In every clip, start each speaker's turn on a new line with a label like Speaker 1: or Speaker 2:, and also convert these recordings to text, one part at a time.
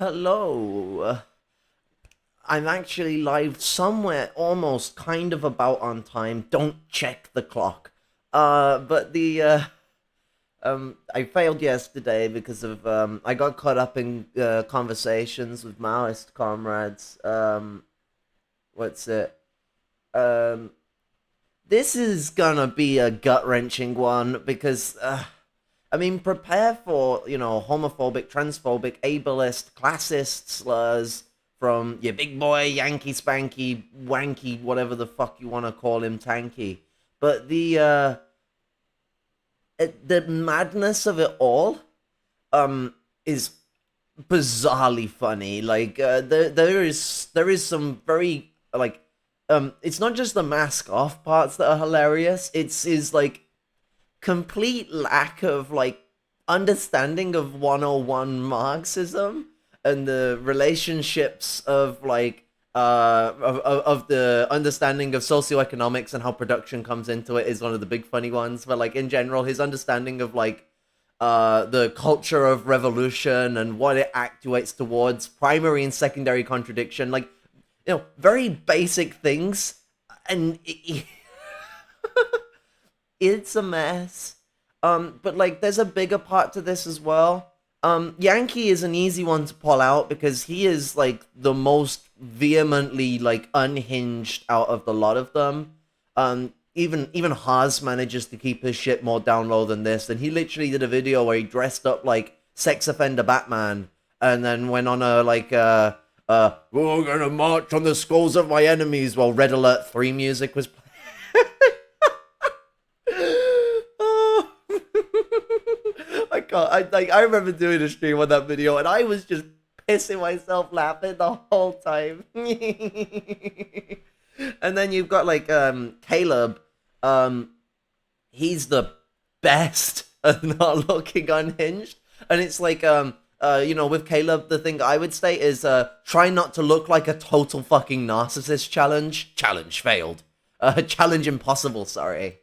Speaker 1: Hello. I'm actually live somewhere almost kind of about on time. Don't check the clock. But I failed yesterday because of I got caught up in conversations with Maoist comrades. What's it? Um this is gonna be a gut-wrenching one because I mean, prepare for, homophobic, transphobic, ableist, classist slurs from your big boy, Yankee Spanky, Wanky, whatever the fuck you want to call him, Tanky. But the madness of it all, is bizarrely funny. Like, there is some very, like, it's not just the mask off parts that are hilarious. It's his, like, complete lack of like understanding of 101 Marxism and the relationships of like of the understanding of socioeconomics and how production comes into it is one of the big funny ones. But like in general, his understanding of like the culture of revolution and what it actuates towards, primary and secondary contradiction, like very basic things, and it's a mess. But like, there's a bigger part to this as well. Yankee is an easy one to pull out because he is like the most vehemently like unhinged out of the lot of them. Even Haas manages to keep his shit more down low than this, and he literally did a video where he dressed up like sex offender Batman, and then went on a like we're gonna march on the skulls of my enemies while Red Alert 3 music was playing. I can't. I remember doing a stream on that video, and I was just pissing myself laughing the whole time. And then you've got like Caleb. He's the best at not looking unhinged, and it's like with Caleb, the thing I would say is try not to look like a total fucking narcissist. Challenge failed. Challenge impossible. Sorry.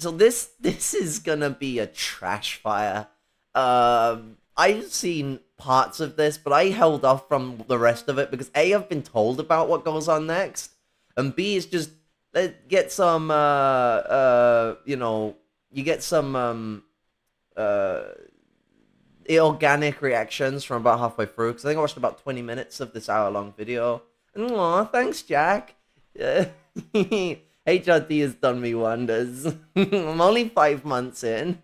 Speaker 1: So this is gonna be a trash fire. I've seen parts of this, but I held off from the rest of it because A, I've been told about what goes on next, and B, it's just get some you get some organic reactions from about halfway through, because I think I watched about 20 minutes of this hour-long video. And aw, thanks, Jack. HRT has done me wonders. I'm only 5 months in.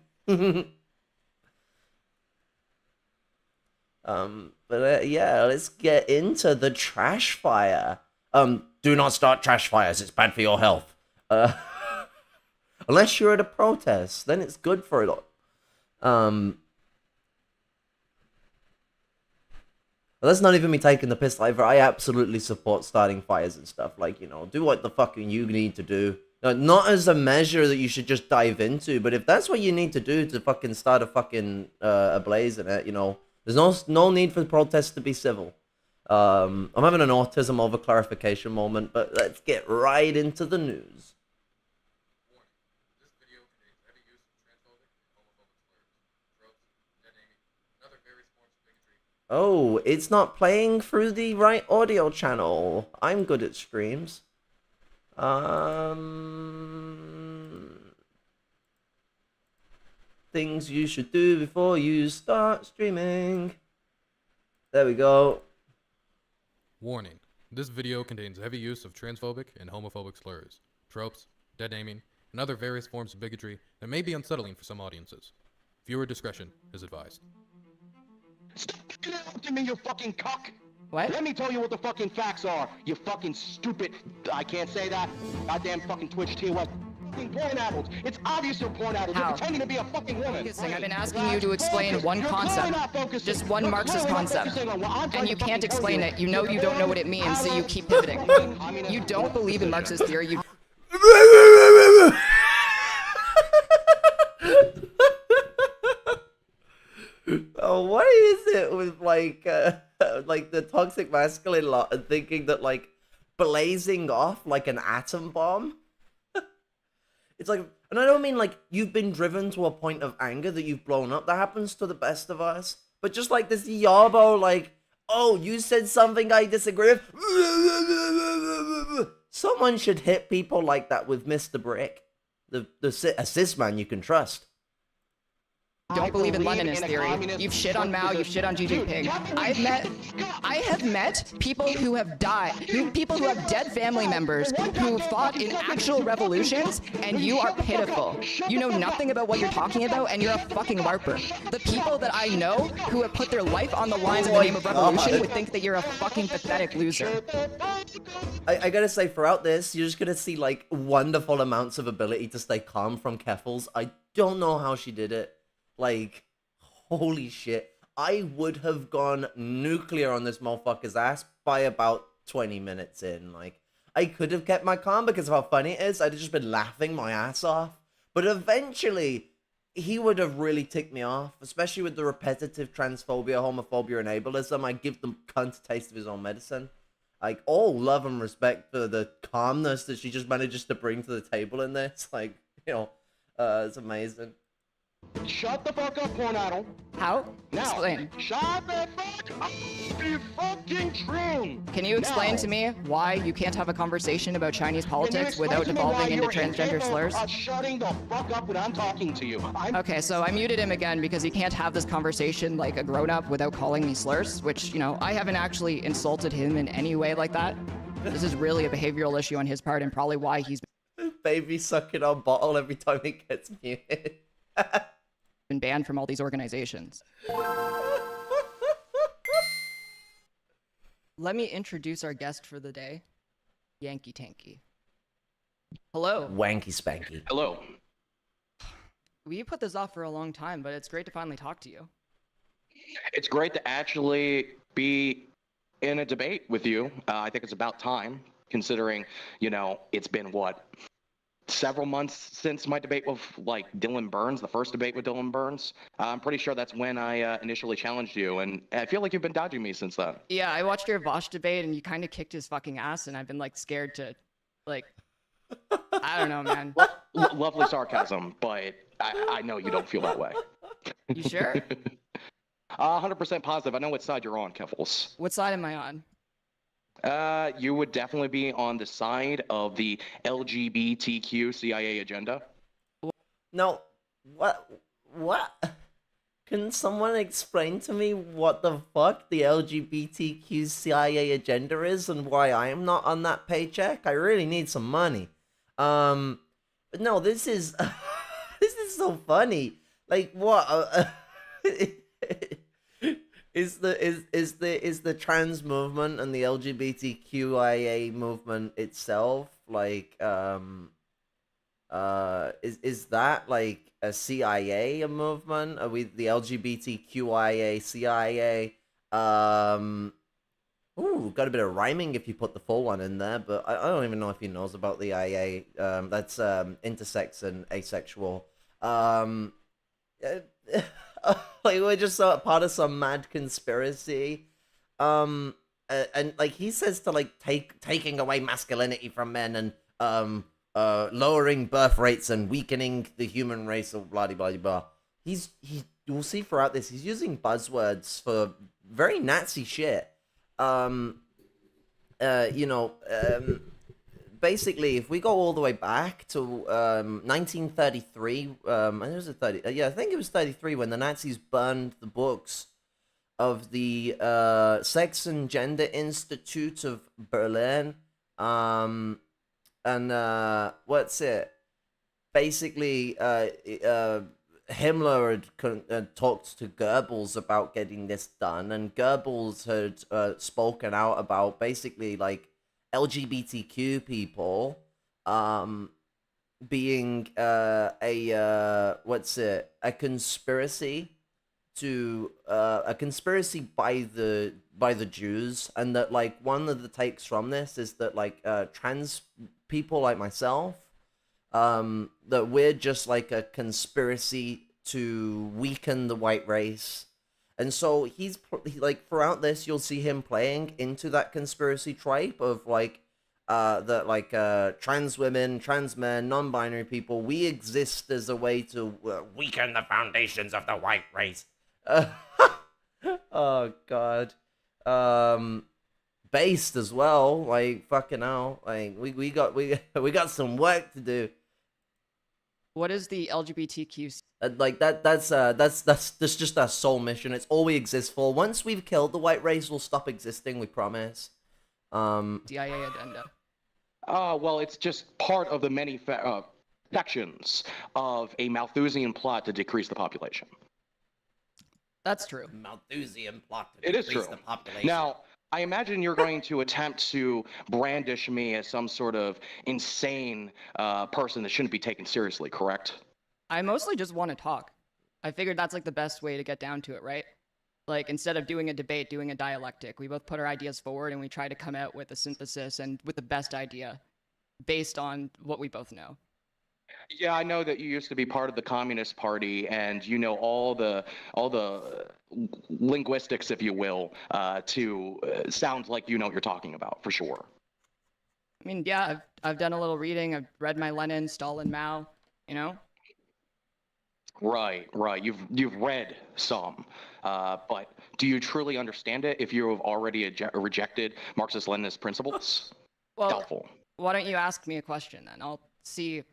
Speaker 1: Yeah, let's get into the trash fire. Do not start trash fires. It's bad for your health. Unless you're at a protest, then it's good for it. That's not even me taking the piss either. I absolutely support starting fires and stuff. Like, do what the fucking you need to do. Not as a measure that you should just dive into, but if that's what you need to do to fucking start a fucking ablaze in it, there's no need for the protests to be civil. I'm having an autism over clarification moment, but let's get right into the news. Oh, it's not playing through the right audio channel. I'm good at streams. Things you should do before you start streaming. There we go.
Speaker 2: Warning. This video contains heavy use of transphobic and homophobic slurs, tropes, dead naming, and other various forms of bigotry that may be unsettling for some audiences. Viewer discretion is advised.
Speaker 3: Stop interrupting me, you fucking cuck!
Speaker 4: What?
Speaker 3: Let me tell you what the fucking facts are, you fucking stupid... I can't say that. Goddamn fucking Twitch TOS. Fucking porn adults. It's obvious you're porn adults. You're pretending to be a fucking woman.
Speaker 4: Focusing. I've been asking you to explain one concept. Just one Marxist concept. And you can't explain it. You know you don't know what it means, so you keep pivoting. You don't believe in Marxist theory. You...
Speaker 1: Oh, what is it with like the toxic masculine lot and thinking that like blazing off like an atom bomb? It's like And I don't mean like you've been driven to a point of anger that you've blown up. That happens to the best of us. But just like this yarbo, like, oh, you said something I disagree with. Someone should hit people like that with Mr. Brick. A cis man you can trust.
Speaker 4: Don't believe in Leninist theory. You've shit on Mao, you've shit on Xi Jinping. I have met people who have died, people who have dead family members who fought in actual revolutions, and you are pitiful. You know nothing about what you're talking about, and you're a fucking LARPer. The people that I know who have put their life on the lines in the name of revolution would think that you're a fucking pathetic loser.
Speaker 1: I gotta say, throughout this, you're just gonna see like wonderful amounts of ability to stay calm from Keffels. I don't know how she did it. Like, holy shit. I would have gone nuclear on this motherfucker's ass by about 20 minutes in. Like, I could have kept my calm because of how funny it is. I'd have just been laughing my ass off. But eventually, he would have really ticked me off, especially with the repetitive transphobia, homophobia, and ableism. I give the cunt a taste of his own medicine. Like, all love and respect for the calmness that she just manages to bring to the table in this. Like, you know, it's amazing.
Speaker 3: Shut the fuck up, porn idol.
Speaker 4: How?
Speaker 3: Now,
Speaker 4: Explain.
Speaker 3: shut the fuck up. Be fucking true.
Speaker 4: Can you explain to me why you can't have a conversation about Chinese politics without devolving into transgender slurs?
Speaker 3: Shutting the fuck up when I'm talking to you.
Speaker 4: Okay, so I muted him again because he can't have this conversation like a grown-up without calling me slurs, which, you know, I haven't actually insulted him in any way like that. This is really a behavioral issue on his part and probably why he's
Speaker 1: Baby sucking on bottle every time he gets muted.
Speaker 4: been banned from all these organizations. Let me introduce our guest for the day, Yankee Tankie. Hello.
Speaker 1: Wanky spanky.
Speaker 3: Hello.
Speaker 4: We put this off for a long time, but it's great to finally talk to you.
Speaker 3: It's great to actually be in a debate with you. I think it's about time, considering, you know, it's been what? Several months since my debate with like Dylan Burns, the first debate with Dylan Burns. I'm pretty sure that's when I initially challenged you, and I feel like you've been dodging me since then.
Speaker 4: Yeah, I watched your Vosh debate and you kind of kicked his fucking ass, and I've been like scared to, like, I don't know, man.
Speaker 3: Lovely sarcasm, but I know you don't feel that way.
Speaker 4: You sure?
Speaker 3: 100% positive. I know what side you're on, Keffels.
Speaker 4: What side am I on?
Speaker 3: You would definitely be on the side of the LGBTQ CIA agenda.
Speaker 1: No, what? Can someone explain to me what the fuck the LGBTQ CIA agenda is and why I am not on that paycheck? I really need some money. But no, this is this is so funny. Like what? Is the trans movement and the LGBTQIA movement itself like is that like a CIA movement? Are we the LGBTQIA CIA? Ooh, got a bit of rhyming if you put the full one in there, but I don't even know if he knows about the IA. That's intersex and asexual. Like we're just part of some mad conspiracy, and like he says to like taking away masculinity from men and lowering birth rates and weakening the human race or blah blah blah. You'll see throughout this he's using buzzwords for very Nazi shit. Basically, if we go all the way back to 1933, I think it was 33 when the Nazis burned the books of the Sex and Gender Institute of Berlin. What's it? Basically, Himmler had talked to Goebbels about getting this done, and Goebbels had spoken out about basically like LGBTQ people being a conspiracy to a conspiracy by the Jews, and that like one of the takes from this is that like trans people like myself that we're just like a conspiracy to weaken the white race. And so he's like throughout this, you'll see him playing into that conspiracy tripe of like that like trans women, trans men, non-binary people, we exist as a way to weaken the foundations of the white race. Oh god. Based as well, like fucking hell, like we got we got some work to do.
Speaker 4: What is the LGBTQ?
Speaker 1: Like that's just our sole mission. It's all we exist for. Once we've killed the white race, we'll stop existing. We promise.
Speaker 4: DIA agenda.
Speaker 3: Well, it's just part of the many sections of a Malthusian plot to decrease the population.
Speaker 4: That's true.
Speaker 1: Malthusian plot to
Speaker 3: It is
Speaker 1: decrease
Speaker 3: true.
Speaker 1: the population.
Speaker 3: Now, I imagine you're going to attempt to brandish me as some sort of insane person that shouldn't be taken seriously, correct?
Speaker 4: I mostly just want to talk. I figured that's like the best way to get down to it, right? Like instead of doing a debate, doing a dialectic, we both put our ideas forward and we try to come out with a synthesis and with the best idea based on what we both know.
Speaker 3: Yeah, I know that you used to be part of the Communist Party, and you know all the linguistics, if you will, to sound like you know what you're talking about for sure.
Speaker 4: I mean, yeah, I've done a little reading. I've read my Lenin, Stalin, Mao. You know.
Speaker 3: Right. You've read some, but do you truly understand it? If you have already rejected Marxist-Leninist principles,
Speaker 4: Well,
Speaker 3: doubtful.
Speaker 4: why don't you ask me a question then? I'll see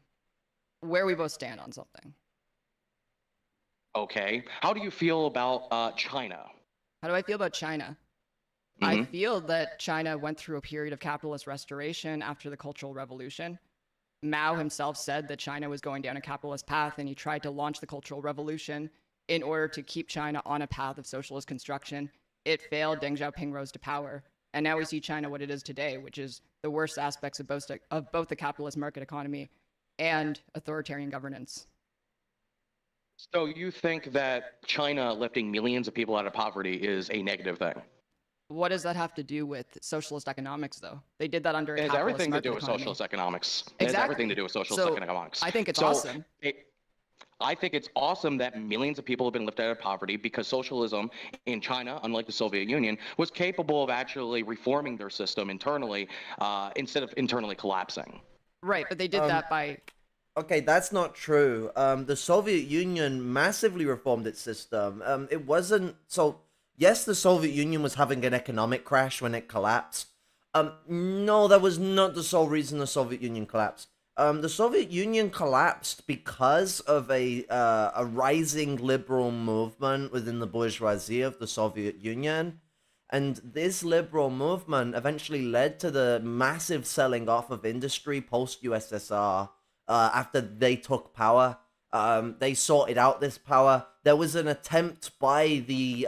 Speaker 4: where we both stand on something.
Speaker 3: Okay. How do you feel about China?
Speaker 4: How do I feel about China? I feel that China went through a period of capitalist restoration after the Cultural Revolution. Mao himself said that China was going down a capitalist path, and he tried to launch the Cultural Revolution in order to keep China on a path of socialist construction. It failed. Deng Xiaoping rose to power. And now we see China what it is today, which is the worst aspects of both the capitalist market economy and authoritarian governance.
Speaker 3: So you think that China lifting millions of people out of poverty is a negative thing?
Speaker 4: What does that have to do with socialist economics, though? They did that under a
Speaker 3: It has
Speaker 4: capitalist
Speaker 3: everything to
Speaker 4: market
Speaker 3: do with
Speaker 4: economy.
Speaker 3: socialist economics. It has
Speaker 4: Exactly.
Speaker 3: everything to do with socialist
Speaker 4: So,
Speaker 3: economics.
Speaker 4: I think it's
Speaker 3: So,
Speaker 4: awesome.
Speaker 3: I think it's awesome that millions of people have been lifted out of poverty because socialism in China, unlike the Soviet Union, was capable of actually reforming their system internally instead of internally collapsing.
Speaker 4: Right, but they did that by...
Speaker 1: Okay, that's not true. The Soviet Union massively reformed its system. It wasn't so. Yes, the Soviet Union was having an economic crash when it collapsed. No, that was not the sole reason the Soviet Union collapsed. The Soviet Union collapsed because of a rising liberal movement within the bourgeoisie of the Soviet Union. And this liberal movement eventually led to the massive selling off of industry post-USSR after they took power. They sorted out this power. There was an attempt by the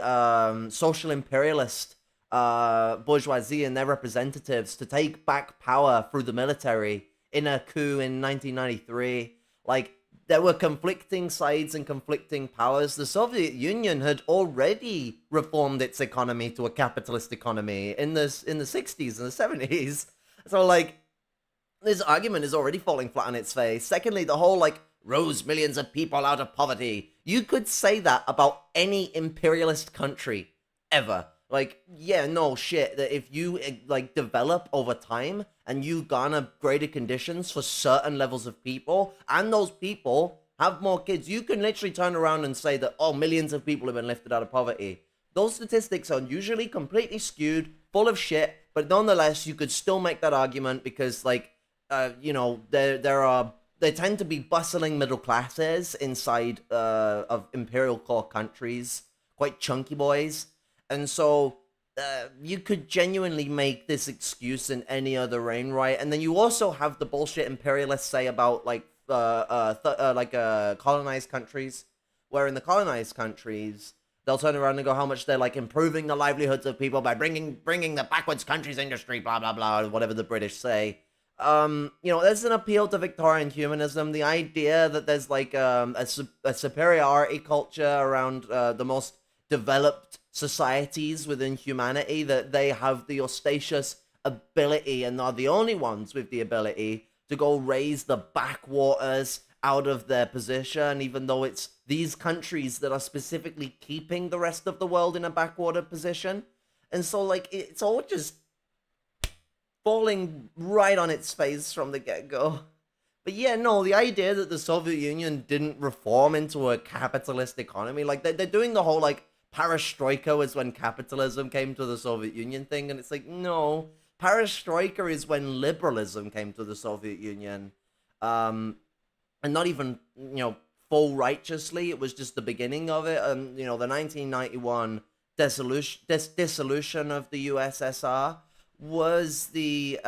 Speaker 1: social imperialist bourgeoisie and their representatives to take back power through the military in a coup in 1993. Like, there were conflicting sides and conflicting powers. The Soviet Union had already reformed its economy to a capitalist economy in the 60s and the 70s. So, like, this argument is already falling flat on its face. Secondly, the whole, like, rose millions of people out of poverty. You could say that about any imperialist country ever. Like, yeah, no shit, that if you, like, develop over time and you garner greater conditions for certain levels of people, and those people have more kids, you can literally turn around and say that, oh, millions of people have been lifted out of poverty. Those statistics are usually completely skewed, full of shit, but nonetheless, you could still make that argument because, like, you know, there tend to be bustling middle classes inside of imperial core countries, quite chunky boys. And so you could genuinely make this excuse in any other reign, right? And then you also have the bullshit imperialists say about like colonized countries, where in the colonized countries they'll turn around and go how much they're like improving the livelihoods of people by bringing the backwards countries industry, blah blah blah, or whatever the British say. You know, there's an appeal to Victorian humanism, the idea that there's like a superiority culture around the most developed societies within humanity, that they have the auspicious ability and are the only ones with the ability to go raise the backwaters out of their position, even though it's these countries that are specifically keeping the rest of the world in a backwater position. And so, like, it's all just falling right on its face from the get-go. But yeah, no, the idea that the Soviet Union didn't reform into a capitalist economy, like they're doing the whole like perestroika was when capitalism came to the Soviet Union thing, and it's like, no, perestroika is when liberalism came to the Soviet Union. And not even, full righteously, it was just the beginning of it. And, the 1991 dissolution of the USSR was the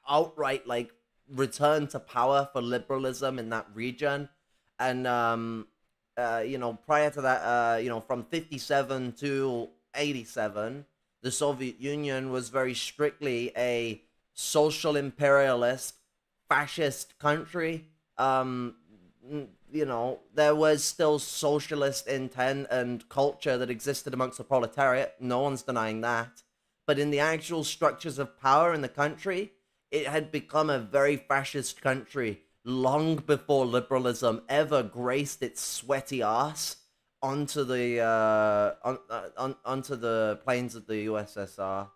Speaker 1: outright like return to power for liberalism in that region. And prior to that, from 57 to 87, the Soviet Union was very strictly a social imperialist fascist country. There was still socialist intent and culture that existed amongst the proletariat. No one's denying that. But in the actual structures of power in the country, it had become a very fascist country long before liberalism ever graced its sweaty ass onto the onto the plains of the USSR.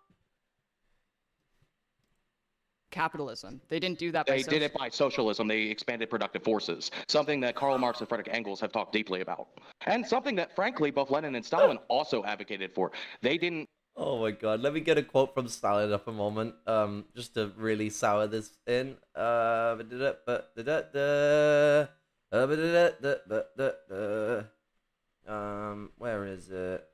Speaker 4: Capitalism. They didn't do that by
Speaker 3: They did it by socialism. They expanded productive forces, something that Karl Marx and Friedrich Engels have talked deeply about, and something that, frankly, both Lenin and Stalin also advocated for. They didn't.
Speaker 1: Oh my god, let me get a quote from Stalin up a moment, just to really sour this in. Where is it?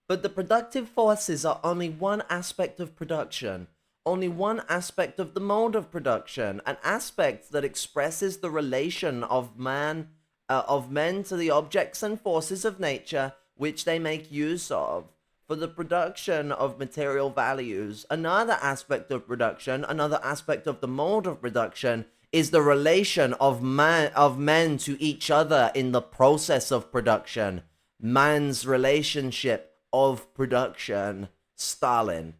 Speaker 1: But the productive forces are only one aspect of production, only one aspect of the mode of production, an aspect that expresses the relation of men to the objects and forces of nature which they make use of for the production of material values. Another aspect of production, another aspect of the mode of production, is the relation of men to each other in the process of production. Man's relationship of production. Stalin.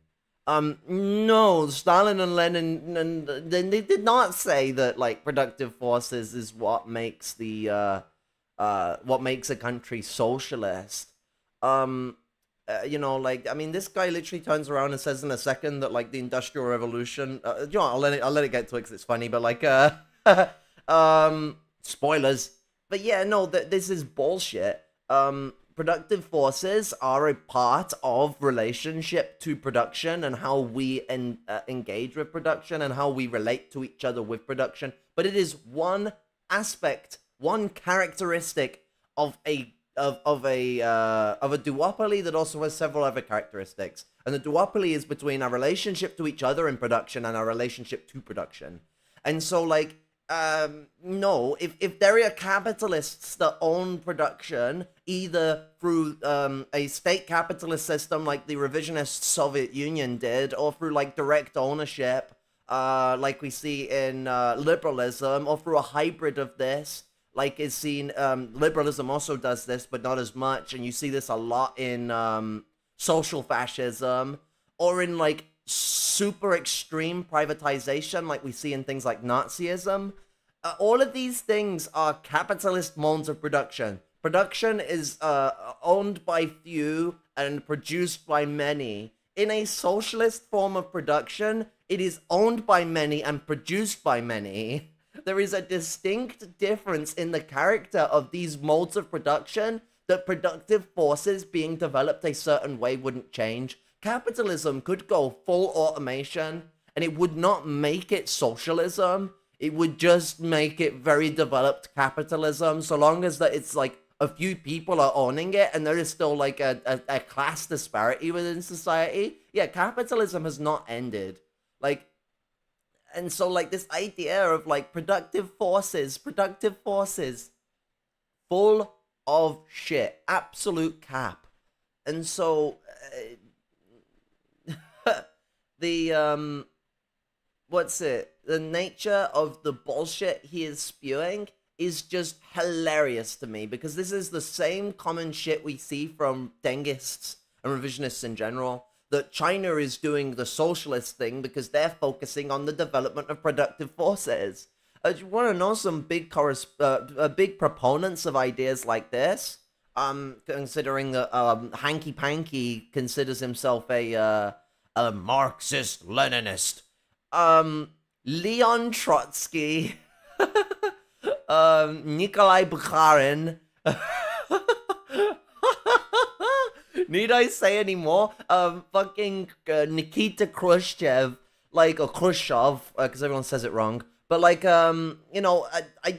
Speaker 1: No, Stalin and Lenin, and they did not say that like productive forces is what makes the what makes a country socialist. This guy literally turns around and says in a second that like the Industrial Revolution. I'll let it get to it because it's funny, but like spoilers. But yeah, no, this is bullshit. Productive forces are a part of relationship to production and how we engage with production and how we relate to each other with production. But it is one aspect, one characteristic of a duopoly that also has several other characteristics. And the duopoly is between our relationship to each other in production and our relationship to production. And so, like, no, if there are capitalists that own production, either through a state capitalist system like the revisionist Soviet Union did, or through like direct ownership, like we see in liberalism, or through a hybrid of this, like is seen, liberalism also does this, but not as much, and you see this a lot in social fascism, or in like super extreme privatization like we see in things like Nazism. All of these things are capitalist modes of production. Production is owned by few and produced by many. In a socialist form of production, it is owned by many and produced by many. There is a distinct difference in the character of these modes of production that productive forces being developed a certain way wouldn't change. Capitalism could go full automation, and it would not make it socialism. It would just make it very developed capitalism, so long as that it's like a few people are owning it, and there is still like a class disparity within society. Yeah, capitalism has not ended. Like, and so like this idea of like productive forces, full of shit, absolute cap. And so the nature of the bullshit he is spewing is just hilarious to me, because this is the same common shit we see from Dengists and revisionists in general, that China is doing the socialist thing because they're focusing on the development of productive forces. you want to know some big proponents of ideas like this? Considering that Hanky Panky considers himself a Marxist Leninist. Leon Trotsky, Nikolai Bukharin. Need I say any more? Fucking Nikita Khrushchev, or Khrushchev, because everyone says it wrong. But I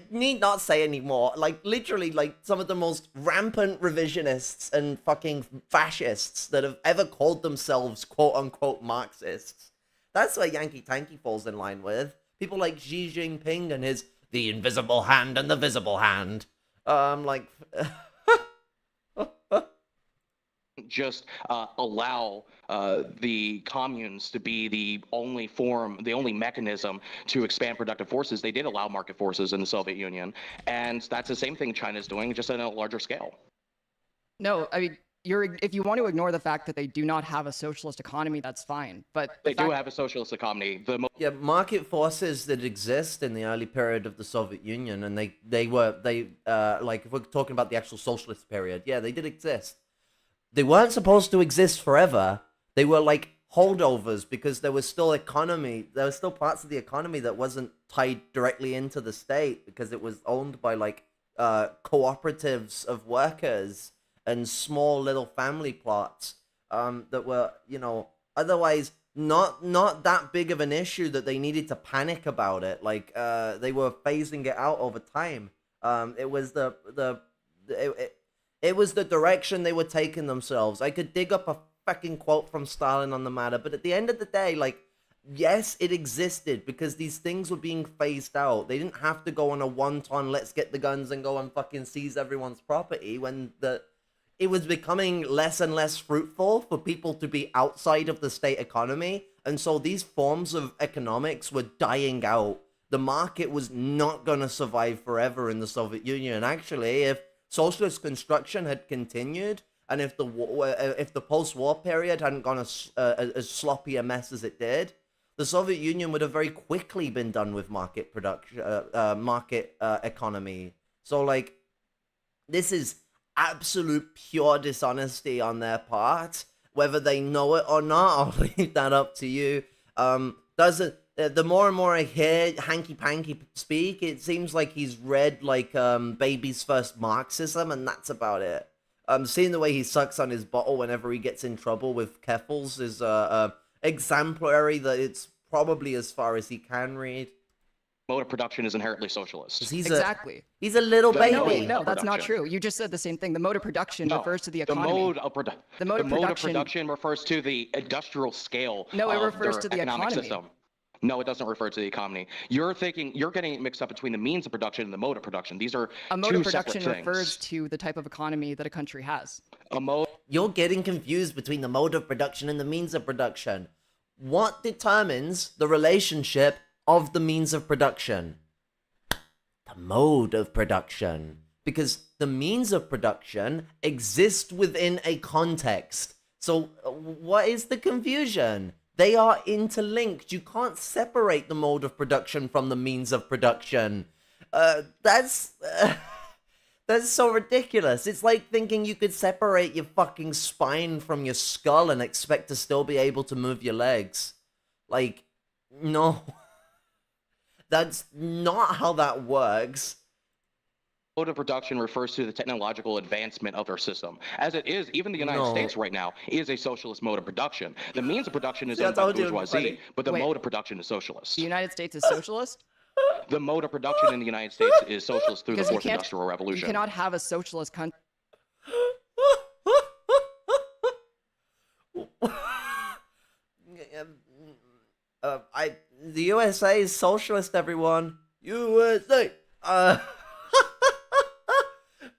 Speaker 1: need not say any more. Literally, some of the most rampant revisionists and fucking fascists that have ever called themselves quote unquote Marxists. That's where Yankee Tankie falls in line with. People like Xi Jinping and his the invisible hand and the visible hand.
Speaker 3: Just allow the communes to be the only mechanism to expand productive forces. They did allow market forces in the Soviet Union, and that's the same thing China's doing, just on a larger scale.
Speaker 4: No, I mean, if you want to ignore the fact that they do not have a socialist economy, that's fine. But
Speaker 3: they do have a socialist economy.
Speaker 1: Market forces that exist in the early period of the Soviet Union, and they if we're talking about the actual socialist period, yeah, they did exist. They weren't supposed to exist forever. They were like holdovers because there was still parts of the economy that wasn't tied directly into the state because it was owned by cooperatives of workers and small little family plots that were, otherwise not that big of an issue that they needed to panic about it. They were phasing it out over time. It was it was the direction they were taking themselves. I could dig up a fucking quote from Stalin on the matter, but at the end of the day, yes, it existed because these things were being phased out. They didn't have to go on a one-ton, let's get the guns and go and fucking seize everyone's property when it was becoming less and less fruitful for people to be outside of the state economy. And so these forms of economics were dying out. The market was not going to survive forever in the Soviet Union. Actually, if socialist construction had continued, and if the post-war period hadn't gone as sloppy a mess as it did, the Soviet Union would have very quickly been done with market production, economy. So this is absolute pure dishonesty on their part. Whether they know it or not, I'll leave that up to you. The more and more I hear Hanky Panky speak, it seems like he's read Baby's First Marxism, and that's about it. Seeing the way he sucks on his bottle whenever he gets in trouble with Keffels is exemplary. That it's probably as far as he can read.
Speaker 3: Mode of production is inherently socialist.
Speaker 1: He's
Speaker 4: exactly.
Speaker 1: He's a little baby.
Speaker 4: No, that's not true. You just said the same thing. The mode of production refers to the economy.
Speaker 3: The mode of production refers to the industrial scale.
Speaker 4: No, it refers to the economy.
Speaker 3: System. No, it doesn't refer to the economy. You're getting it mixed up between the means of production and the mode of production. These are
Speaker 4: a mode
Speaker 3: two
Speaker 4: of production
Speaker 3: separate things.
Speaker 4: refers to the type of economy that a country has.
Speaker 1: You're getting confused between the mode of production and the means of production. What determines the relationship of the means of production? The mode of production. Because the means of production exist within a context. So what is the confusion? They are interlinked. You can't separate the mode of production from the means of production. That's so ridiculous. It's like thinking you could separate your fucking spine from your skull and expect to still be able to move your legs. No. That's not how that works.
Speaker 3: Mode of production refers to the technological advancement of our system. As it is, even the United States right now is a socialist mode of production. The means of production is owned by the bourgeoisie, but the mode of production is socialist.
Speaker 4: The United States is socialist?
Speaker 3: The mode of production in the United States is socialist through the Fourth Industrial Revolution.
Speaker 4: You cannot have a socialist country.
Speaker 1: The USA is socialist, everyone. USA.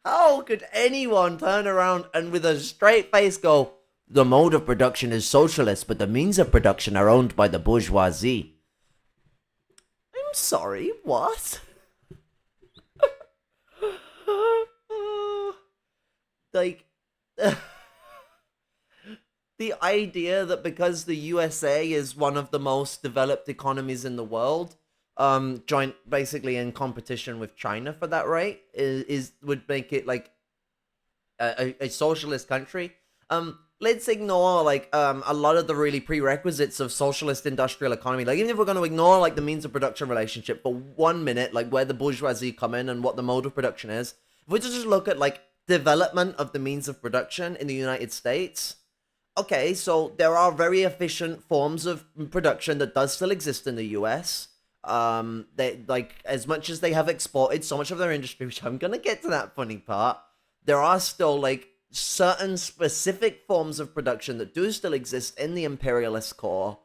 Speaker 1: How could anyone turn around and with a straight face go, the mode of production is socialist, but the means of production are owned by the bourgeoisie? I'm sorry, what? The idea that because the USA is one of the most developed economies in the world, joint basically in competition with China for that right would make it like a socialist country. Let's ignore like a lot of the really prerequisites of socialist industrial economy. Like even if we're going to ignore like the means of production relationship for 1 minute, like where the bourgeoisie come in and what the mode of production is, if we just look at like development of the means of production in the United States, okay, so there are very efficient forms of production that does still exist in the US. They like as much as they have exported so much of their industry, which I'm gonna get to that funny part. There are still like certain specific forms of production that do still exist in the imperialist core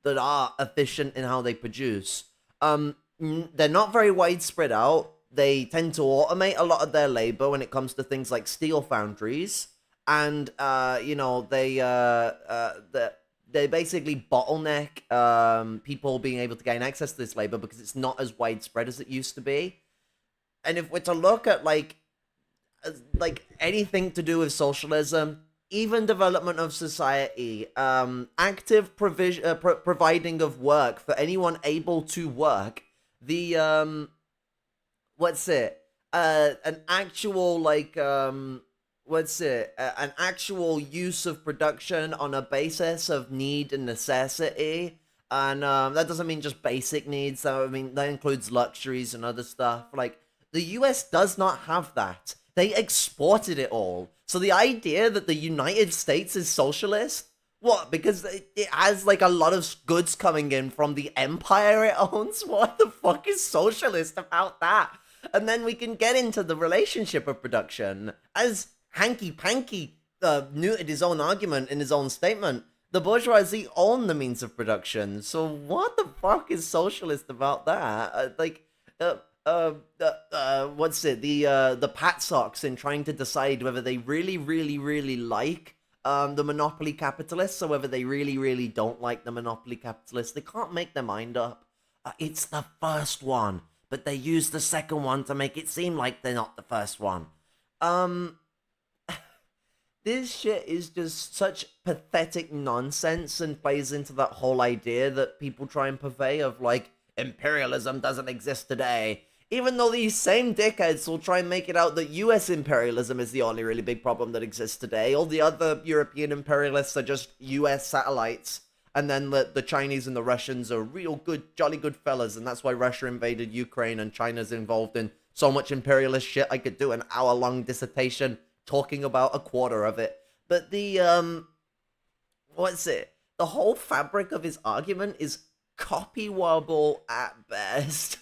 Speaker 1: that are efficient in how they produce. They're not very widespread out. They tend to automate a lot of their labor when it comes to things like steel foundries, and you know they basically bottleneck people being able to gain access to this labor because it's not as widespread as it used to be. And if we're to look at like anything to do with socialism, even development of society, active providing of work for anyone able to work, the an actual like an actual use of production on a basis of need and necessity, and that doesn't mean just basic needs. I mean that includes luxuries and other stuff. Like the US does not have that. They exported it all. So the idea that the United States is socialist, what? Because it has like a lot of goods coming in from the empire it owns? What the fuck is socialist about that? And then we can get into the relationship of production. As Hanky Panky neutered his own argument in his own statement, the bourgeoisie own the means of production. So what the fuck is socialist about that? The Pat Socks in trying to decide whether they really like the monopoly capitalists or whether they really don't like the monopoly capitalists. They can't make their mind up. It's the first one, but they use the second one to make it seem like they're not the first one. This shit is just such pathetic nonsense and plays into that whole idea that people try and purvey of like imperialism doesn't exist today. Even though these same dickheads will try and make it out that US imperialism is the only really big problem that exists today. All the other European imperialists are just US satellites. And then the Chinese and the Russians are real good, jolly good fellas. And that's why Russia invaded Ukraine and China's involved in so much imperialist shit. I could do an hour-long dissertation talking about a quarter of it. But the, the whole fabric of his argument is copy-wobble at best.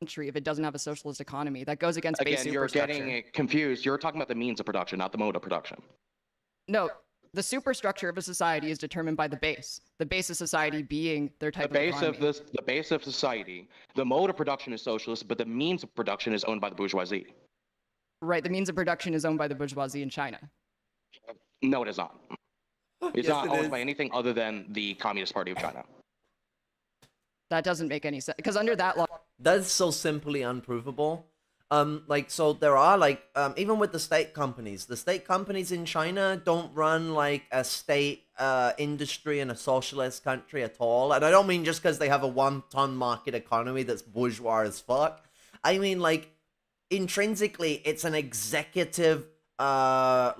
Speaker 4: Country if it doesn't have a socialist economy. That goes against base
Speaker 3: Again, you're
Speaker 4: superstructure.
Speaker 3: getting confused. You're talking about the means of production, not the mode of production.
Speaker 4: No, the superstructure of a society is determined by the base. The base of society being their type of economy.
Speaker 3: The base of society. The mode of production is socialist, but the means of production is owned by the bourgeoisie.
Speaker 4: Right, the means of production is owned by the bourgeoisie in China.
Speaker 3: No, it is not. It's
Speaker 1: Yes,
Speaker 3: not
Speaker 1: it
Speaker 3: owned
Speaker 1: is.
Speaker 3: by anything other than the Communist Party of China.
Speaker 4: That doesn't make any sense because under that law,
Speaker 1: That's so simply unprovable. So there are even with the state companies in China don't run like a state industry in a socialist country at all. And I don't mean just because they have a one-ton market economy that's bourgeois as fuck. I mean like intrinsically it's an executive an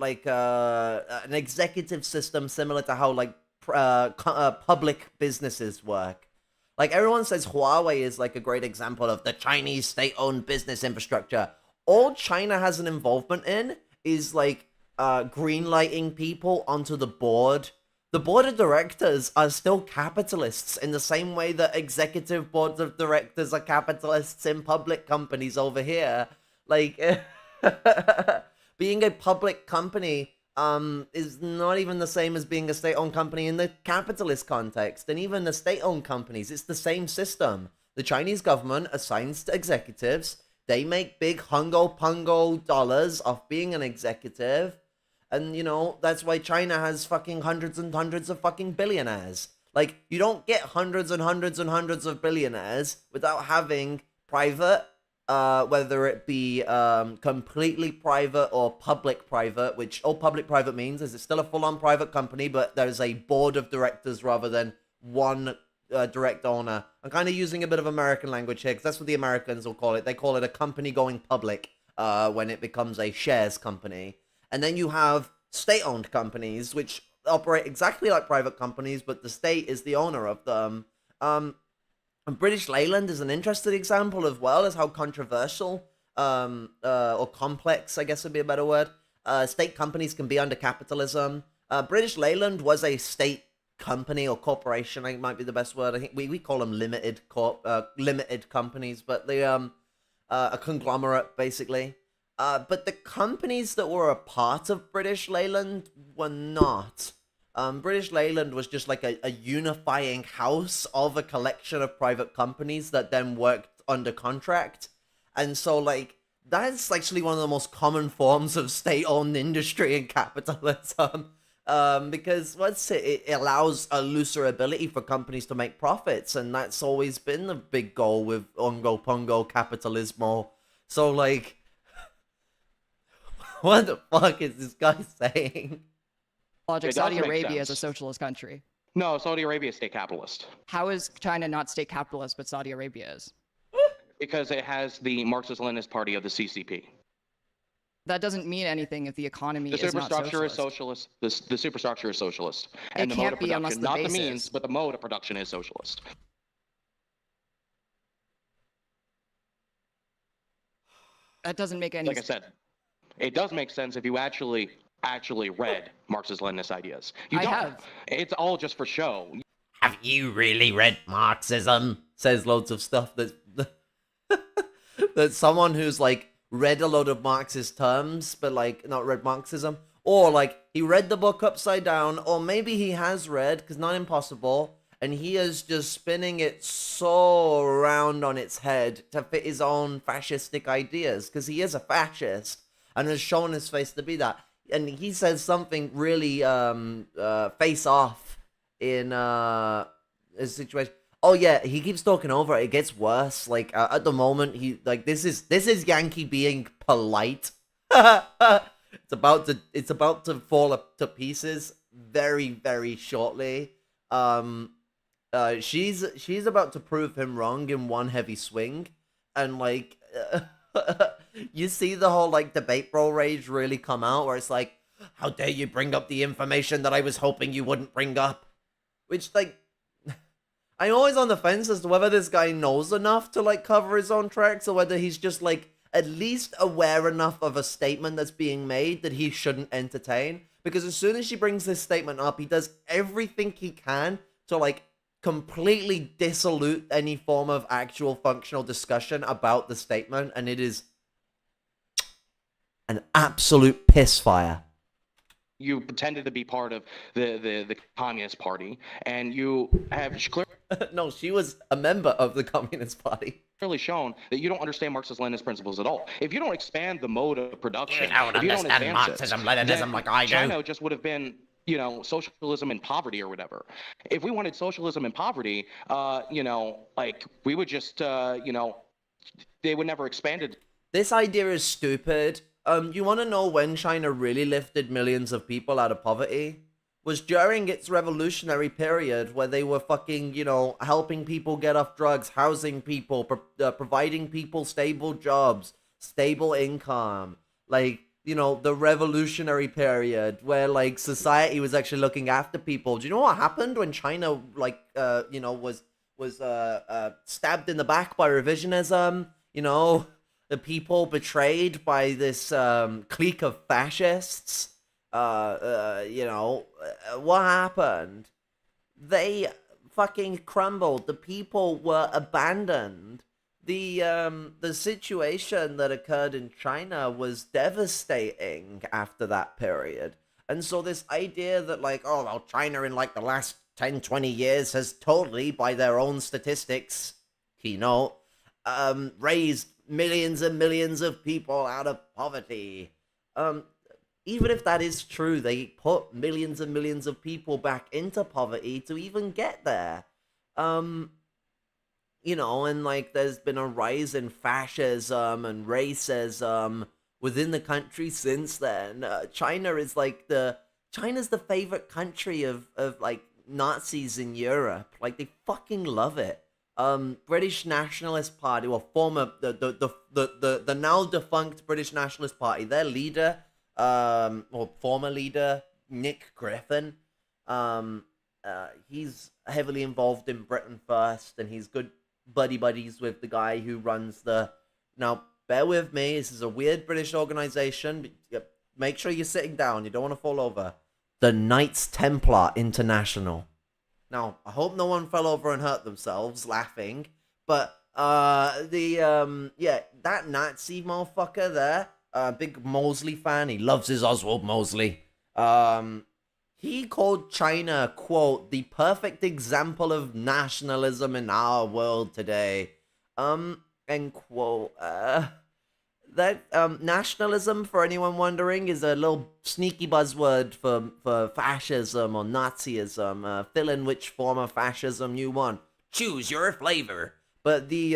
Speaker 1: executive system similar to how like public businesses work. Like, everyone says Huawei is, like, a great example of the Chinese state-owned business infrastructure. All China has an involvement in is, like, greenlighting people onto the board. The board of directors are still capitalists in the same way that executive boards of directors are capitalists in public companies over here. Like, being a public company is not even the same as being a state-owned company in the capitalist context. And even the state-owned companies, it's the same system. The Chinese government assigns to executives. They make big hungo-pungo dollars off being an executive. And, you know, that's why China has fucking hundreds and hundreds of fucking billionaires. Like, you don't get hundreds and hundreds and hundreds of billionaires without having private, whether it be completely private or public-private, which all public-private means is it's still a full-on private company, but there's a board of directors rather than one direct owner. I'm kind of using a bit of American language here because that's what the Americans will call it. They call it a company going public when it becomes a shares company. And then you have state-owned companies, which operate exactly like private companies, but the state is the owner of them. And British Leyland is an interesting example as well as how controversial or complex, I guess would be a better word, state companies can be under capitalism. British Leyland was a state company or corporation, I think might be the best word. I think we call them limited companies, but they a conglomerate basically. But the companies that were a part of British Leyland were not. British Leyland was just like a unifying house of a collection of private companies that then worked under contract. And so, like, that's actually one of the most common forms of state-owned industry in capitalism. Because it allows a looser ability for companies to make profits, and that's always been the big goal with Ongo Pongo Capitalismo. So, like, what the fuck is this guy saying?
Speaker 4: Logic, Saudi Arabia is a socialist country.
Speaker 3: No, Saudi Arabia is state capitalist.
Speaker 4: How is China not state capitalist, but Saudi Arabia is?
Speaker 3: Because it has the Marxist-Leninist party of the CCP.
Speaker 4: That doesn't mean anything if the economy is not socialist.
Speaker 3: The superstructure is socialist. The superstructure is socialist. And the mode of production, not the means, but the mode of production is socialist.
Speaker 4: That doesn't make any sense.
Speaker 3: Like I said, it does make sense if you actually read Marxist-Leninist ideas. You don't.
Speaker 4: have.
Speaker 3: It's all just for show.
Speaker 1: Have you really read Marxism? Says loads of stuff that someone who's like read a load of Marxist terms, but like not read Marxism, or like he read the book upside down, or maybe he has read, because not impossible, and he is just spinning it so around on its head to fit his own fascistic ideas, because he is a fascist and has shown his face to be that. And he says something really face off in a situation. Oh yeah, he keeps talking over it. It gets worse. Like at the moment, he like this is Yankee being polite. It's about to fall up to pieces very, very shortly. She's about to prove him wrong in one heavy swing, and like. You see the whole like debate bro rage really come out, where it's like, how dare you bring up the information that I was hoping you wouldn't bring up? Which, like, I'm always on the fence as to whether this guy knows enough to like cover his own tracks, or whether he's just like at least aware enough of a statement that's being made that he shouldn't entertain. Because as soon as she brings this statement up, he does everything he can to like completely dissolute any form of actual functional discussion about the statement, and it is an absolute piss fire.
Speaker 3: You pretended to be part of the Communist Party, and you have
Speaker 1: No, she was a member of the Communist Party.
Speaker 3: Clearly shown that you don't understand Marxist-Leninist principles at all. If you don't expand the mode of production,
Speaker 1: I don't understand Marxism, Leninism like I do.
Speaker 3: China just would have been, you know, socialism and poverty or whatever. If we wanted socialism and poverty, you know, like we would just, you know, they would never expand it.
Speaker 1: This idea is stupid. You want to know when China really lifted millions of people out of poverty? Was during its revolutionary period, where they were fucking, you know, helping people get off drugs, housing people, providing people stable jobs, stable income. Like, you know, the revolutionary period where like society was actually looking after people. Do you know what happened when China, like, you know, was stabbed in the back by revisionism? You know, the people betrayed by this clique of fascists. You know, what happened? They fucking crumbled. The people were abandoned. The situation that occurred in China was devastating after that period. And so this idea that like, oh, well, China in like the last 10, 20 years has totally, by their own statistics, keynote, raised millions and millions of people out of poverty. Even if that is true, they put millions and millions of people back into poverty to even get there. You know, and like there's been a rise in fascism and racism within the country since then. China is like China's the favorite country of like Nazis in Europe. Like, they fucking love it. British Nationalist Party, well, former the now defunct British Nationalist Party, their leader, or former leader, Nick Griffin, he's heavily involved in Britain First, and he's good buddies with the guy who runs the. Now, bear with me. This is a weird British organization. But make sure you're sitting down. You don't want to fall over. The Knights Templar International. Now, I hope no one fell over and hurt themselves laughing, but that Nazi motherfucker there, big Mosley fan, he loves his Oswald Mosley. He called China, quote, the perfect example of nationalism in our world today. End quote. Nationalism, for anyone wondering, is a little sneaky buzzword for fascism or Nazism. Fill in which form of fascism you want. Choose your flavor. But the,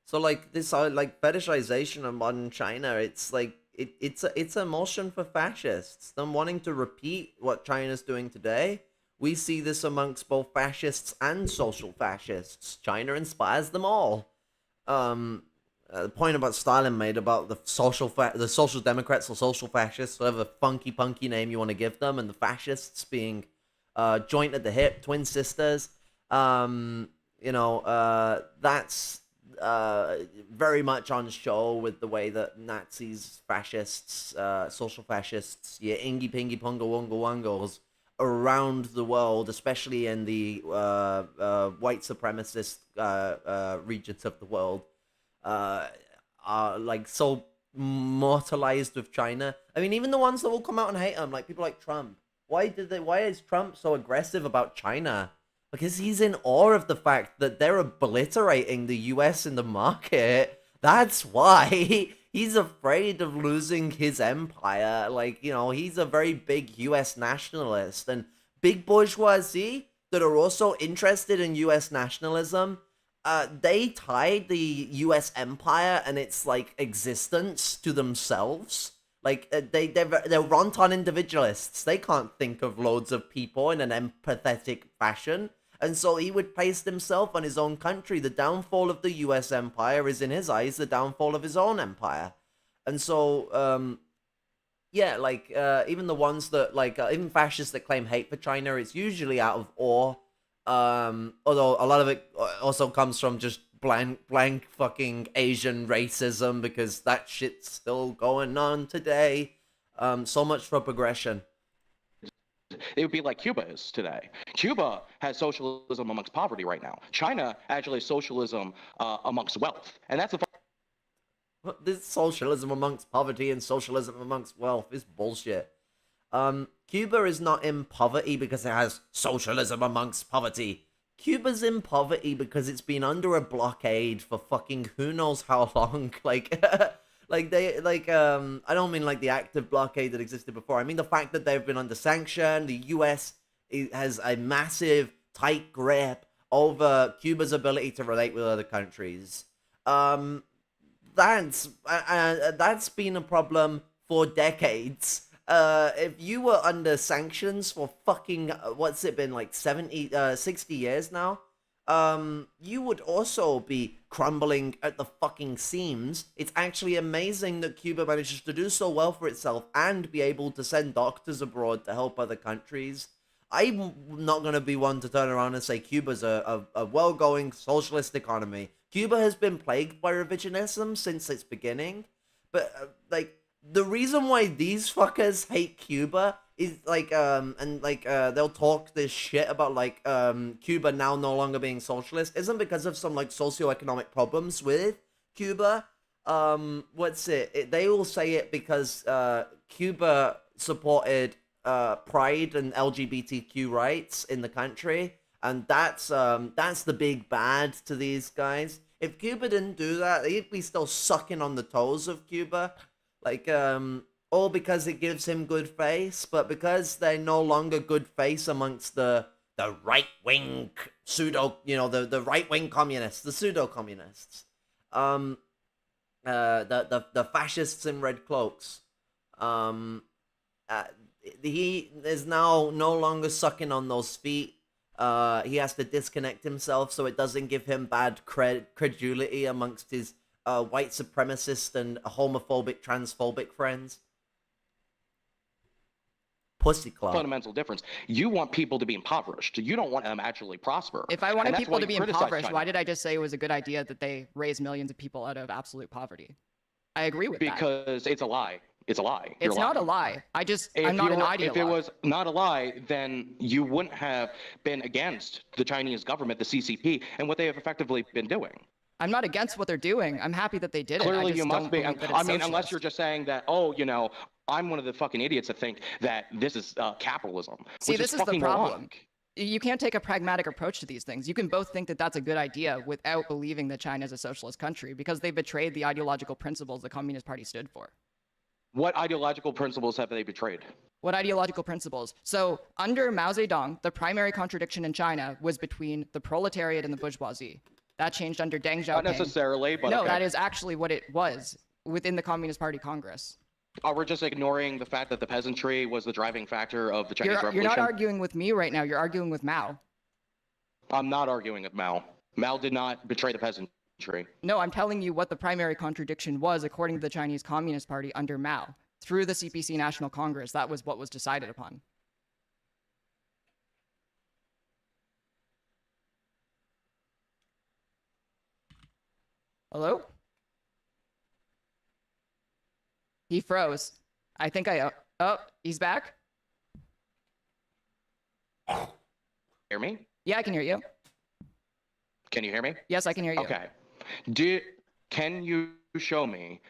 Speaker 1: so like this, like fetishization of modern China, it's like, it's a motion for fascists. Them wanting to repeat what China's doing today. We see this amongst both fascists and social fascists. China inspires them all. The point about Stalin made about the social democrats or social fascists, whatever funky punky name you want to give them, and the fascists being joint at the hip, twin sisters. That's very much on show with the way that Nazis, fascists, social fascists, ingy pingy punga wonga wongos around the world, especially in the white supremacist regions of the world, are like so mortalized with China. I mean, even the ones that will come out and hate them, like people like Trump. Why is Trump so aggressive about China? Because he's in awe of the fact that they're obliterating the US in the market. That's why. He's afraid of losing his empire. Like, he's a very big US nationalist. And big bourgeoisie that are also interested in US nationalism, they tied the US empire and its, like, existence to themselves. Like, they're Ronton individualists. They can't think of loads of people in an empathetic fashion. And so he would place himself on his own country. The downfall of the US empire is, in his eyes, the downfall of his own empire. And so, even the ones that, even fascists that claim hate for China, it's usually out of awe. Although a lot of it also comes from just blank fucking Asian racism, because that shit's still going on today. So much for progression.
Speaker 3: It would be like Cuba is today. Cuba has socialism amongst poverty right now. China actually has socialism amongst wealth. And that's the
Speaker 1: This socialism amongst poverty and socialism amongst wealth is bullshit. Cuba is not in poverty because it has socialism amongst poverty. Cuba's in poverty because it's been under a blockade for fucking who knows how long. I don't mean like the active blockade that existed before. I mean the fact that they've been under sanction. The US has a massive, tight grip over Cuba's ability to relate with other countries. That's been a problem for decades. If you were under sanctions for fucking, what's it been, like 60 years now? You would also be crumbling at the fucking seams. It's actually amazing that Cuba manages to do so well for itself and be able to send doctors abroad to help other countries. I'm not going to be one to turn around and say Cuba's a well-going socialist economy. Cuba has been plagued by revisionism since its beginning, but, the reason why these fuckers hate Cuba is, they'll talk this shit about, Cuba now no longer being socialist, isn't because of some, socioeconomic problems with Cuba. They will say it because, Cuba supported, pride and LGBTQ rights in the country, and that's the big bad to these guys. If Cuba didn't do that, they'd be still sucking on the toes of Cuba. All because it gives him good face, but because they're no longer good face amongst the right-wing the right-wing communists, the pseudo-communists. the fascists in red cloaks. He is now no longer sucking on those feet. He has to disconnect himself so it doesn't give him bad credulity amongst his white supremacist and homophobic, transphobic friends. Pussy club.
Speaker 3: Fundamental difference. You want people to be impoverished. You don't want them actually prosper.
Speaker 4: If I wanted
Speaker 3: And that's
Speaker 4: people
Speaker 3: why
Speaker 4: to
Speaker 3: you
Speaker 4: be
Speaker 3: criticize
Speaker 4: impoverished,
Speaker 3: China.
Speaker 4: why did I just say it was a good idea that they raise millions of people out of absolute poverty? I agree with that.
Speaker 3: Because it's a lie. It's a lie.
Speaker 4: It's not a lie. I'm not an ideologue.
Speaker 3: If it was not a lie, then you wouldn't have been against the Chinese government, the CCP, and what they have effectively been doing.
Speaker 4: I'm not against what they're doing. I'm happy that they did it.
Speaker 3: Clearly,
Speaker 4: I just
Speaker 3: you must
Speaker 4: don't
Speaker 3: be.
Speaker 4: believe that
Speaker 3: I
Speaker 4: it's
Speaker 3: mean, unless
Speaker 4: socialist.
Speaker 3: you're just saying that, oh, you know, I'm one of the fucking idiots that think that this is capitalism.
Speaker 4: See,
Speaker 3: which
Speaker 4: this is the
Speaker 3: fucking
Speaker 4: problem.
Speaker 3: moronic.
Speaker 4: You can't take a pragmatic approach to these things. You can both think that that's a good idea without believing that China is a socialist country because they betrayed the ideological principles the Communist Party stood for.
Speaker 3: What ideological principles have they betrayed?
Speaker 4: What ideological principles? So, under Mao Zedong, the primary contradiction in China was between the proletariat and the bourgeoisie. That changed under Deng Xiaoping.
Speaker 3: Not necessarily, but
Speaker 4: No,
Speaker 3: okay.
Speaker 4: that is actually what it was within the Communist Party Congress.
Speaker 3: We're just ignoring the fact that the peasantry was the driving factor of the Chinese Revolution.
Speaker 4: You're not arguing with me right now. You're arguing with Mao.
Speaker 3: I'm not arguing with Mao. Mao did not betray the peasantry.
Speaker 4: No, I'm telling you what the primary contradiction was according to the Chinese Communist Party under Mao. Through the CPC National Congress, that was what was decided upon. Hello? He froze. I think oh, he's back?
Speaker 3: Hear me?
Speaker 4: Yeah, I can hear you.
Speaker 3: Can you hear me?
Speaker 4: Yes, I can hear you.
Speaker 3: Okay. Can you show me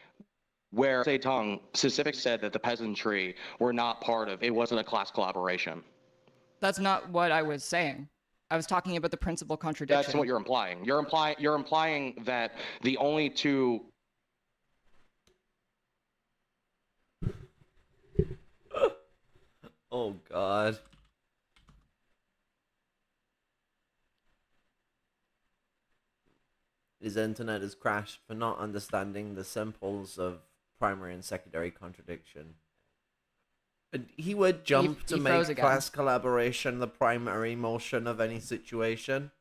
Speaker 3: where Zedong specifically said that the peasantry were not part of, it wasn't a class collaboration?
Speaker 4: That's not what I was saying. I was talking about the principal contradiction.
Speaker 3: That's what you're implying. You're implying that the only two.
Speaker 1: Oh God. His internet has crashed for not understanding the simples of primary and secondary contradiction. He would jump to
Speaker 4: he froze
Speaker 1: make
Speaker 4: again.
Speaker 1: class collaboration the primary motion of any situation.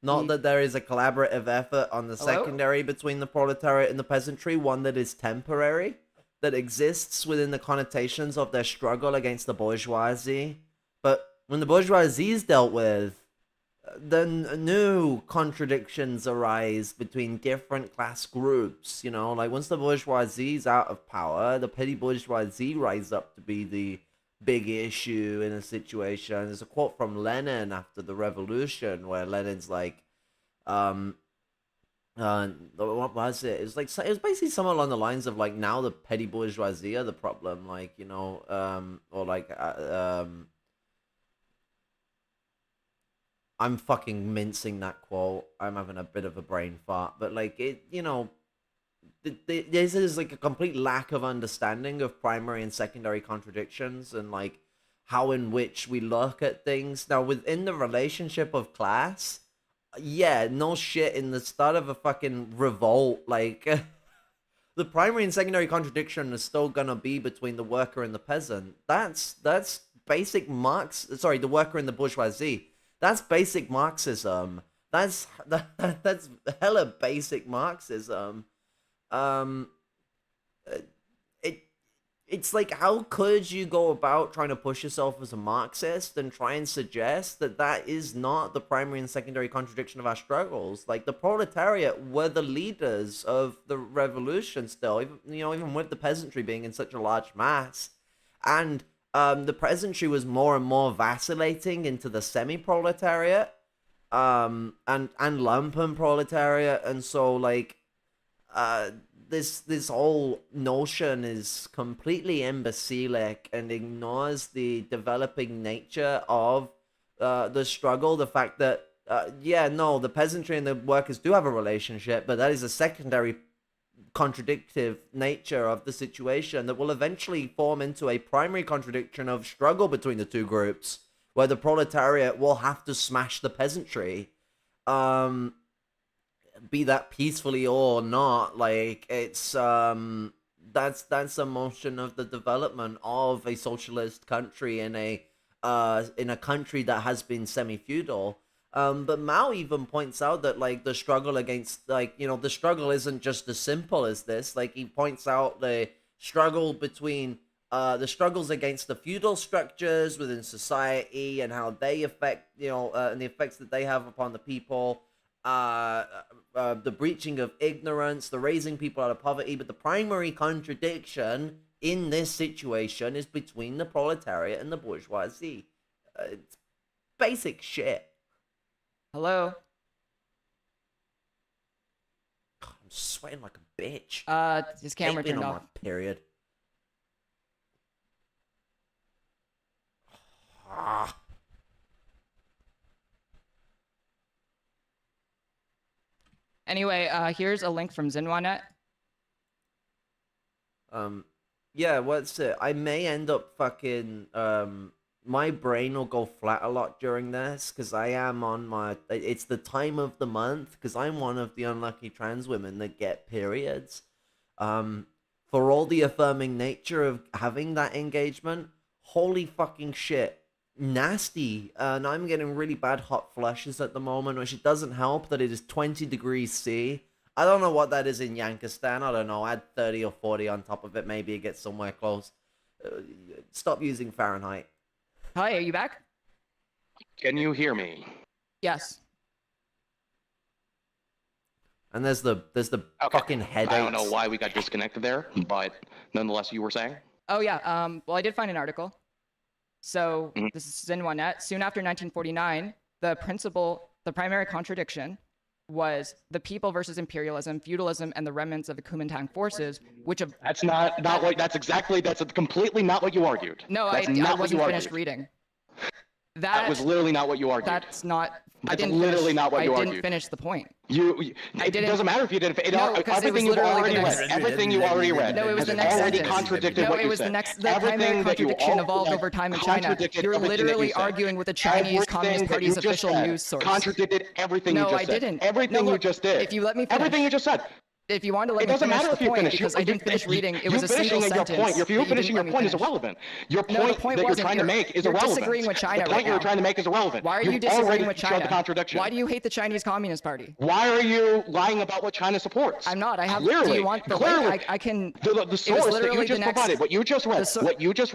Speaker 1: Not that there is a collaborative effort on the
Speaker 4: Hello?
Speaker 1: secondary between the proletariat and the peasantry, one that is temporary, that exists within the connotations of their struggle against the bourgeoisie. But when the bourgeoisie is dealt with, then new contradictions arise between different class groups, you know, like once the bourgeoisie is out of power, the petty bourgeoisie rise up to be the big issue in a situation. There's a quote from Lenin after the revolution where Lenin's like, what was it? It was like, it was basically somewhere along the lines of like, now the petty bourgeoisie are the problem, like, you know, or like, I'm fucking mincing that quote. I'm having a bit of a brain fart. But, like, it, you know, this is, like, a complete lack of understanding of primary and secondary contradictions and, like, how in which we look at things. Now, within the relationship of class, yeah, no shit, in the start of a fucking revolt, like, the primary and secondary contradiction is still gonna be between the worker and the peasant. That's basic the worker and the bourgeoisie. That's basic Marxism. That's hella basic Marxism. It's like, how could you go about trying to push yourself as a Marxist and try and suggest that that is not the primary and secondary contradiction of our struggles? Like, the proletariat were the leaders of the revolution still, even with the peasantry being in such a large mass. And the peasantry was more and more vacillating into the semi-proletariat, and lumpen proletariat, and so like, this whole notion is completely imbecilic and ignores the developing nature of the struggle. The fact that the peasantry and the workers do have a relationship, but that is a secondary contradictive nature of the situation that will eventually form into a primary contradiction of struggle between the two groups, where the proletariat will have to smash the peasantry. be that peacefully or not, like it's that's a motion of the development of a socialist country in a country that has been semi-feudal. But Mao even points out that like the struggle against the struggle isn't just as simple as this. Like he points out the struggle between the struggles against the feudal structures within society and how they affect and the effects that they have upon the people. The breaching of ignorance, the raising people out of poverty, but the primary contradiction in this situation is between the proletariat and the bourgeoisie. It's basic shit.
Speaker 4: Hello?
Speaker 1: God, I'm sweating like a bitch.
Speaker 4: His camera
Speaker 1: Ain't been
Speaker 4: turned
Speaker 1: on
Speaker 4: off.
Speaker 1: my period. Ah.
Speaker 4: Anyway, here's a link from Xinhua.net.
Speaker 1: Yeah, what's it? I may end up fucking, my brain will go flat a lot during this, because I am on my, it's the time of the month, because I'm one of the unlucky trans women that get periods. For all the affirming nature of having that engagement, holy fucking shit. Nasty, and I'm getting really bad hot flushes at the moment, which it doesn't help that it is 20 degrees C. I don't know what that is in Yankistan. I don't know. Add 30 or 40 on top of it. Maybe it gets somewhere close. Stop using Fahrenheit.
Speaker 4: Hi, are you back?
Speaker 3: Can you hear me?
Speaker 4: Yes.
Speaker 1: And there's the fucking headaches.
Speaker 3: I don't know why we got disconnected there, but nonetheless, you were saying?
Speaker 4: Oh yeah. Well, I did find an article. So this is Xinhua.net. Soon after 1949, the primary contradiction was the people versus imperialism, feudalism, and the remnants of the Kuomintang forces, which have...
Speaker 3: That's that's completely not what you argued.
Speaker 4: No, I wasn't finished reading.
Speaker 3: That was literally not what you argued.
Speaker 4: That's not...
Speaker 3: That's literally not what you argued.
Speaker 4: I didn't finish the point.
Speaker 3: It doesn't matter if you didn't.
Speaker 4: No, because
Speaker 3: everything you've already read. Everything you already read.
Speaker 4: No, it was the
Speaker 3: has
Speaker 4: next
Speaker 3: already
Speaker 4: sentence.
Speaker 3: contradicted
Speaker 4: No,
Speaker 3: what
Speaker 4: it
Speaker 3: you
Speaker 4: was
Speaker 3: said.
Speaker 4: the primary contradiction evolved over time in China. You're literally arguing with the Chinese Communist Party's official news source.
Speaker 3: Contradicted everything you just said.
Speaker 4: No, I didn't.
Speaker 3: Everything you just did.
Speaker 4: If you let me finish.
Speaker 3: Everything you just said.
Speaker 4: If you want to let me finish the point, because I didn't finish reading, it was a single sentence.
Speaker 3: You finishing your point is irrelevant. Your point that you're trying to make is irrelevant.
Speaker 4: You're disagreeing with China right now.
Speaker 3: The point you're trying to make is irrelevant.
Speaker 4: Why are you disagreeing with China?
Speaker 3: The contradiction.
Speaker 4: Why do you hate the Chinese Communist Party?
Speaker 3: Why are you lying about what China supports?
Speaker 4: I'm not. I have.
Speaker 3: Clearly,
Speaker 4: do you want the link? I can.
Speaker 3: The source that you just provided, what you just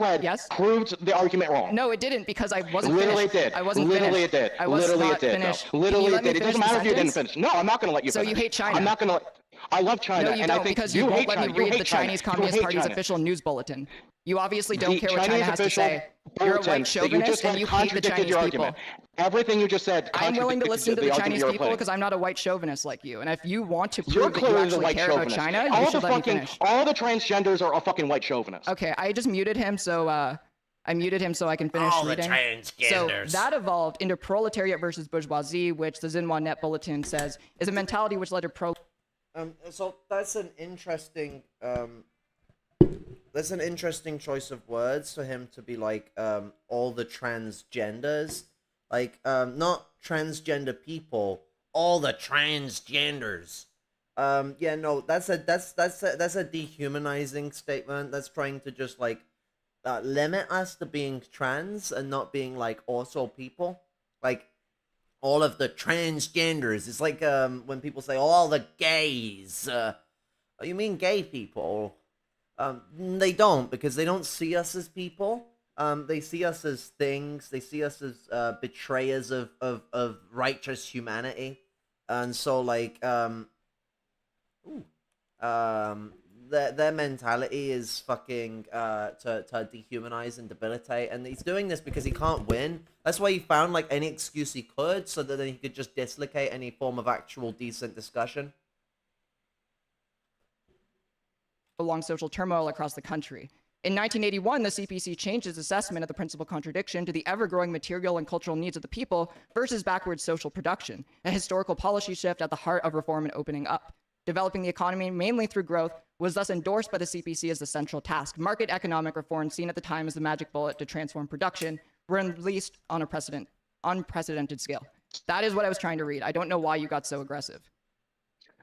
Speaker 3: read,
Speaker 4: yes?
Speaker 3: proves the argument wrong.
Speaker 4: No, it didn't, because I wasn't
Speaker 3: Literally
Speaker 4: finished.
Speaker 3: It did.
Speaker 4: I wasn't
Speaker 3: Literally
Speaker 4: finished.
Speaker 3: It did.
Speaker 4: I was
Speaker 3: Literally
Speaker 4: not
Speaker 3: it did.
Speaker 4: finished.
Speaker 3: Literally it did. It doesn't matter if you didn't finish. No, I'm not going to let you finish.
Speaker 4: So you hate China.
Speaker 3: I'm not going to. I love China,
Speaker 4: no, you
Speaker 3: and
Speaker 4: don't,
Speaker 3: I think
Speaker 4: because
Speaker 3: you
Speaker 4: won't
Speaker 3: hate
Speaker 4: let
Speaker 3: China.
Speaker 4: me read the Chinese Communist Party's official news bulletin. You obviously don't care what China has to say. You're a white chauvinist and you hate the Chinese people.
Speaker 3: Everything you just said.
Speaker 4: I'm willing to listen to the Chinese people because I'm not a white chauvinist like you. And if you want to prove that you actually care about China, you should let me finish.
Speaker 3: All the transgenders are fucking white chauvinists.
Speaker 4: Okay, I just muted him, so I muted him so I can finish reading. So that evolved into proletariat versus bourgeoisie, which the Xinhua.net bulletin says is a mentality which led to
Speaker 1: So that's an interesting choice of words for him to be like all the transgenders, like not transgender people, all the transgenders. Yeah, no, that's a dehumanizing statement. That's trying to just like limit us to being trans and not being like also people, like all of the transgenders. It's like when people say all the gays. You mean gay people? They don't, because they don't see us as people. They see us as things. They see us as betrayers of righteous humanity, and so like their mentality is fucking to dehumanize and debilitate, and he's doing this because he can't win. That's why he found like any excuse he could, so that then he could just dislocate any form of actual decent discussion.
Speaker 4: Along social turmoil across the country. In 1981, the CPC changed its assessment of the principal contradiction to the ever-growing material and cultural needs of the people versus backward social production, a historical policy shift at the heart of reform and opening up. Developing the economy mainly through growth was thus endorsed by the CPC as the central task. Market economic reforms, seen at the time as the magic bullet to transform production, were released on a unprecedented scale. That is what I was trying to read. I don't know why you got so aggressive.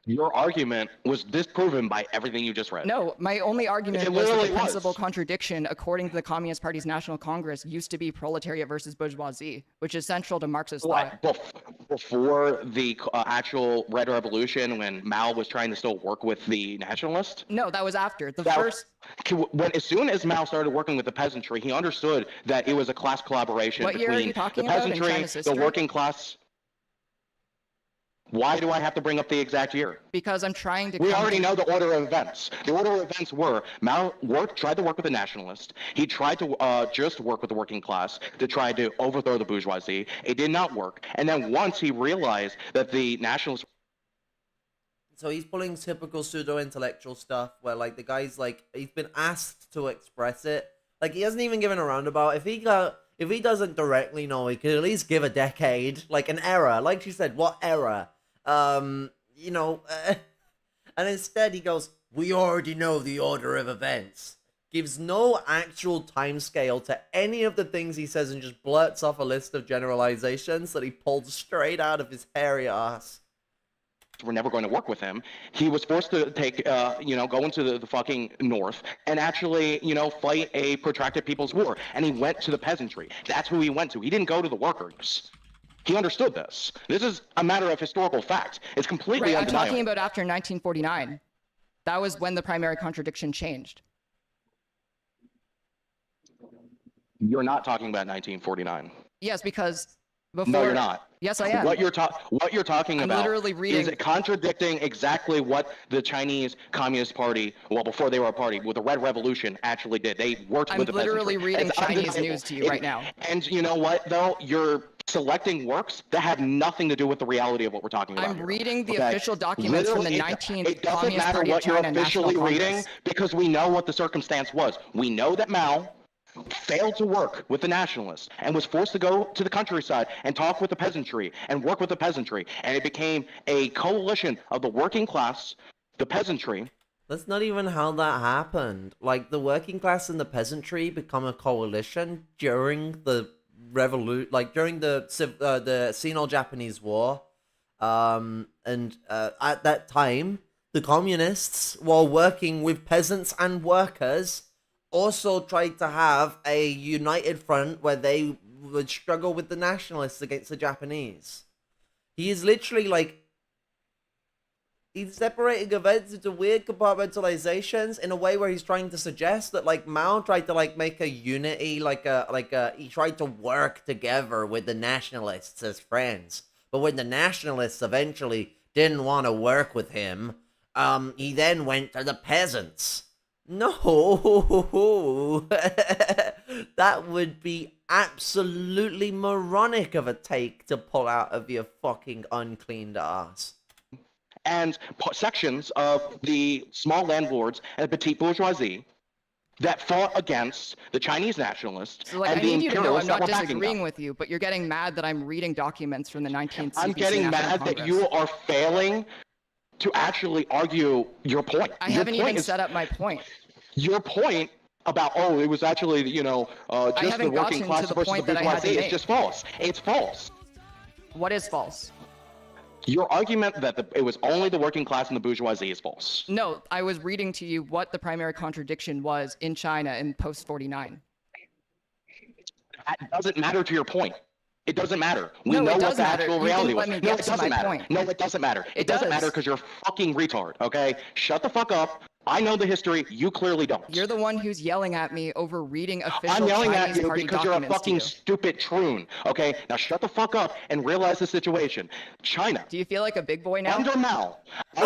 Speaker 3: Your argument was disproven by everything you just read.
Speaker 4: No, my only argument
Speaker 3: It
Speaker 4: was that the
Speaker 3: literally
Speaker 4: principal
Speaker 3: was.
Speaker 4: contradiction, according to the Communist Party's National Congress, used to be proletariat versus bourgeoisie, which is central to Marxist thought.
Speaker 3: Before the actual Red Revolution, when Mao was trying to still work with the nationalists?
Speaker 4: No, that was after.
Speaker 3: As soon as Mao started working with the peasantry, he understood that it was a class collaboration
Speaker 4: What year are
Speaker 3: between
Speaker 4: you talking
Speaker 3: the
Speaker 4: about in
Speaker 3: peasantry,
Speaker 4: China's
Speaker 3: the
Speaker 4: history?
Speaker 3: working class. Why do I have to bring up the exact year?
Speaker 4: Because I'm trying to.
Speaker 3: We already know the order of events. The order of events were Mao tried to work with the nationalists. He tried to just work with the working class to try to overthrow the bourgeoisie. It did not work. And then once he realized that the nationalists.
Speaker 1: So he's pulling typical pseudo-intellectual stuff where, like, the guy's, like, he's been asked to express it. Like, he hasn't even given a roundabout. If he doesn't directly know, he could at least give a decade, like an era. Like she said, what era? You know, and instead he goes, we already know the order of events. Gives no actual timescale to any of the things he says and just blurts off a list of generalizations that he pulled straight out of his hairy ass.
Speaker 3: Were never going to work with him. He was forced to take, go into the fucking north and actually, fight a protracted people's war. And he went to the peasantry. That's who he went to. He didn't go to the workers. He understood this. This is a matter of historical fact. It's completely
Speaker 4: Right, I'm
Speaker 3: undeniable.
Speaker 4: talking about after 1949. That was when the primary contradiction changed.
Speaker 3: You're not talking about 1949.
Speaker 4: Yes, because before.
Speaker 3: No, you're not.
Speaker 4: Yes, I am.
Speaker 3: What you're talking
Speaker 4: I'm
Speaker 3: about
Speaker 4: literally reading.
Speaker 3: is it contradicting exactly what the Chinese Communist Party, well, before they were a party, with the Red Revolution actually did. They worked with the peasantry.
Speaker 4: I'm literally reading
Speaker 3: It's
Speaker 4: Chinese
Speaker 3: undeniable.
Speaker 4: news to you right now.
Speaker 3: And you know what, though? You're selecting works that have nothing to do with the reality of what we're talking about.
Speaker 4: I'm
Speaker 3: here.
Speaker 4: reading the
Speaker 3: Okay?
Speaker 4: official documents from the
Speaker 3: Literally,
Speaker 4: 19th
Speaker 3: It doesn't
Speaker 4: Communist
Speaker 3: matter
Speaker 4: Party of
Speaker 3: what you're
Speaker 4: China
Speaker 3: officially
Speaker 4: National
Speaker 3: reading
Speaker 4: Congress.
Speaker 3: because we know what the circumstance was. We know that Mao failed to work with the nationalists and was forced to go to the countryside and talk with the peasantry and work with the peasantry. And it became a coalition of the working class, the peasantry.
Speaker 1: That's not even how that happened. Like, the working class and the peasantry become a coalition during the during the Sino-Japanese War. And at that time, the communists, while working with peasants and workers, also tried to have a united front where they would struggle with the nationalists against the Japanese. He is literally like, he's separating events into weird compartmentalizations in a way where he's trying to suggest that, like, Mao tried to, like, make a unity, he tried to work together with the nationalists as friends. But when the nationalists eventually didn't want to work with him, he then went to the peasants. No, that would be absolutely moronic of a take to pull out of your fucking uncleaned ass.
Speaker 3: And sections of the small landlords and petite bourgeoisie that fought against the Chinese nationalists
Speaker 4: So, like,
Speaker 3: and
Speaker 4: I
Speaker 3: the
Speaker 4: need you to know I'm
Speaker 3: imperialists
Speaker 4: not
Speaker 3: that were backing
Speaker 4: disagreeing
Speaker 3: them.
Speaker 4: with you, but you're getting mad that I'm reading documents from the 19th
Speaker 3: I'm
Speaker 4: CPC
Speaker 3: getting
Speaker 4: National
Speaker 3: mad that
Speaker 4: Congress.
Speaker 3: you are failing to actually argue your point.
Speaker 4: I
Speaker 3: Your
Speaker 4: haven't
Speaker 3: point
Speaker 4: even
Speaker 3: is-
Speaker 4: set up my point.
Speaker 3: Your point about, it was actually, just the
Speaker 4: haven't
Speaker 3: working
Speaker 4: gotten
Speaker 3: class
Speaker 4: to the
Speaker 3: versus
Speaker 4: point
Speaker 3: the
Speaker 4: that I had to
Speaker 3: bourgeoisie is
Speaker 4: make.
Speaker 3: just false. It's false.
Speaker 4: What is false?
Speaker 3: Your argument that it was only the working class and the bourgeoisie is false.
Speaker 4: No, I was reading to you what the primary contradiction was in China in post-49.
Speaker 3: That doesn't matter to your point. It doesn't matter. We
Speaker 4: No, it
Speaker 3: know
Speaker 4: does
Speaker 3: what the
Speaker 4: matter.
Speaker 3: actual
Speaker 4: You
Speaker 3: reality
Speaker 4: didn't
Speaker 3: was.
Speaker 4: let me
Speaker 3: No,
Speaker 4: get
Speaker 3: it
Speaker 4: to
Speaker 3: doesn't
Speaker 4: my
Speaker 3: matter.
Speaker 4: point.
Speaker 3: No, it doesn't matter.
Speaker 4: It
Speaker 3: It doesn't
Speaker 4: does.
Speaker 3: matter because you're a fucking retard, okay? Shut the fuck up. I know the history. You clearly don't.
Speaker 4: You're the one who's yelling at me over reading official
Speaker 3: I'm yelling
Speaker 4: Chinese
Speaker 3: at you
Speaker 4: party
Speaker 3: because you're a
Speaker 4: documents
Speaker 3: fucking
Speaker 4: to you.
Speaker 3: stupid troon, okay? Now shut the fuck up and realize the situation. China,
Speaker 4: Do you feel like a big boy now?
Speaker 3: under Mao, you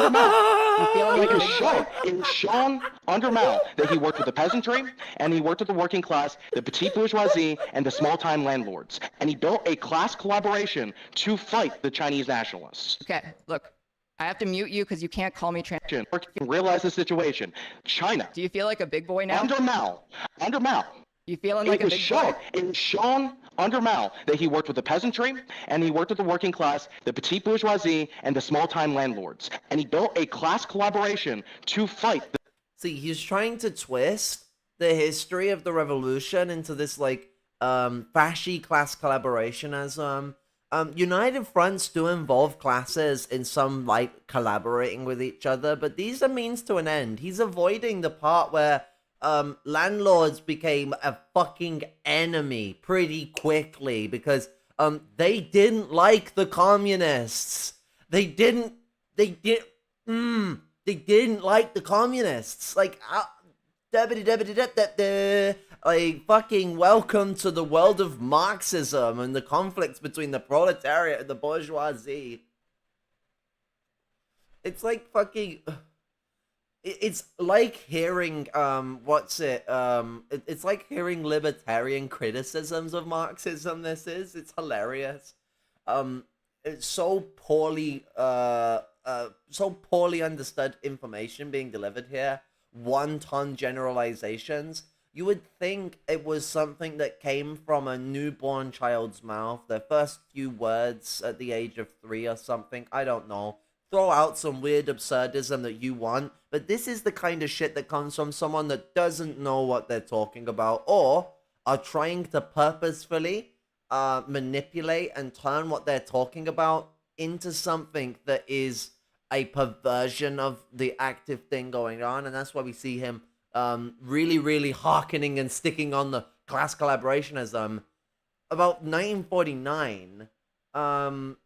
Speaker 4: feeling like a big boy?
Speaker 3: it was shown under Mao that he worked with the peasantry and he worked with the working class, the petite bourgeoisie, and the small-time landlords. And he built a class collaboration to fight the Chinese nationalists.
Speaker 4: Okay, look, I have to mute you because you can't call me
Speaker 3: Realize the situation. China,
Speaker 4: Do you feel like a big boy now?
Speaker 3: under Mao,
Speaker 4: You feeling like a big boy?
Speaker 3: It was shown under Mao that he worked with the peasantry and he worked with the working class, the petite bourgeoisie, and the small-time landlords. And he built a class collaboration to fight the...
Speaker 1: See, he's trying to twist the history of the revolution into this, like, fasci class collaborationism. United fronts do involve classes in some like collaborating with each other, but these are means to an end. He's avoiding the part where landlords became a fucking enemy pretty quickly because they didn't like the communists. They didn't like the communists. Like like fucking welcome to the world of Marxism and the conflicts between the proletariat and the bourgeoisie. It's like fucking it's like hearing it's like hearing libertarian criticisms of Marxism. It's hilarious. It's so poorly understood information being delivered here. One-ton generalizations. You would think it was something that came from a newborn child's mouth, their first few words at the age of 3 or something. I don't know. Throw out some weird absurdism that you want, but this is the kind of shit that comes from someone that doesn't know what they're talking about or are trying to purposefully manipulate and turn what they're talking about into something that is a perversion of the active thing going on, and that's why we see him really hearkening and sticking on the class collaboration as about 1949.
Speaker 3: The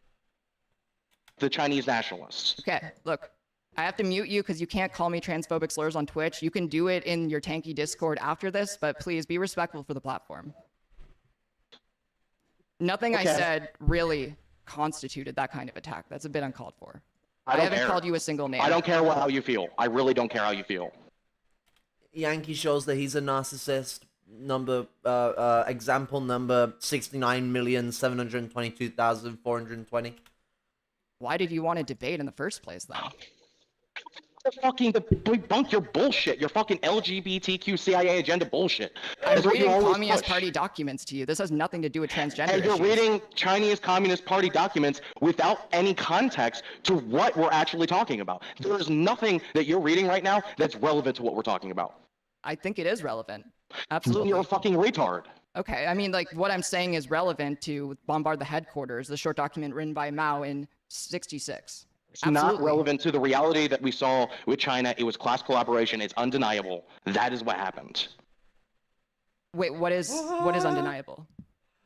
Speaker 3: Chinese nationalists.
Speaker 4: Okay, look, I have to mute you because you can't call me transphobic slurs on Twitch. You can do it in your Tankie Discord after this, but please be respectful for the platform. Nothing I said really constituted that kind of attack. That's a bit uncalled for. I haven't called you a single name.
Speaker 3: I don't care how you feel. I really don't care how you feel.
Speaker 1: Yankee shows that he's a narcissist. Example number 69,722,420.
Speaker 4: Why did you want to debate in the first place, then?
Speaker 3: Fucking debunk your bullshit, your fucking LGBTQ CIA agenda bullshit.
Speaker 4: I'm reading Communist Party documents to you. This has nothing to do with transgender
Speaker 3: And you're
Speaker 4: issues.
Speaker 3: reading Chinese Communist Party documents without any context to what we're actually talking about. There is nothing that you're reading right now that's relevant to what we're talking about.
Speaker 4: I think it is relevant. Absolutely.
Speaker 3: You're a fucking retard.
Speaker 4: Okay, I mean, like, what I'm saying is relevant to Bombard the Headquarters, the short document written by Mao in 66.
Speaker 3: It's not relevant to the reality that we saw with China. It was class collaboration. It's undeniable. That is what happened.
Speaker 4: Wait, what is undeniable?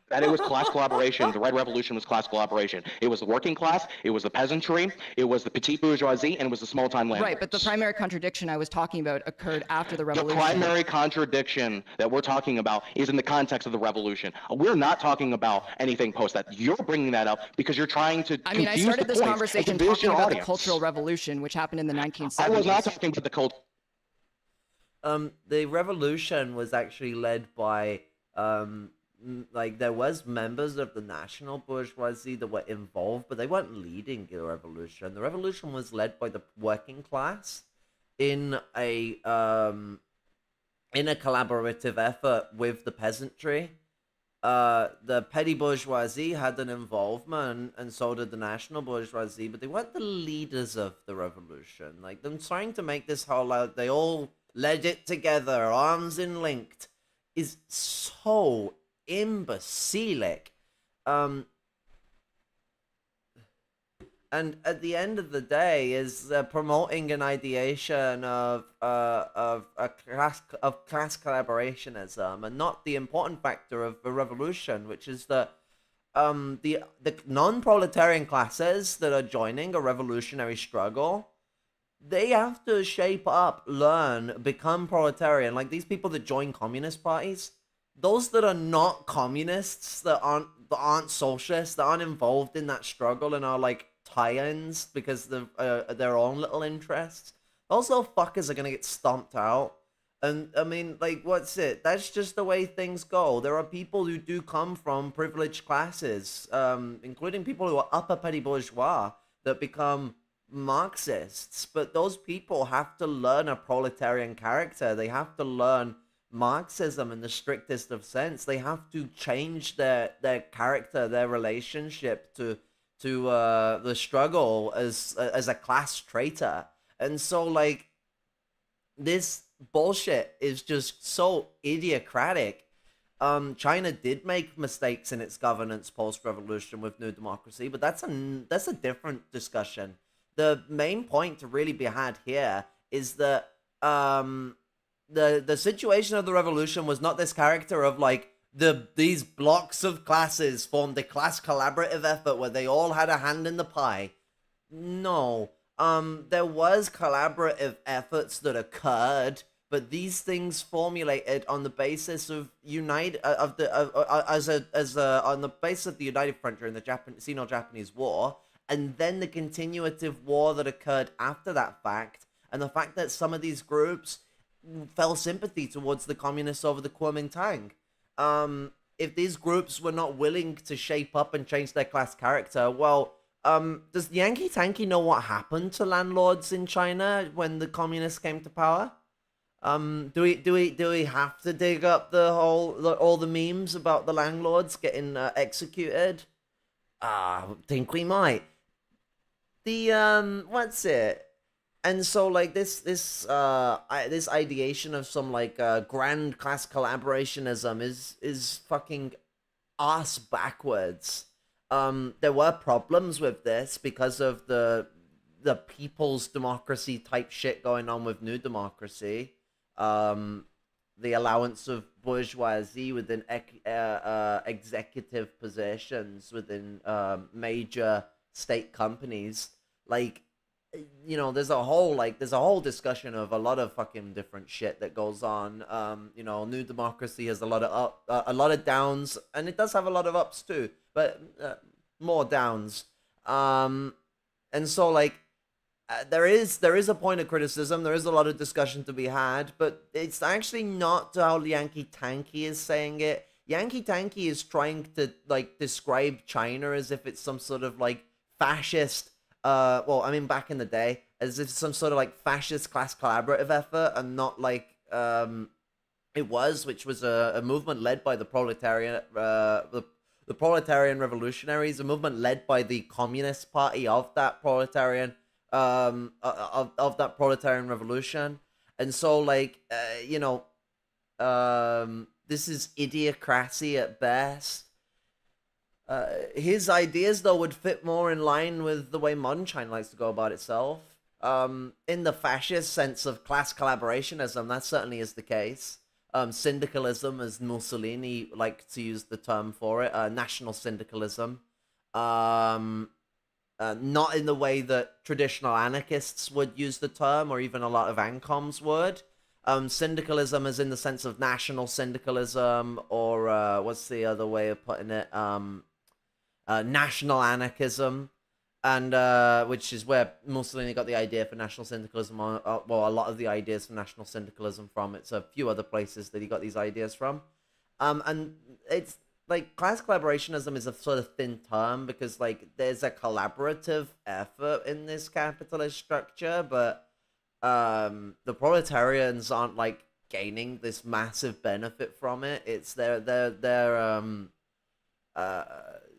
Speaker 3: That it was class collaboration. The Red Revolution was class collaboration. It was the working class, it was the peasantry, it was the petite bourgeoisie, and it was the small-time landlords.
Speaker 4: Right, but the primary contradiction I was talking about occurred after the revolution.
Speaker 3: The primary contradiction that we're talking about is in the context of the revolution. We're not talking about anything post that. You're bringing that up because you're trying to
Speaker 4: I mean, I started this conversation talking about the Cultural Revolution, which happened in the 1970s.
Speaker 3: I was not talking about the cult.
Speaker 1: The revolution was actually led by like there was members of the national bourgeoisie that were involved, but they weren't leading the revolution. The revolution was led by the working class in a collaborative effort with the peasantry. The petty bourgeoisie had an involvement, and so did the national bourgeoisie, but they weren't the leaders of the revolution. Like, them trying to make this whole like they all led it together, arms in linked, is so imbecilic. And at the end of the day is promoting an ideation of class collaborationism, and not the important factor of the revolution, which is that the non-proletarian classes that are joining a revolutionary struggle, they have to shape up, learn, become proletarian. Like these people that join communist parties, those that are not communists, that aren't socialists, that aren't involved in that struggle and are like tie-ins because of their own little interests, those little fuckers are gonna get stomped out. And I mean, like, what's it? That's just the way things go. There are people who do come from privileged classes, including people who are upper petty bourgeois, that become Marxists. But those people have to learn a proletarian character. They have to learn Marxism in the strictest of sense. They have to change their character, their relationship to the struggle as a class traitor. And so, like, this bullshit is just so idiotic. China did make mistakes in its governance post-revolution with New Democracy, but that's a different discussion. The main point to really be had here is that the situation of the revolution was not this character of like these blocks of classes formed a class collaborative effort where they all had a hand in the pie. No. There was collaborative efforts that occurred, but these things formulated on the basis of on the basis of the United Front during the Sino-Japanese War, and then the continuative war that occurred after that fact, and the fact that some of these groups felt sympathy towards the communists over the Kuomintang. If these groups were not willing to shape up and change their class character, well, does Yankee Tankie know what happened to landlords in China when the communists came to power? Do we have to dig up all the memes about the landlords getting executed? I think we might. What's it? And so like this ideation of some like grand class collaborationism is fucking ass backwards. There were problems with this because of the people's democracy type shit going on with New Democracy. The allowance of bourgeoisie within executive positions within major state companies. Like, you know, there's a whole discussion of a lot of fucking different shit that goes on. You know, New Democracy has a lot of downs, and it does have a lot of ups too, but more downs. And so like there is a point of criticism. There is a lot of discussion to be had, but it's actually not how Yankee Tankie is saying it. Yankee Tankie is trying to like describe China as if it's some sort of like fascist. Well, I mean, back in the day, as if some sort of like fascist class collaborative effort, and not like it was, which was a movement led by the proletariat, the proletarian revolutionaries, a movement led by the Communist Party of that proletarian, of that proletarian revolution. And so, like, you know, this is idiocracy at best. His ideas, though, would fit more in line with the way modern China likes to go about itself. In the fascist sense of class collaborationism, that certainly is the case. Syndicalism, as Mussolini liked to use the term for it, national syndicalism. Not in the way that traditional anarchists would use the term, or even a lot of ANCOMs would. Syndicalism is in the sense of national syndicalism, or what's the other way of putting it? National anarchism, and which is where Mussolini got the idea for national syndicalism. Well, a lot of the ideas for national syndicalism from. It's a few other places that he got these ideas from. And it's like class collaborationism is a sort of thin term because like there's a collaborative effort in this capitalist structure, but the proletarians aren't like gaining this massive benefit from it. It's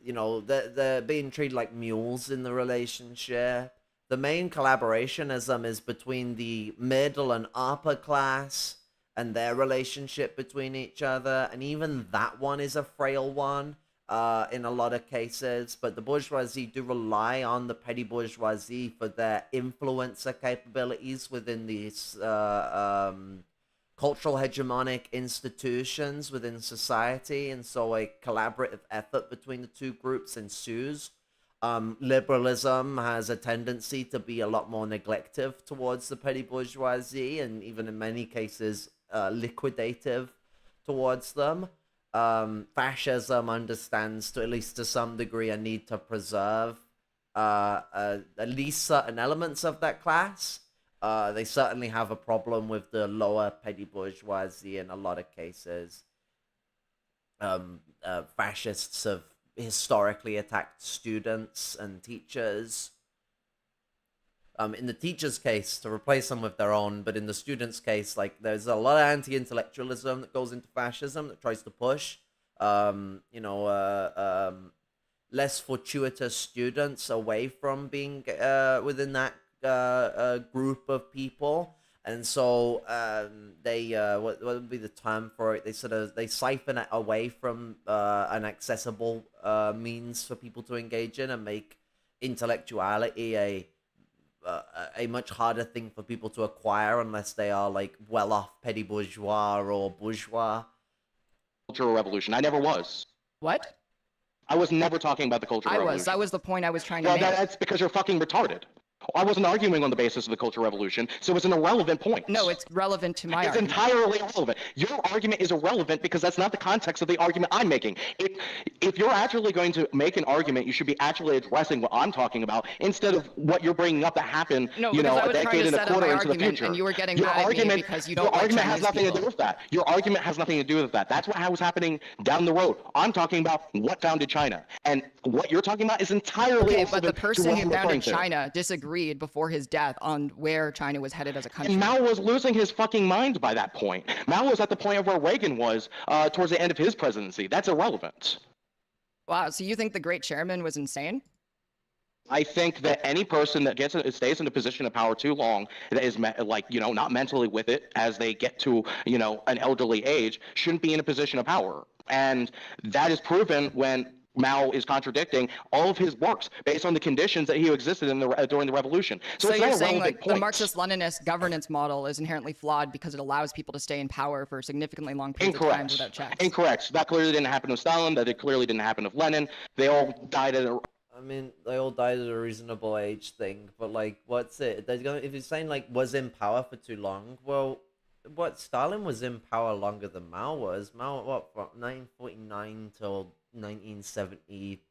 Speaker 1: you know, they're being treated like mules in the relationship. The main collaborationism is between the middle and upper class and their relationship between each other, and even that one is a frail one in a lot of cases. But the bourgeoisie do rely on the petty bourgeoisie for their influencer capabilities within these cultural hegemonic institutions within society, and so a collaborative effort between the two groups ensues. Liberalism has a tendency to be a lot more neglective towards the petty bourgeoisie, and even in many cases liquidative towards them. Fascism understands, to at least to some degree, a need to preserve at least certain elements of that class. They certainly have a problem with the lower petty bourgeoisie in a lot of cases. Fascists have historically attacked students and teachers. In the teachers' case, to replace them with their own, but in the students' case, like there's a lot of anti-intellectualism that goes into fascism that tries to push, you know, less fortuitous students away from being within that group of people. And so they what would be the term for it? They siphon it away from an accessible means for people to engage in and make intellectuality a much harder thing for people to acquire unless they are like well-off petty bourgeois or bourgeois.
Speaker 3: Cultural revolution. I never was.
Speaker 4: What?
Speaker 3: I was never talking about the cultural revolution.
Speaker 4: That was the point I was trying to
Speaker 3: Well,
Speaker 4: make.
Speaker 3: that's because you're fucking retarded. I wasn't arguing on the basis of the Cultural Revolution, so it's an irrelevant point.
Speaker 4: No, it's relevant to my
Speaker 3: It's
Speaker 4: argument.
Speaker 3: entirely irrelevant. Your argument is irrelevant because that's not the context of the argument I'm making. If you're actually going to make an argument, you should be actually addressing what I'm talking about instead of what you're bringing up that happened,
Speaker 4: No,
Speaker 3: you know,
Speaker 4: because I
Speaker 3: a
Speaker 4: was trying
Speaker 3: decade
Speaker 4: to
Speaker 3: and a
Speaker 4: set up
Speaker 3: quarter
Speaker 4: my
Speaker 3: into the
Speaker 4: argument,
Speaker 3: future.
Speaker 4: and you were getting
Speaker 3: Your
Speaker 4: mad at me
Speaker 3: argument,
Speaker 4: because you
Speaker 3: your
Speaker 4: don't like
Speaker 3: argument has
Speaker 4: Chinese
Speaker 3: nothing to
Speaker 4: people.
Speaker 3: do with that. Your argument has nothing to do with that. That's what was happening down the road. I'm talking about what founded China, and what you're talking about is entirely
Speaker 4: Okay, but the
Speaker 3: irrelevant to
Speaker 4: person
Speaker 3: what
Speaker 4: who
Speaker 3: I'm referring
Speaker 4: founded
Speaker 3: to.
Speaker 4: China disagreed before his death on where China was headed as a country.
Speaker 3: And Mao was losing his fucking mind by that point. Mao was at the point of where Reagan was towards the end of his presidency. That's irrelevant.
Speaker 4: Wow, so you think the great chairman was insane?
Speaker 3: I think that any person that stays in a position of power too long, that is not mentally with it as they get to, an elderly age, shouldn't be in a position of power. And that is proven when Mao is contradicting all of his works based on the conditions that he existed in during the revolution. So it's
Speaker 4: you're
Speaker 3: not a
Speaker 4: saying
Speaker 3: relevant
Speaker 4: like
Speaker 3: point.
Speaker 4: the Marxist-Leninist governance model is inherently flawed because it allows people to stay in power for significantly long periods of time without checks.
Speaker 3: Incorrect. That clearly didn't happen with Stalin. That it clearly didn't happen with Lenin. They all died at a
Speaker 1: I mean, they all died at a reasonable age thing, but like, what's it? If you're saying like was in power for too long, well, what Stalin was in power longer than Mao was. Mao, what, from 1949 till 1970,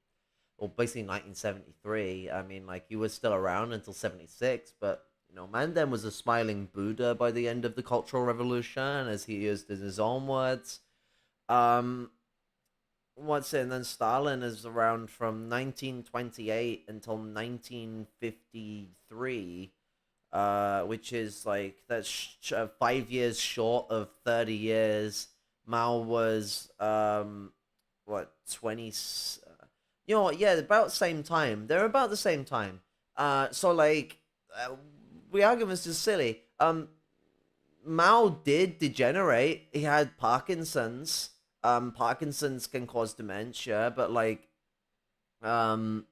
Speaker 1: or basically 1973. I mean, like he was still around until 76, but Mandan was a smiling Buddha by the end of the Cultural Revolution, as he used in his own words. What's it? And then Stalin is around from 1928 until 1953, which is like that's 5 years short of 30 years. Mao was 20? Yeah, about the same time. They're about the same time. So like, the argument's just silly. Mao did degenerate. He had Parkinson's. Parkinson's can cause dementia, but like, that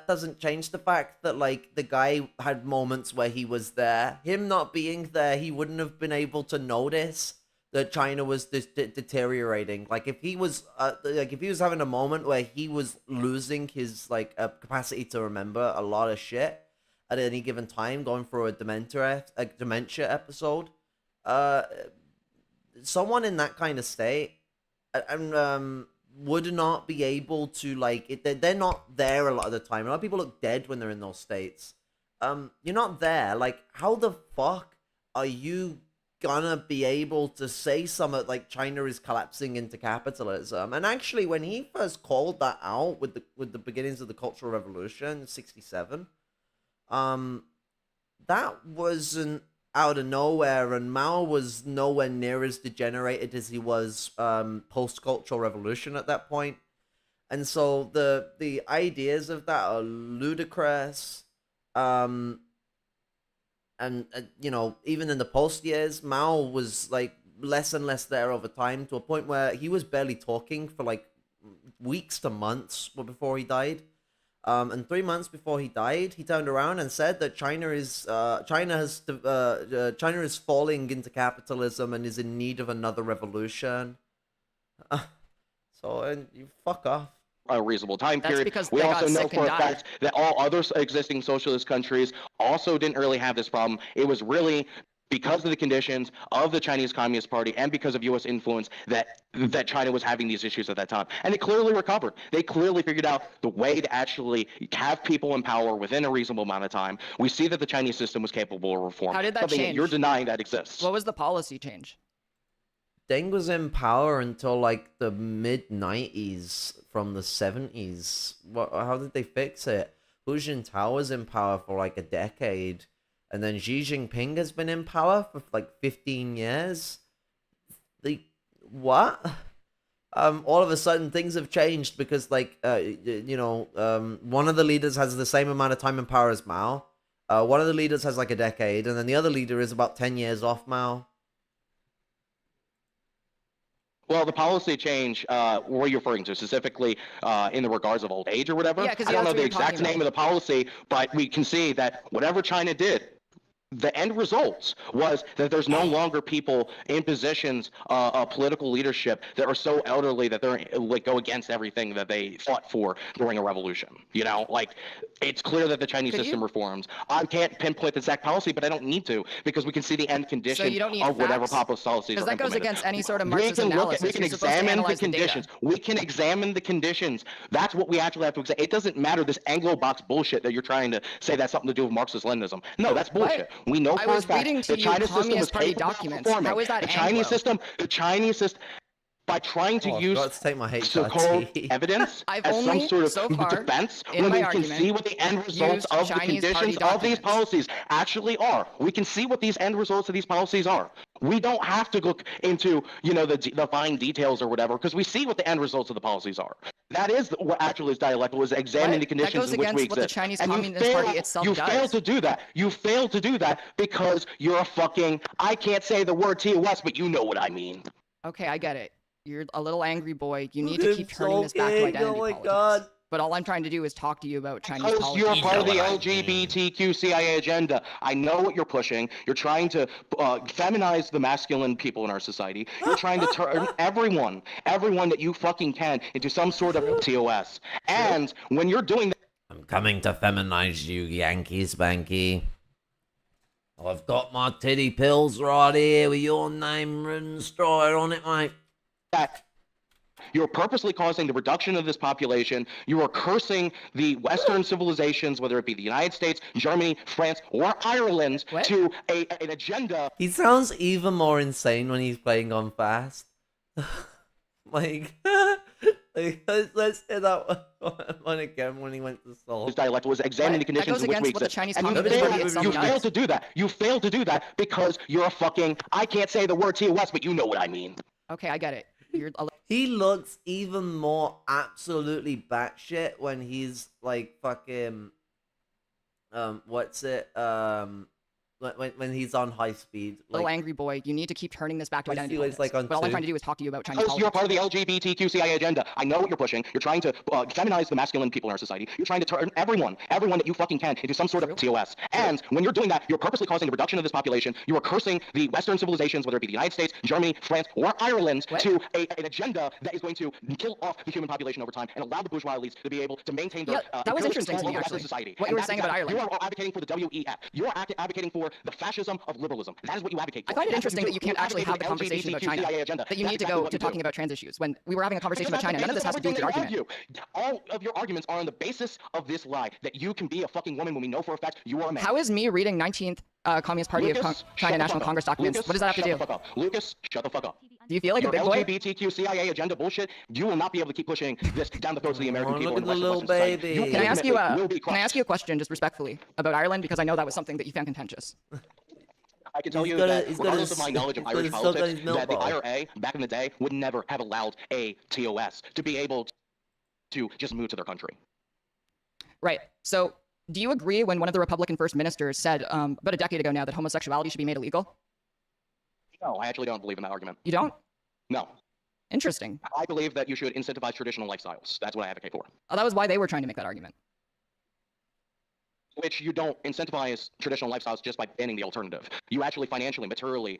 Speaker 1: doesn't change the fact that like the guy had moments where he was there. Him not being there, he wouldn't have been able to notice that China was deteriorating. Like if he was having a moment where he was losing his like capacity to remember a lot of shit at any given time, going through a dementia episode, someone in that kind of state would not be able to like they're not there a lot of the time. A lot of people look dead when they're in those states. You're not there. Like, how the fuck are you gonna be able to say something like China is collapsing into capitalism? And actually, when he first called that out with the beginnings of the Cultural Revolution in '67, that wasn't out of nowhere, and Mao was nowhere near as degenerated as he was post-Cultural Revolution at that point. And so the ideas of that are ludicrous. And even in the post years, Mao was like less and less there over time, to a point where he was barely talking for like weeks to months before he died. And 3 months before he died, he turned around and said that China is falling into capitalism and is in need of another revolution. And you fuck off.
Speaker 3: A reasonable time period.
Speaker 4: Because
Speaker 3: we
Speaker 4: they
Speaker 3: also
Speaker 4: got
Speaker 3: know
Speaker 4: sick
Speaker 3: for
Speaker 4: and
Speaker 3: a
Speaker 4: died.
Speaker 3: fact that all other existing socialist countries also didn't really have this problem. It was really because of the conditions of the Chinese Communist Party and because of U.S. influence that China was having these issues at that time. And it clearly recovered. They clearly figured out the way to actually have people in power within a reasonable amount of time. We see that the Chinese system was capable of reform.
Speaker 4: How did that
Speaker 3: Something
Speaker 4: change?
Speaker 3: you're denying that exists.
Speaker 4: What was the policy change?
Speaker 1: Deng was in power until like the mid-90s from the 70s. How did they fix it? Hu Jintao was in power for like a decade. And then Xi Jinping has been in power for like 15 years. What? All of a sudden things have changed because one of the leaders has the same amount of time in power as Mao. One of the leaders has like a decade, and then the other leader is about 10 years off, Mao.
Speaker 3: Well, the policy change, what are you referring to specifically in the regards of old age or whatever?
Speaker 4: Yeah, 'cause
Speaker 3: I don't know
Speaker 4: that's what
Speaker 3: the
Speaker 4: you're
Speaker 3: exact
Speaker 4: talking
Speaker 3: name of the policy, but we can see that whatever China did, the end results was that there's no longer people in positions of political leadership that are so elderly that they're like go against everything that they fought for during a revolution. You know, like it's clear that the Chinese system reforms. I can't pinpoint the exact policy, but I don't need to because we can see the end condition
Speaker 4: you don't need
Speaker 3: of whatever
Speaker 4: facts?
Speaker 3: policies are
Speaker 4: Because that goes
Speaker 3: implemented.
Speaker 4: against any sort of
Speaker 3: We
Speaker 4: Marxist
Speaker 3: can look
Speaker 4: analysis.
Speaker 3: at, we can
Speaker 4: You're supposed to
Speaker 3: examine the
Speaker 4: analyze data.
Speaker 3: conditions. We can examine the conditions. That's what we actually have to examine. It doesn't matter this Anglo-box bullshit that you're trying to say that's something to do with Marxist-Leninism. No, that's bullshit. We know
Speaker 4: I
Speaker 3: for a
Speaker 4: was
Speaker 3: fact
Speaker 4: reading to
Speaker 3: the
Speaker 4: you
Speaker 3: Chinese system
Speaker 4: Communist
Speaker 3: is
Speaker 4: Party
Speaker 3: capable of
Speaker 4: documents.
Speaker 3: performing.
Speaker 4: How is that
Speaker 3: the Chinese system, by trying to
Speaker 1: Oh, I
Speaker 3: use
Speaker 1: forgot to take my
Speaker 3: so-called
Speaker 1: HRT.
Speaker 3: evidence
Speaker 4: I've
Speaker 3: as some
Speaker 4: only,
Speaker 3: sort of
Speaker 4: so far,
Speaker 3: defense
Speaker 4: in
Speaker 3: when
Speaker 4: my
Speaker 3: we can
Speaker 4: argument,
Speaker 3: see what the end results
Speaker 4: used
Speaker 3: of the
Speaker 4: Chinese party
Speaker 3: conditions of these
Speaker 4: documents.
Speaker 3: policies actually are. We can see what these end results of these policies are. We don't have to look into, you know, the fine details or whatever, because we see what the end results of the policies are. That is what actually is dialectical, is examining the conditions
Speaker 4: That goes
Speaker 3: in which we
Speaker 4: against what the
Speaker 3: exist.
Speaker 4: Chinese
Speaker 3: And
Speaker 4: Communist Party itself
Speaker 3: you
Speaker 4: does.
Speaker 3: fail to do that. You fail to do that because you're a fucking, I can't say the word TOS, but you know what I mean.
Speaker 4: Okay, I get it. You're a little angry boy. You need
Speaker 1: Look
Speaker 4: to
Speaker 1: at
Speaker 4: keep
Speaker 1: him
Speaker 4: turning this back to
Speaker 1: sulking.
Speaker 4: identity
Speaker 1: Oh my
Speaker 4: politics.
Speaker 1: God.
Speaker 4: But all I'm trying to do is talk to you about Chinese
Speaker 3: Because
Speaker 4: politics.
Speaker 3: you're part of the
Speaker 1: know what I mean.
Speaker 3: LGBTQ CIA agenda. I know what you're pushing. You're trying to feminize the masculine people in our society. You're trying to turn everyone that you fucking can into some sort of TOS. And when you're doing that,
Speaker 1: I'm coming to feminize you, Yankee Spanky. I've got my titty pills right here with your name written straight on it, mate.
Speaker 3: you're purposely causing the reduction of this population. You are cursing the Western civilizations, whether it be the United States, Germany, France, or Ireland, to an agenda.
Speaker 1: He sounds even more insane when he's playing on fast. like let's hear that one again when he went to Seoul.
Speaker 3: His dialect was examining the conditions in which we exist.
Speaker 4: And
Speaker 3: you failed to do that. You failed to do that because you're a fucking, I can't say the word TOS, but you know what I mean.
Speaker 4: Okay, I get it.
Speaker 1: He looks even more absolutely batshit when he's like fucking what's it when he's on high speed.
Speaker 4: Little angry boy, you need to keep turning this back to identity politics.
Speaker 1: Like
Speaker 4: but all I'm trying to do is talk to you about Chinese politics.
Speaker 3: You're part of the LGBTQ CIA agenda. I know what you're pushing. You're trying to feminize the masculine people in our society. You're trying to turn everyone that you fucking can into some sort of TOS. And when you're doing that, you're purposely causing the reduction of this population. You are cursing the Western civilizations, whether it be the United States, Germany, France, or Ireland, to an agenda that is going to kill off the human population over time and allow the bourgeois elites to be able to maintain their
Speaker 4: that was interesting to me,
Speaker 3: Western
Speaker 4: actually.
Speaker 3: society.
Speaker 4: What you were saying about Ireland.
Speaker 3: You are advocating for the WEF. You are advocating for the fascism of liberalism. That is what you advocate for.
Speaker 4: I find it interesting that you can't actually have the conversation about China. That you need to go to talking about trans issues. When we were having a conversation about China, none of this has to do with your argument.
Speaker 3: All of your arguments are on the basis of this lie that you can be a fucking woman when we know for a fact you are a man.
Speaker 4: How is me reading 19th Communist Party of China National Congress documents? What does that have to do?
Speaker 3: Lucas, shut the fuck up.
Speaker 4: Do you feel like a big boy?
Speaker 3: LGBTQ CIA agenda bullshit. You will not be able to keep pushing this down the throats of the American people.
Speaker 1: Look at the little baby.
Speaker 4: Can I ask you a question, just respectfully, about Ireland, because I know that was something that you found contentious.
Speaker 3: I can tell you that, regardless of my knowledge of Irish politics, that the IRA back in the day would never have allowed a TOS to be able to just move to their country.
Speaker 4: Right. So, do you agree when one of the Republican first ministers said about a decade ago now that homosexuality should be made illegal?
Speaker 3: No, I actually don't believe in that argument.
Speaker 4: You don't?
Speaker 3: No.
Speaker 4: Interesting.
Speaker 3: I believe that you should incentivize traditional lifestyles. That's what I advocate for.
Speaker 4: Oh, that was why they were trying to make that argument.
Speaker 3: Which you don't incentivize traditional lifestyles just by banning the alternative. You actually financially, materially,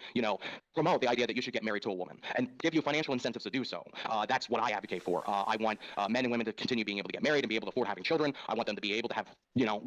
Speaker 3: promote the idea that you should get married to a woman and give you financial incentives to do so. That's what I advocate for. I want men and women to continue being able to get married and be able to afford having children. I want them to be able to have,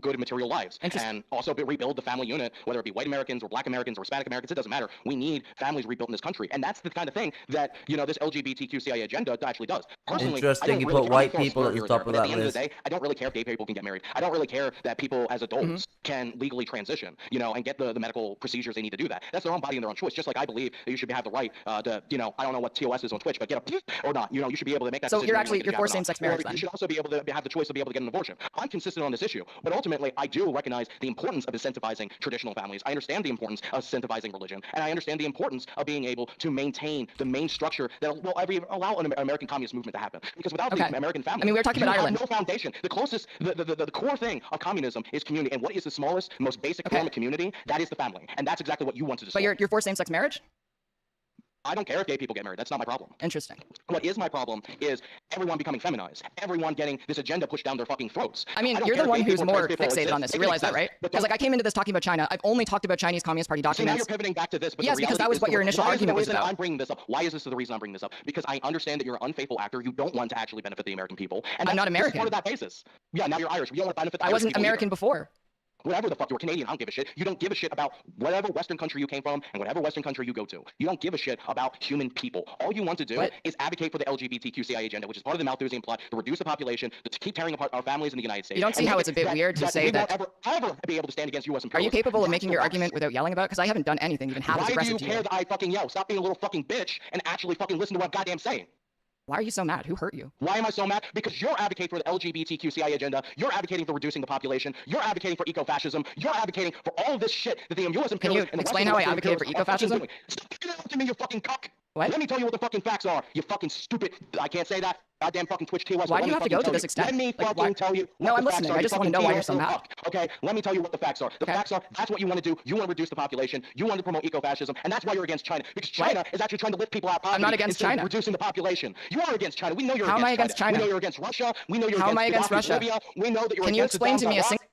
Speaker 3: good material lives. And also rebuild the family unit, whether it be white Americans or black Americans or Hispanic Americans, it doesn't matter. We need families rebuilt in this country. And that's the kind of thing that, this LGBTQ CIA agenda actually does. Personally,
Speaker 1: interesting, you put white people at the top of that list.
Speaker 3: At the end of the day, I don't really care if gay people can get married. I don't really care that people as adults can legally transition, and get the medical procedures they need to do that. That's their own body and their own choice. Just like I believe that you should have the right to, I don't know what TOS is on Twitch, but get a or not. You should be able to make that decision.
Speaker 4: So you're for same-sex marriage then?
Speaker 3: You should also be able to have the choice to be able to get an abortion. I'm consistent on this issue, but ultimately I do recognize the importance of incentivizing traditional families. I understand the importance of incentivizing religion, and I understand the importance of being able to maintain the main structure that will allow an American communist movement to happen. Because without the American family,
Speaker 4: we're talking about Ireland.
Speaker 3: No foundation. The closest, the core thing of communism is smallest community. And what is the smallest, most basic form of community? That is the family. And that's exactly what you want to destroy.
Speaker 4: But you're for same-sex marriage?
Speaker 3: I don't care if gay people get married. That's not my problem.
Speaker 4: Interesting.
Speaker 3: What is my problem is everyone becoming feminized. Everyone getting this agenda pushed down their fucking throats.
Speaker 4: I mean, you're the one who's more fixated on this. You realize that, right? Because like I came into this talking about China. I've only talked about Chinese Communist Party documents.
Speaker 3: So now you're pivoting back to this. But
Speaker 4: yes, because that was what your initial argument was about.
Speaker 3: I'm bringing this up. Why is this the reason I'm bringing this up? Because I understand that you're an unfaithful actor. You don't want to actually benefit the American people. And
Speaker 4: I'm not American.
Speaker 3: Part of that basis. Yeah, now you're Irish. You don't want to benefit the Irish people.
Speaker 4: I wasn't American before.
Speaker 3: Whatever the fuck, you're Canadian, I don't give a shit. You don't give a shit about whatever Western country you came from and whatever Western country you go to. You don't give a shit about human people. All you want to do is advocate for the LGBTQ CIA agenda, which is part of the Malthusian plot to reduce the population, to keep tearing apart our families in the United States.
Speaker 4: You don't see how it's a bit weird to say that.
Speaker 3: Ever be able to stand against U.S. imperialism.
Speaker 4: Are you capable of making your argument without yelling about it? Because I haven't done anything even half as aggressive to you.
Speaker 3: Why do you care that I fucking yell? Stop being a little fucking bitch and actually fucking listen to what I'm goddamn saying.
Speaker 4: Why are you so mad? Who hurt you?
Speaker 3: Why am I so mad? Because you're advocating for the LGBTQ CIA agenda. You're advocating for reducing the population. You're advocating for ecofascism. You're advocating for all of this shit that the U.S. imperialists.
Speaker 4: Can you explain how I advocated for ecofascism?
Speaker 3: Stop to me, you fucking cuck.
Speaker 4: What?
Speaker 3: Let me tell you what the fucking facts are. You fucking stupid. I can't say that. Goddamn fucking Twitch TOS.
Speaker 4: Why do you have to go to this extent?
Speaker 3: Let me fucking tell you.
Speaker 4: No, I'm listening. I just want to know why you're so mad.
Speaker 3: Okay, let me tell you what the facts are. The facts are that's what you want to do. You want to reduce the population. You want to promote ecofascism, and that's why you're against China. Because China is actually trying to lift people out of poverty.
Speaker 4: I'm not against China.
Speaker 3: Reducing the population. You are against China. We know you're
Speaker 4: against China. How am I against China?
Speaker 3: We know you're against Russia. We know you're
Speaker 4: How am I against Russia?
Speaker 3: We know that you're.
Speaker 4: Can you explain to me a single?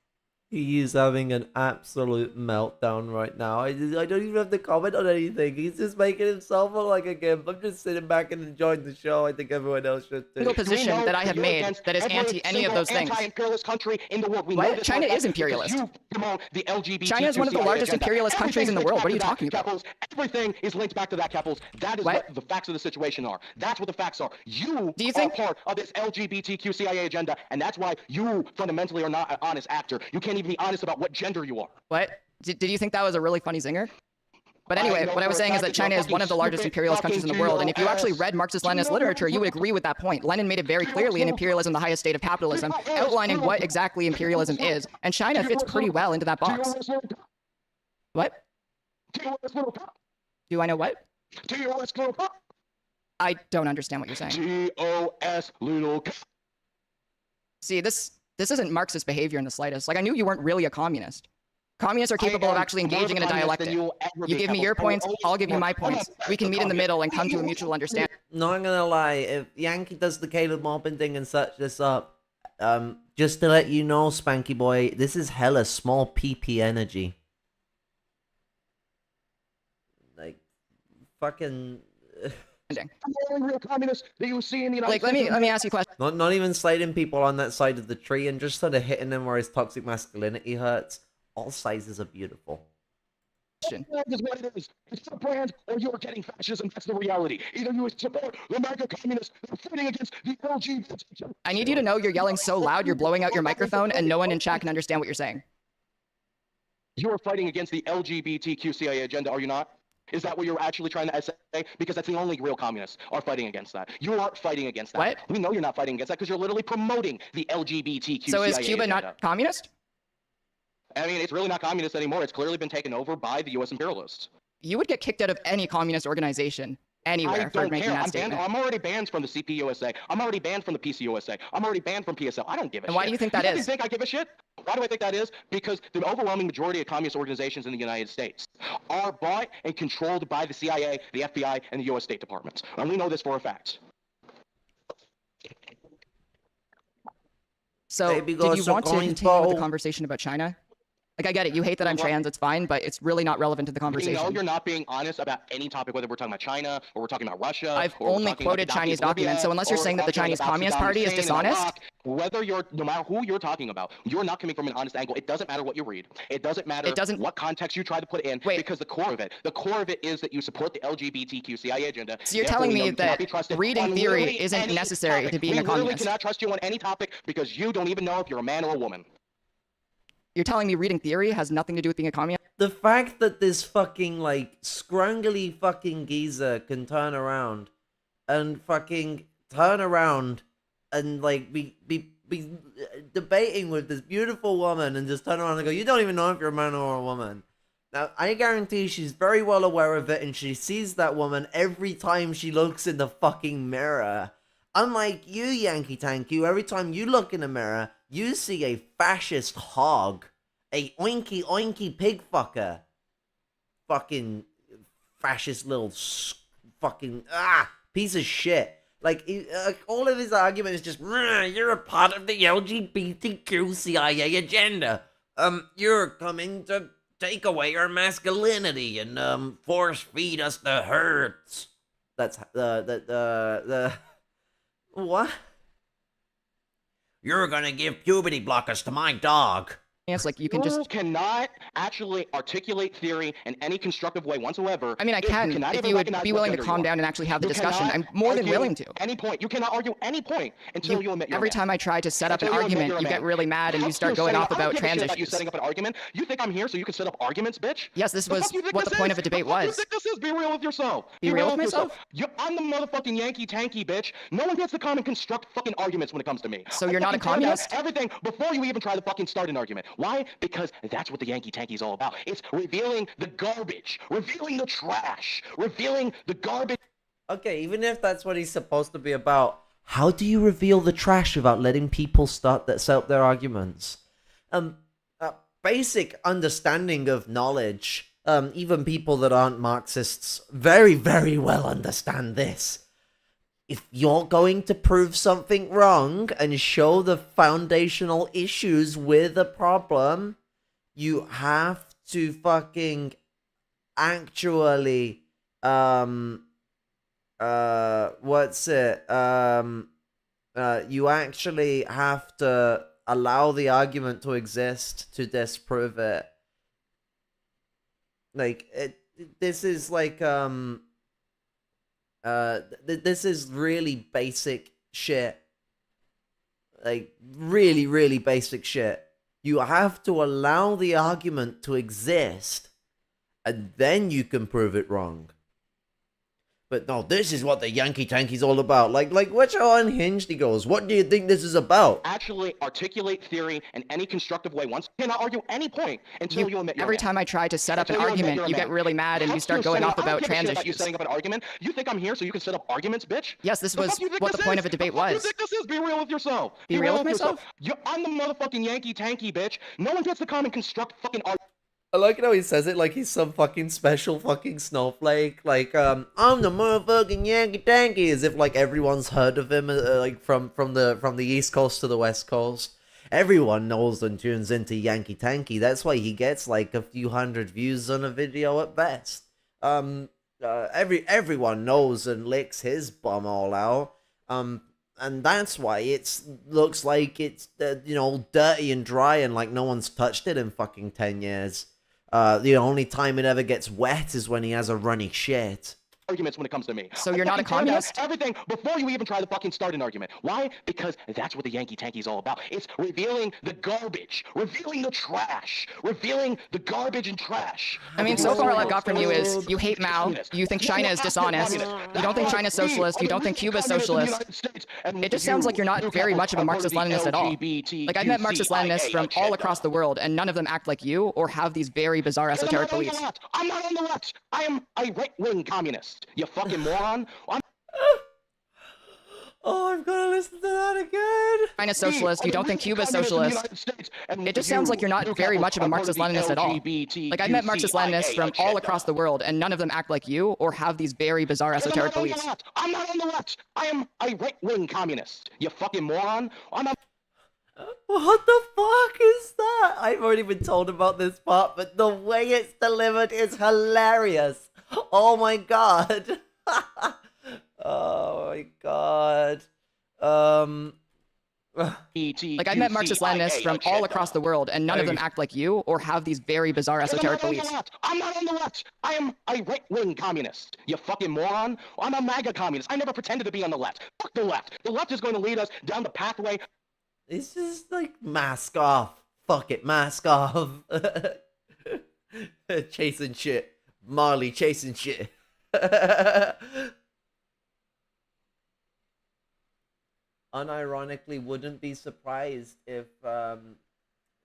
Speaker 1: He is having an absolute meltdown right now. I don't even have to comment on anything. He's just making himself look like a gimp. I'm just sitting back and enjoying the show. I think everyone else should too.
Speaker 4: Single position that I have made that is anti any of those things.
Speaker 3: Anti-imperialist country in the world.
Speaker 4: What? China is imperialist.
Speaker 3: The LGBT
Speaker 4: China is one of the largest imperialist countries in the world. What are you talking about?
Speaker 3: Everything is linked back to that, Keppels. That is what the facts of the situation are. That's what the facts are. You are part of this LGBTQ CIA agenda, and that's why you fundamentally are not an honest actor. You can't even be honest about what gender you are.
Speaker 4: What? Did you think that was a really funny zinger? But anyway, what I was saying is that China is one of the largest imperialist countries in the world, and if you actually read Marxist-Leninist literature, you would agree with that point. Lenin made it very clearly in Imperialism, the Highest State of Capitalism, outlining what exactly imperialism is, and China fits pretty well into that box. What? Do I know what? I don't understand what you're saying.
Speaker 3: T-O-S little.
Speaker 4: See, this isn't Marxist behavior in the slightest. Like, I knew you weren't really a communist. Communists are capable of actually engaging in a dialectic. You give me your points, I'll give you my points. We can meet in the middle and come to a mutual understanding.
Speaker 1: Not gonna lie, if Yankee does the Caleb Maupin thing and search this up, just to let you know, Spanky Boy, this is hella small PP energy. Like, fucking...
Speaker 3: real communist that you see in the United
Speaker 4: States. Let me ask you a question.
Speaker 1: Not even slating people on that side of the tree and just sort of hitting them where his toxic masculinity hurts. All sizes are beautiful.
Speaker 3: Is what it is. It's a brand, or you're getting fascism. That's the reality. Either you support the MAGA communists that are fighting against the LGBT.
Speaker 4: I need you to know you're yelling so loud you're blowing out your microphone, and no one in chat can understand what you're saying.
Speaker 3: You are fighting against the LGBTQ CIA agenda, are you not? Is that what you're actually trying to say? Because that's the only real communists are fighting against that. You aren't fighting against that.
Speaker 4: What?
Speaker 3: We know you're not fighting against that because you're literally promoting the LGBTQ
Speaker 4: So is
Speaker 3: CIA
Speaker 4: Cuba
Speaker 3: agenda.
Speaker 4: not communist?
Speaker 3: I mean, it's really not communist anymore. It's clearly been taken over by the U.S. imperialists.
Speaker 4: You would get kicked out of any communist organization anywhere for making that statement.
Speaker 3: I'm already banned from the CPUSA. I'm already banned from the PCUSA. I'm already banned from PSL. I don't give a shit.
Speaker 4: And why do you think that is?
Speaker 3: You think I give a shit? Why do I think that is? Because the overwhelming majority of communist organizations in the United States are bought and controlled by the CIA, the FBI, and the U.S. State Department. And we know this for a fact.
Speaker 4: So, did you want to continue with the conversation about China? Like, I get it. You hate that I'm trans. It's fine, but it's really not relevant to the conversation.
Speaker 3: You know, you're not being honest about any topic, whether we're talking about China or we're talking about Russia.
Speaker 4: I've only quoted Chinese documents, so unless you're saying that the Chinese Communist Party is dishonest,
Speaker 3: whether you're, no matter who you're talking about, you're not coming from an honest angle. It doesn't matter what you read. It doesn't matter what context you try to put in, because the core of it is that you support the LGBTQ CIA agenda.
Speaker 4: So you're telling me that reading theory isn't necessary to being a communist?
Speaker 3: We literally cannot trust you on any topic because you don't even know if you're a man or a woman.
Speaker 4: You're telling me reading theory has nothing to do with being a communist?
Speaker 1: The fact that this fucking, like, scrangly fucking geezer can turn around and, like, be debating with this beautiful woman and just turn around and go, you don't even know if you're a man or a woman. Now, I guarantee she's very well aware of it and she sees that woman every time she looks in the fucking mirror. Unlike you, Yankee Tankie, every time you look in the mirror, you see a fascist hog. Hey, oinky oinky pig fucker. Fucking fascist little fucking piece of shit. Like, all of his argument is just, you're a part of the LGBTQ CIA agenda. You're coming to take away our masculinity and force feed us the hurts. That's the what? You're gonna give puberty blockers to my dog.
Speaker 4: It's like you can just.
Speaker 3: You cannot actually articulate theory in any constructive way whatsoever.
Speaker 4: I mean, I can if you would be willing to calm down and actually have the discussion. I'm more than willing to.
Speaker 3: Any point. You cannot argue any point until you admit you're
Speaker 4: Every
Speaker 3: a man.
Speaker 4: time I try to set up an argument, you get really mad and you start going off about trans issues.
Speaker 3: You setting up an argument? You think I'm here so you can set up arguments, bitch?
Speaker 4: Yes, this was what the point of a debate was.
Speaker 3: You think this is? Be real with yourself.
Speaker 4: Be real with myself?
Speaker 3: I'm the motherfucking Yankee Tankie, bitch. No one gets to come and construct fucking arguments when it comes to me.
Speaker 4: So you're not a communist?
Speaker 3: Everything before you even try to fucking start an argument. Why? Because that's what the Yankee Tankie is all about. It's revealing the garbage, revealing the trash, revealing the garbage.
Speaker 1: Okay, even if that's what he's supposed to be about, how do you reveal the trash without letting people set up their arguments? Basic understanding of knowledge. Even people that aren't Marxists very, very well understand this. If you're going to prove something wrong and show the foundational issues with a problem, you have to fucking actually, you actually have to allow the argument to exist to disprove it. Like, this is like, this is really basic shit. Like, really, really basic shit. You have to allow the argument to exist, and then you can prove it wrong. But no, this is what the Yankee Tankie's all about. Like watch how unhinged he goes. What do you think this is about?
Speaker 3: Actually articulate theory in any constructive way. Once you cannot argue any point until you admit you're
Speaker 4: Every
Speaker 3: a man.
Speaker 4: time I try to set up an argument, you get really mad and you start going off about trans issues.
Speaker 3: You setting up an argument? You think I'm here so you can set up arguments, bitch?
Speaker 4: Yes, this was what the point of a debate was.
Speaker 3: You think this is? Be real with yourself.
Speaker 4: Be real with myself?
Speaker 3: I'm the motherfucking Yankee Tankie, bitch. No one gets to come and construct fucking arguments.
Speaker 1: I like how he says it like he's some fucking special fucking snowflake. Like, I'm the motherfucking Yankee Tankie, as if like everyone's heard of him, like from the East Coast to the West Coast. Everyone knows and tunes into Yankee Tankie. That's why he gets like a few hundred views on a video at best. Everyone knows and licks his bum all out. And that's why it looks like it's dirty and dry and like no one's touched it in fucking 10 years. The only time it ever gets wet is when he has a runny shit.
Speaker 3: Arguments when it comes to me.
Speaker 4: So you're not a communist?
Speaker 3: Everything before you even try to fucking start an argument. Why? Because that's what the Yankee Tankie is all about. It's revealing the garbage, revealing the trash, revealing the garbage and trash.
Speaker 4: I mean, so far all I've got from you is you hate Mao, you think China is dishonest, you don't think China's socialist, you don't think Cuba's socialist. It just sounds like you're not very much of a Marxist-Leninist at all. Like, I've met Marxist-Leninists from all across the world, and none of them act like you or have these very bizarre esoteric beliefs.
Speaker 3: I'm not on the left. I am a right-wing communist. You fucking moron.
Speaker 1: Oh, I've got to listen to that again.
Speaker 4: China's socialist, you don't think Cuba's socialist. It just sounds like you're not very much of a Marxist-Leninist at all. Like, I've met Marxist-Leninists from all across the world, and none of them act like you or have these very bizarre esoteric beliefs.
Speaker 3: I'm not on the left. I am a right-wing communist. You fucking moron.
Speaker 1: What the fuck is that? I've already been told about this part, but the way it's delivered is hilarious. Oh my god. Oh my god.
Speaker 4: Like, I've met Marxist-Leninists from all across the world, and none of them act like you or have these very bizarre esoteric beliefs.
Speaker 3: I'm not on the left. I am a right-wing communist. You fucking moron. I'm a MAGA communist. I never pretended to be on the left. Fuck the left. The left is going to lead us down the pathway.
Speaker 1: It's just like, mask off. Fuck it, mask off. Chasing shit. Marley chasing shit. Unironically, wouldn't be surprised if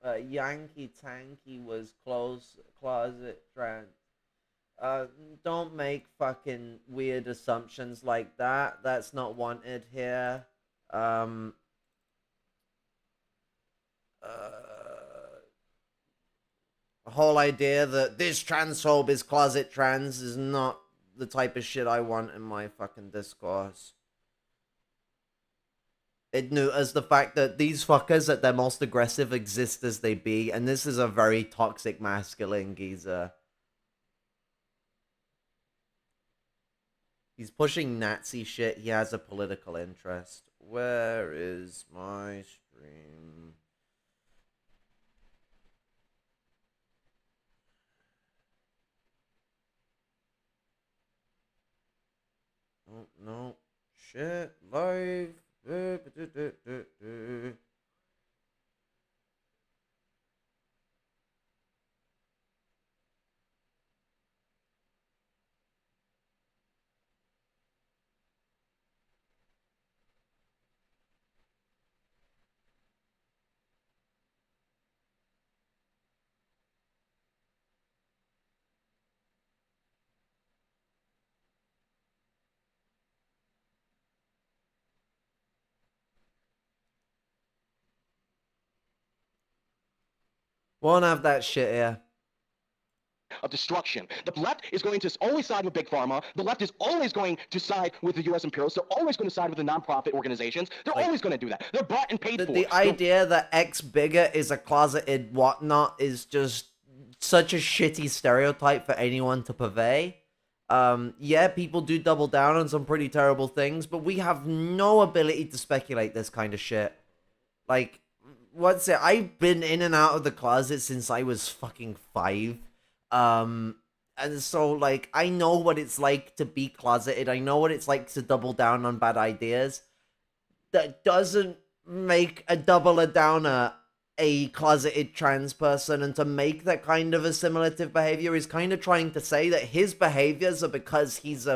Speaker 1: Yankee Tankie was closet trans. Don't make fucking weird assumptions like that. That's not wanted here. whole idea that this transphobe is closet trans is not the type of shit I want in my fucking discourse. It neuters the fact that these fuckers at their most aggressive exist as they be, and this is a very toxic masculine geezer. He's pushing Nazi shit. He has a political interest. Where is my stream? Oh, no. Shit. Live. Won't have that shit here.
Speaker 3: Of destruction. The left is going to always side with Big Pharma. The left is always going to side with the U.S. imperialists. They're always going to side with the nonprofit organizations. They're always going to do that. They're bought and paid for.
Speaker 1: The idea that ex-bigot is a closeted whatnot is just such a shitty stereotype for anyone to purvey. Yeah, people do double down on some pretty terrible things, but we have no ability to speculate this kind of shit. Like, what's it? I've been in and out of the closet since I was fucking 5. And so, like, I know what it's like to be closeted. I know what it's like to double down on bad ideas. That doesn't make a double a downer a closeted trans person, and to make that kind of assimilative behavior is kind of trying to say that his behaviors are because he's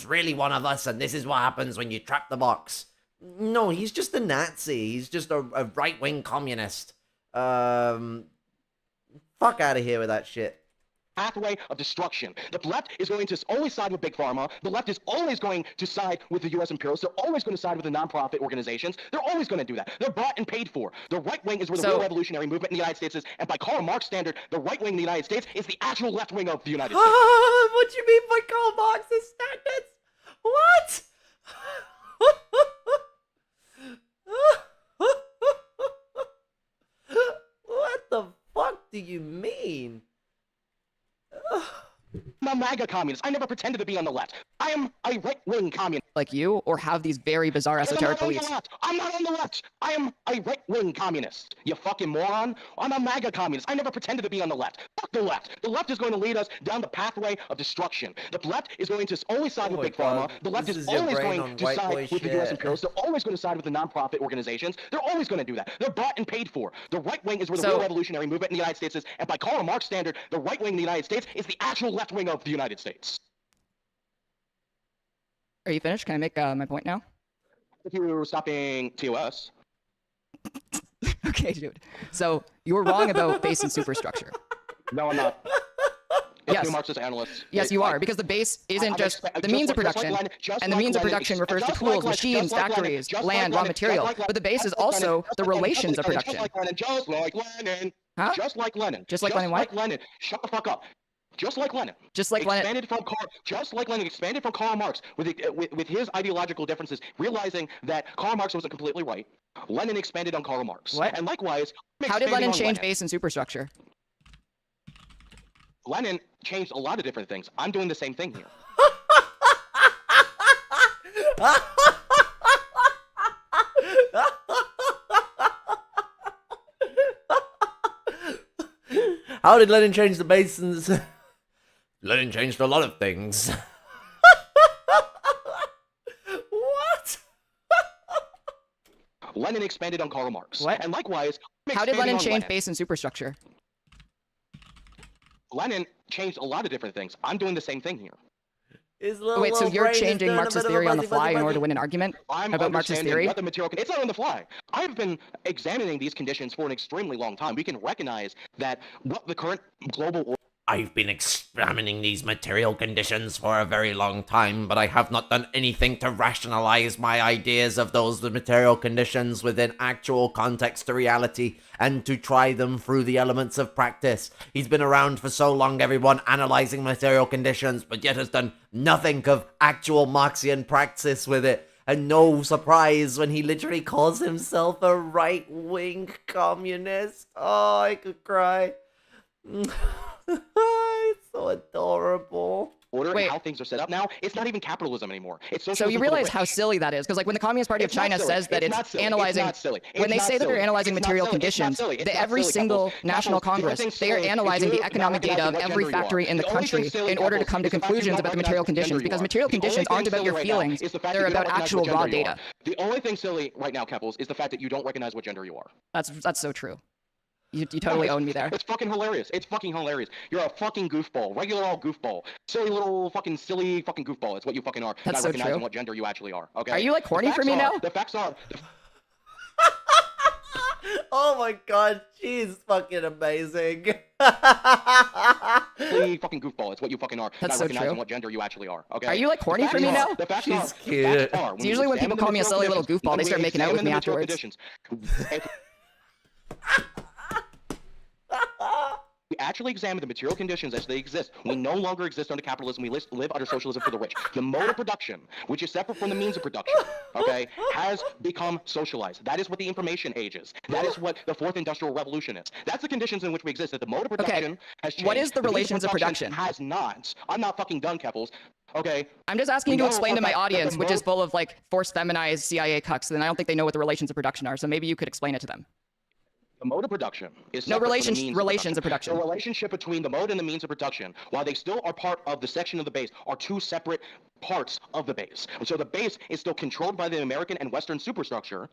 Speaker 1: really one of us, and this is what happens when you trap the box. No, he's just a Nazi. He's just a right-wing communist. Fuck out of here with that shit.
Speaker 3: Pathway of destruction. The left is going to always side with Big Pharma. The left is always going to side with the U.S. imperialists. They're always going to side with the nonprofit organizations. They're always going to do that. They're bought and paid for. The right wing is where the real revolutionary movement in the United States is. And by Karl Marx standard, the right wing in the United States is the actual left wing of the United States.
Speaker 1: What do you mean by Karl Marx's standards? What? What the fuck do you mean?
Speaker 3: I'm a MAGA communist. I never pretended to be on the left. I am a right-wing communist.
Speaker 4: Like you, or have these very bizarre esoteric beliefs.
Speaker 3: I'm not on the left. I am a right-wing communist. You fucking moron. I'm a MAGA communist. I never pretended to be on the left. Fuck the left. The left is going to lead us down the pathway of destruction. The left is going to always side with Big Pharma. The left is always going to side with the U.S. imperialists. They're always going to side with the nonprofit organizations. They're always going to do that. They're bought and paid for. The right wing is where the real revolutionary movement in the United States is. And by Karl Marx standard, the right wing in the United States is the actual left wing of the United States.
Speaker 4: Are you finished? Can I make my point now?
Speaker 3: If you were stopping TOS.
Speaker 4: Okay, dude. So you were wrong about base and superstructure.
Speaker 3: No, I'm not.
Speaker 4: Yes.
Speaker 3: Marxist analysts.
Speaker 4: Yes, you are, because the base isn't just the means of production, and the means of production refers to tools, machines, factories, land, raw material. But the base is also the relations of production.
Speaker 3: Just like Lenin.
Speaker 4: Huh?
Speaker 3: Just like Lenin.
Speaker 4: Just like Lenin what?
Speaker 3: Lenin. Shut the fuck up. Just like Lenin.
Speaker 4: Just like Lenin.
Speaker 3: Just like Lenin expanded from Karl Marx with his ideological differences, realizing that Karl Marx wasn't completely right. Lenin expanded on Karl Marx.
Speaker 4: What?
Speaker 3: And likewise,
Speaker 4: how did Lenin change base and superstructure?
Speaker 3: Lenin changed a lot of different things. I'm doing the same thing here.
Speaker 1: How did Lenin change the base and... Lenin changed a lot of things. What?
Speaker 3: Lenin expanded on Karl Marx.
Speaker 4: What?
Speaker 3: And likewise,
Speaker 4: how did Lenin change base and superstructure?
Speaker 3: Lenin changed a lot of different things. I'm doing the same thing here.
Speaker 4: Wait, so you're changing Marxist theory on the fly in order to win an argument about Marxist theory?
Speaker 3: What the material it's not on the fly. I've been examining these conditions for an extremely long time. We can recognize that what the current global
Speaker 1: I've been examining these material conditions for a very long time, but I have not done anything to rationalize my ideas of those material conditions within actual context to reality and to try them through the elements of practice. He's been around for so long, everyone, analyzing material conditions, but yet has done nothing of actual Marxian praxis with it. And no surprise when he literally calls himself a right-wing communist. Oh, I could cry. It's so adorable.
Speaker 3: Order
Speaker 4: Wait.
Speaker 3: and how things are set up now, it's not even capitalism anymore. It's socialism.
Speaker 4: So you
Speaker 3: for the
Speaker 4: realize how
Speaker 3: rich.
Speaker 4: silly that is? Because like when the Communist Party of
Speaker 3: It's not
Speaker 4: China
Speaker 3: silly.
Speaker 4: says that
Speaker 3: It's
Speaker 4: it's
Speaker 3: not silly.
Speaker 4: analyzing,
Speaker 3: It's not silly.
Speaker 4: when they
Speaker 3: It's
Speaker 4: say
Speaker 3: not
Speaker 4: that they're
Speaker 3: silly.
Speaker 4: analyzing
Speaker 3: It's not
Speaker 4: material
Speaker 3: silly. It's not
Speaker 4: conditions,
Speaker 3: silly. It's
Speaker 4: that
Speaker 3: not
Speaker 4: every
Speaker 3: silly,
Speaker 4: single
Speaker 3: Couples.
Speaker 4: national
Speaker 3: Couples,
Speaker 4: congress,
Speaker 3: the only thing
Speaker 4: they are
Speaker 3: silly is
Speaker 4: analyzing
Speaker 3: you
Speaker 4: the economic
Speaker 3: not
Speaker 4: data of
Speaker 3: recognizing
Speaker 4: every
Speaker 3: what gender you
Speaker 4: factory
Speaker 3: are.
Speaker 4: in the
Speaker 3: The only
Speaker 4: country
Speaker 3: thing silly,
Speaker 4: in order to
Speaker 3: Couples,
Speaker 4: come to
Speaker 3: is the fact that you
Speaker 4: conclusions
Speaker 3: don't
Speaker 4: about the
Speaker 3: recognize
Speaker 4: material
Speaker 3: what gender
Speaker 4: conditions.
Speaker 3: you
Speaker 4: Because
Speaker 3: are.
Speaker 4: material
Speaker 3: The only
Speaker 4: conditions
Speaker 3: thing
Speaker 4: aren't about
Speaker 3: silly
Speaker 4: your
Speaker 3: right now
Speaker 4: feelings;
Speaker 3: is the fact
Speaker 4: they're
Speaker 3: that you don't
Speaker 4: about
Speaker 3: recognize
Speaker 4: actual
Speaker 3: what
Speaker 4: raw
Speaker 3: gender you
Speaker 4: data.
Speaker 3: are. The only thing silly right now, Couples, is the fact that you don't recognize what gender you are.
Speaker 4: That's so true. You totally own me there.
Speaker 3: It's fucking hilarious. It's fucking hilarious. You're a fucking goofball. Regular old goofball. Silly little fucking silly fucking goofball. It's what you fucking are.
Speaker 4: That's
Speaker 3: Not
Speaker 4: so
Speaker 3: recognizing
Speaker 4: true.
Speaker 3: what gender you actually are. Okay.
Speaker 4: Are you like horny for me now?
Speaker 3: The facts are.
Speaker 1: Oh my god, she's fucking amazing.
Speaker 3: Silly fucking goofball. It's what you fucking are.
Speaker 4: That's
Speaker 3: not
Speaker 4: so
Speaker 3: recognizing
Speaker 4: true.
Speaker 3: what gender you actually are. Okay.
Speaker 4: Are you like horny
Speaker 3: The
Speaker 4: for
Speaker 3: facts
Speaker 4: me
Speaker 3: are-
Speaker 4: now?
Speaker 3: The facts
Speaker 1: She's
Speaker 3: are.
Speaker 1: cute.
Speaker 3: The facts are.
Speaker 4: It's usually when people call me a silly little goofball, they start making out with me afterwards.
Speaker 3: We actually examine the material conditions as they exist. We no longer exist under capitalism. We live under socialism for the rich. The mode of production, which is separate from the means of production, okay, has become socialized. That is what the information age is. That is what the fourth industrial revolution is. That's the conditions in which we exist. That the mode of production has changed.
Speaker 4: What is the
Speaker 3: means
Speaker 4: relations of production?
Speaker 3: Has not. I'm not fucking done, Keppels. Okay.
Speaker 4: I'm just asking you to
Speaker 3: We know
Speaker 4: explain to my
Speaker 3: that the
Speaker 4: audience, which is
Speaker 3: mode-
Speaker 4: full of like forced feminized CIA cucks, and I don't think they know what the relations of production are. So maybe you could explain it to them.
Speaker 3: The mode of production is
Speaker 4: No,
Speaker 3: separate from the
Speaker 4: relations-
Speaker 3: means
Speaker 4: relations of production.
Speaker 3: The relationship between the mode and the means of production, while they still are part of the section of the base, are two separate parts of the base. And so the base is still controlled by the American and Western superstructure,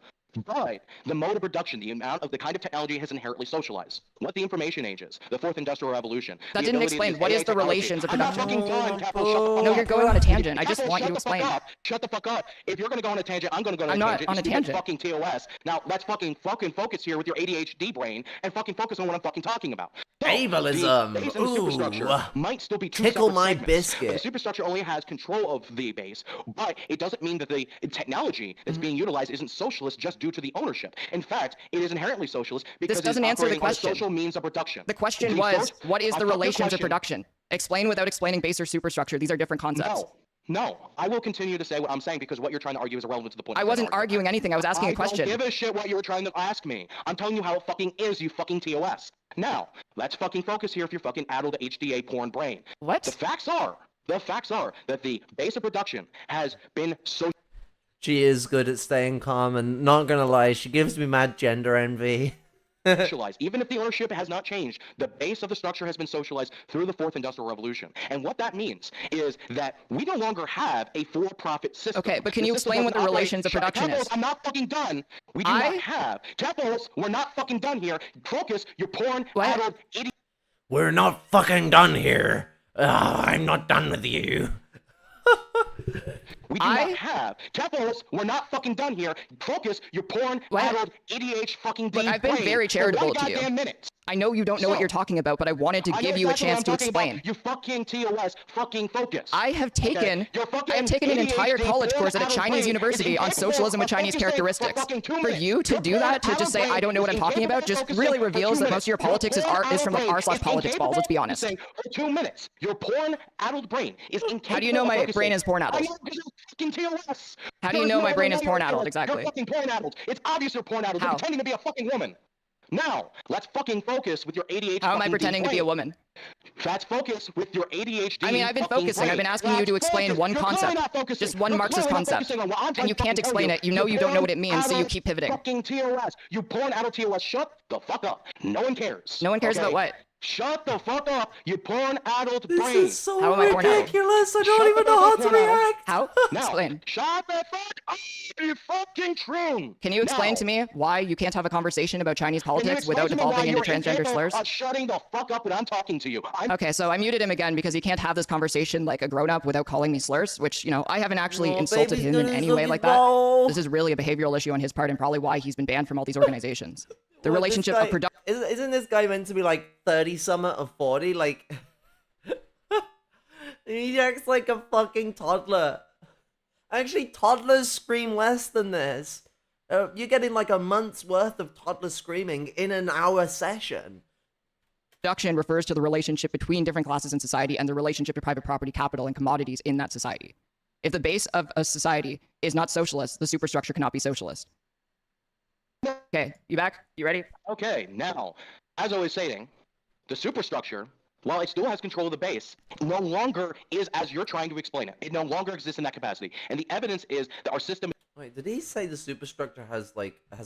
Speaker 3: but the mode of production, the amount of the kind of technology has inherently socialized. What the information age is, the fourth industrial revolution.
Speaker 4: That
Speaker 3: the
Speaker 4: didn't
Speaker 3: ability to
Speaker 4: explain
Speaker 3: use
Speaker 4: what
Speaker 3: AI
Speaker 4: is the
Speaker 3: technology.
Speaker 4: relations of
Speaker 3: I'm not
Speaker 4: production.
Speaker 3: fucking done, Capital. Shut the fuck
Speaker 4: No,
Speaker 3: up.
Speaker 4: you're going on a tangent. I just
Speaker 3: Capital,
Speaker 4: want you
Speaker 3: shut
Speaker 4: to
Speaker 3: the fuck
Speaker 4: explain.
Speaker 3: up. Shut the fuck up. If you're gonna go on a tangent, I'm gonna go on
Speaker 4: I'm
Speaker 3: a
Speaker 4: not
Speaker 3: tangent.
Speaker 4: on a
Speaker 3: You stupid
Speaker 4: tangent.
Speaker 3: fucking TOS. Now let's fucking focus here with your ADHD brain and fucking focus on what I'm fucking talking about. So,
Speaker 1: Ableism.
Speaker 3: The base and the superstructure
Speaker 1: Ooh.
Speaker 3: might still be two
Speaker 1: Tickle
Speaker 3: separate
Speaker 1: my
Speaker 3: segments,
Speaker 1: biscuit.
Speaker 3: but the superstructure only has control of the base, but it doesn't mean that the technology that's being utilized isn't socialist just due to the ownership. In fact, it is inherently socialist because
Speaker 4: doesn't
Speaker 3: it's
Speaker 4: answer the
Speaker 3: operating on
Speaker 4: question.
Speaker 3: social means of production.
Speaker 4: The question
Speaker 3: The
Speaker 4: was,
Speaker 3: source-
Speaker 4: what is
Speaker 3: I
Speaker 4: the
Speaker 3: thought your
Speaker 4: relations of
Speaker 3: question-
Speaker 4: production? Explain without explaining base or superstructure. These are different concepts.
Speaker 3: No, I will continue to say what I'm saying because what you're trying to argue is irrelevant to the point.
Speaker 4: I
Speaker 3: I'm trying
Speaker 4: wasn't
Speaker 3: to argue.
Speaker 4: arguing anything. I was asking a question.
Speaker 3: I don't give a shit what you were trying to ask me. I'm telling you how it fucking is, you fucking TOS. Now, let's fucking focus here if you're fucking addled HDA porn brain.
Speaker 4: What?
Speaker 3: The facts are that the base of production has been so
Speaker 1: She is good at staying calm, and not gonna lie, she gives me mad gender envy.
Speaker 3: socialized. Even if the ownership has not changed, the base of the structure has been socialized through the fourth industrial revolution. And what that means is that we no longer have a for-profit system.
Speaker 4: Okay, but can
Speaker 3: The
Speaker 4: you
Speaker 3: system
Speaker 4: explain what the
Speaker 3: doesn't operate-
Speaker 4: relations of
Speaker 3: Shut-
Speaker 4: production
Speaker 3: Keppels,
Speaker 4: is?
Speaker 3: I'm not fucking done. We do
Speaker 4: I-
Speaker 3: not have. Keppels, we're not fucking done here. Focus, you're porn,
Speaker 4: What?
Speaker 3: addled, idiot.
Speaker 1: We're not fucking done here. I'm not done with you.
Speaker 3: We do not have. Keppels, we're not fucking done here. Focus, you're porn,
Speaker 4: What?
Speaker 3: addled, ADH fucking
Speaker 4: Look, I've been
Speaker 3: brain
Speaker 4: very
Speaker 3: for
Speaker 4: charitable
Speaker 3: one
Speaker 4: to you.
Speaker 3: goddamn minute.
Speaker 4: I know you don't know what
Speaker 3: So-
Speaker 4: you're talking about, but I wanted to
Speaker 3: I know
Speaker 4: give you a
Speaker 3: exactly what
Speaker 4: chance
Speaker 3: I'm
Speaker 4: to
Speaker 3: talking about.
Speaker 4: explain.
Speaker 3: You fucking TOS, fucking focus.
Speaker 4: I have taken
Speaker 3: You're fucking
Speaker 4: I have taken an entire
Speaker 3: ADHD
Speaker 4: college
Speaker 3: porn
Speaker 4: course at a
Speaker 3: addled
Speaker 4: Chinese
Speaker 3: brain
Speaker 4: university
Speaker 3: is
Speaker 4: on
Speaker 3: incapable
Speaker 4: socialism with
Speaker 3: of
Speaker 4: Chinese
Speaker 3: focusing for
Speaker 4: characteristics.
Speaker 3: fucking 2
Speaker 4: For
Speaker 3: minutes.
Speaker 4: you to
Speaker 3: Your
Speaker 4: do
Speaker 3: porn
Speaker 4: that, to just
Speaker 3: addled
Speaker 4: say
Speaker 3: brain
Speaker 4: I don't know what
Speaker 3: is
Speaker 4: I'm talking
Speaker 3: incapable
Speaker 4: about,
Speaker 3: of
Speaker 4: just
Speaker 3: focusing
Speaker 4: really
Speaker 3: for
Speaker 4: reveals
Speaker 3: 2
Speaker 4: that most of your
Speaker 3: minutes.
Speaker 4: politics is
Speaker 3: Porn
Speaker 4: art is from the
Speaker 3: addled
Speaker 4: r/slash
Speaker 3: brain
Speaker 4: politics
Speaker 3: is
Speaker 4: balls. Let's be
Speaker 3: incapable
Speaker 4: honest.
Speaker 3: of focusing For 2 minutes. Your porn addled brain is incapable.
Speaker 4: How do you know my
Speaker 3: of focusing.
Speaker 4: brain is porn addled?
Speaker 3: I know because you're fucking TOS.
Speaker 4: How do you
Speaker 3: There's
Speaker 4: know
Speaker 3: no
Speaker 4: my brain
Speaker 3: other
Speaker 4: is
Speaker 3: way
Speaker 4: porn
Speaker 3: around
Speaker 4: addled?
Speaker 3: it.
Speaker 4: Exactly.
Speaker 3: You're fucking porn addled. It's obvious you're porn addled.
Speaker 4: How?
Speaker 3: You're pretending to be a fucking woman. Now, let's fucking focus with your ADHD.
Speaker 4: How am I
Speaker 3: fucking
Speaker 4: pretending to be a
Speaker 3: brain.
Speaker 4: woman?
Speaker 3: Let's focus with your ADHD.
Speaker 4: I mean, I've been
Speaker 3: fucking
Speaker 4: focusing. I've been
Speaker 3: brain.
Speaker 4: asking you
Speaker 3: Let's
Speaker 4: to explain
Speaker 3: focus.
Speaker 4: one
Speaker 3: You're
Speaker 4: concept.
Speaker 3: clearly not focusing.
Speaker 4: Just one
Speaker 3: You're
Speaker 4: Marxist
Speaker 3: clearly not
Speaker 4: concept.
Speaker 3: focusing on what I'm
Speaker 4: And
Speaker 3: trying
Speaker 4: you
Speaker 3: to
Speaker 4: can't
Speaker 3: fucking
Speaker 4: explain
Speaker 3: tell
Speaker 4: it. You know you don't know what it means, so you
Speaker 3: adult
Speaker 4: keep pivoting.
Speaker 3: Fucking TOS. You porn adult TOS. Shut the fuck up. No one cares.
Speaker 4: No one cares
Speaker 3: okay?
Speaker 4: about what?
Speaker 3: Shut the fuck up. You porn adult
Speaker 1: This
Speaker 3: brain.
Speaker 1: is so
Speaker 4: How am I porn addled?
Speaker 1: ridiculous. I
Speaker 3: Shut
Speaker 1: don't
Speaker 3: the
Speaker 1: even
Speaker 3: fuck
Speaker 1: know how
Speaker 3: up,
Speaker 1: to
Speaker 3: porn addled.
Speaker 1: react.
Speaker 4: How?
Speaker 3: Now,
Speaker 4: Explain.
Speaker 3: shut the fuck up. You fucking true.
Speaker 4: Can you explain
Speaker 3: Now,
Speaker 4: to me why you can't have a conversation about Chinese
Speaker 3: can you
Speaker 4: politics
Speaker 3: explain
Speaker 4: without
Speaker 3: to me why
Speaker 4: devolving into
Speaker 3: you're
Speaker 4: transgender
Speaker 3: incapable
Speaker 4: slurs?
Speaker 3: of shutting the fuck up when I'm talking to you. I'm
Speaker 4: Okay, so I muted him again because he can't have this conversation like a grown-up without calling me slurs, which, you know, I haven't actually
Speaker 1: Oh,
Speaker 4: insulted
Speaker 1: baby's
Speaker 4: him in
Speaker 1: gonna
Speaker 4: any
Speaker 1: suck
Speaker 4: way
Speaker 1: his
Speaker 4: like that.
Speaker 1: balls.
Speaker 4: This is really a behavioral issue on his part and probably why he's been banned from all these organizations. The
Speaker 1: What, this
Speaker 4: relationship
Speaker 1: guy-
Speaker 4: of production.
Speaker 1: Isn't this guy meant to be like 30 something or 40? Like, He acts like a fucking toddler. Actually, toddlers scream less than this. You're getting like a month's worth of toddler screaming in an hour session.
Speaker 4: Production refers to the relationship between different classes in society and the relationship to private property, capital, and commodities in that society. If the base of a society is not socialist, the superstructure cannot be socialist. Okay, you back? You ready?
Speaker 3: Okay, now, as I was saying, the superstructure, while it still has control of the base, no longer is as you're trying to explain it. It no longer exists in that capacity. And the evidence is that our system.
Speaker 1: Wait, did he say the superstructure has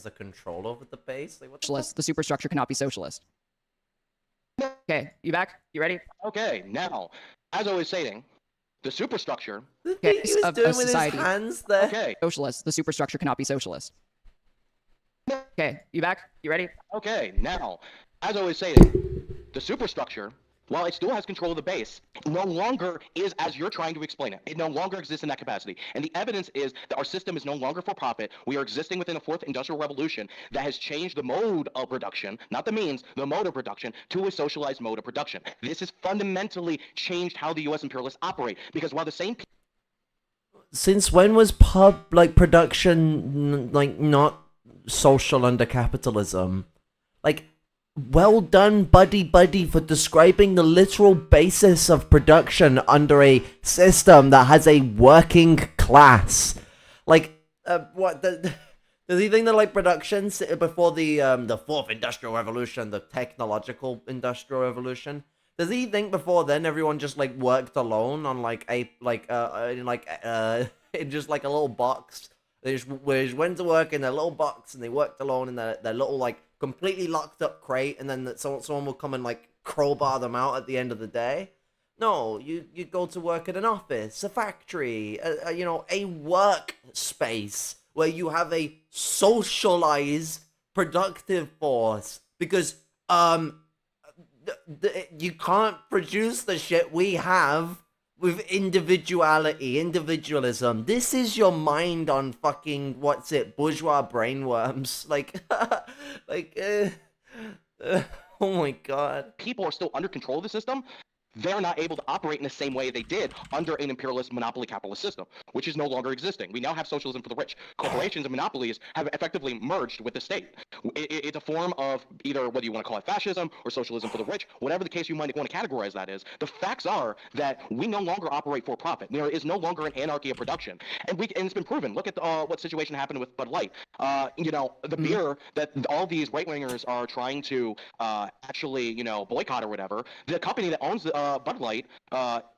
Speaker 1: a control over the base? Like, what
Speaker 4: Socialist, the superstructure cannot be socialist. Okay, you back? You ready?
Speaker 3: Okay, now, as I was saying, the superstructure.
Speaker 1: the thing he
Speaker 4: Case
Speaker 1: was
Speaker 4: of
Speaker 1: doing
Speaker 4: a
Speaker 1: with his
Speaker 4: society.
Speaker 1: hands there?
Speaker 3: Okay,
Speaker 4: Socialist, the superstructure cannot be socialist. Okay, you back? You ready?
Speaker 3: okay, now, as I was saying, the superstructure, while it still has control of the base, no longer is as you're trying to explain it. It no longer exists in that capacity. And the evidence is that our system is no longer for profit. We are existing within a fourth industrial revolution that has changed the mode of production, not the means, the mode of production, to a socialized mode of production. This has fundamentally changed how the U.S. imperialists operate. Because while the same
Speaker 1: Since when was production not social under capitalism? Like, well done, buddy, for describing the literal basis of production under a system that has a working class. Like, does he think that like production before the fourth industrial revolution, the technological industrial revolution? Does he think before then everyone just like worked alone on in just like a little box? They just went to work in their little box and they worked alone in their little like completely locked up crate, and then someone will come and like crowbar them out at the end of the day. No, you go to work at an office, a factory, a work space where you have a socialized productive force, because you can't produce the shit we have with individualism. This is your mind on fucking, bourgeois brainworms. Oh my god.
Speaker 3: people are still under control of the system, they're not able to operate in the same way they did under an imperialist monopoly capitalist system, which is no longer existing. We now have socialism for the rich. Corporations and monopolies have effectively merged with the state. It's a form of either, whether you want to call it fascism or socialism for the rich, whatever the case you might want to categorize that is. The facts are that we no longer operate for profit. There is no longer an anarchy of production. And it's been proven. Look at what situation happened with Bud Light. The beer that all these right-wingers are trying to actually, boycott or whatever, the company that owns Bud Light,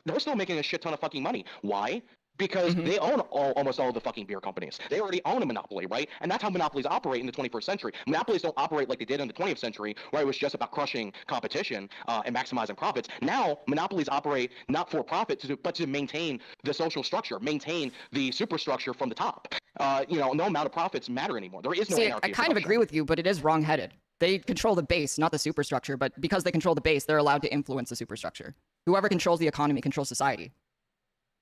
Speaker 3: they're still making a shit ton of fucking money. Why? Because they own almost all of the fucking beer companies. They already own a monopoly, right? And that's how monopolies operate in the 21st century. Monopolies don't operate like they did in the 20th century, where it was just about crushing competition and maximizing profits. Now, monopolies operate not for profit, but to maintain the social structure, maintain the superstructure from the top. No amount of profits matter anymore. There is no anarchy.
Speaker 4: I kind of agree with you, but it is wrong-headed. They control the base, not the superstructure, but because they control the base, they're allowed to influence the superstructure. Whoever controls the economy controls society.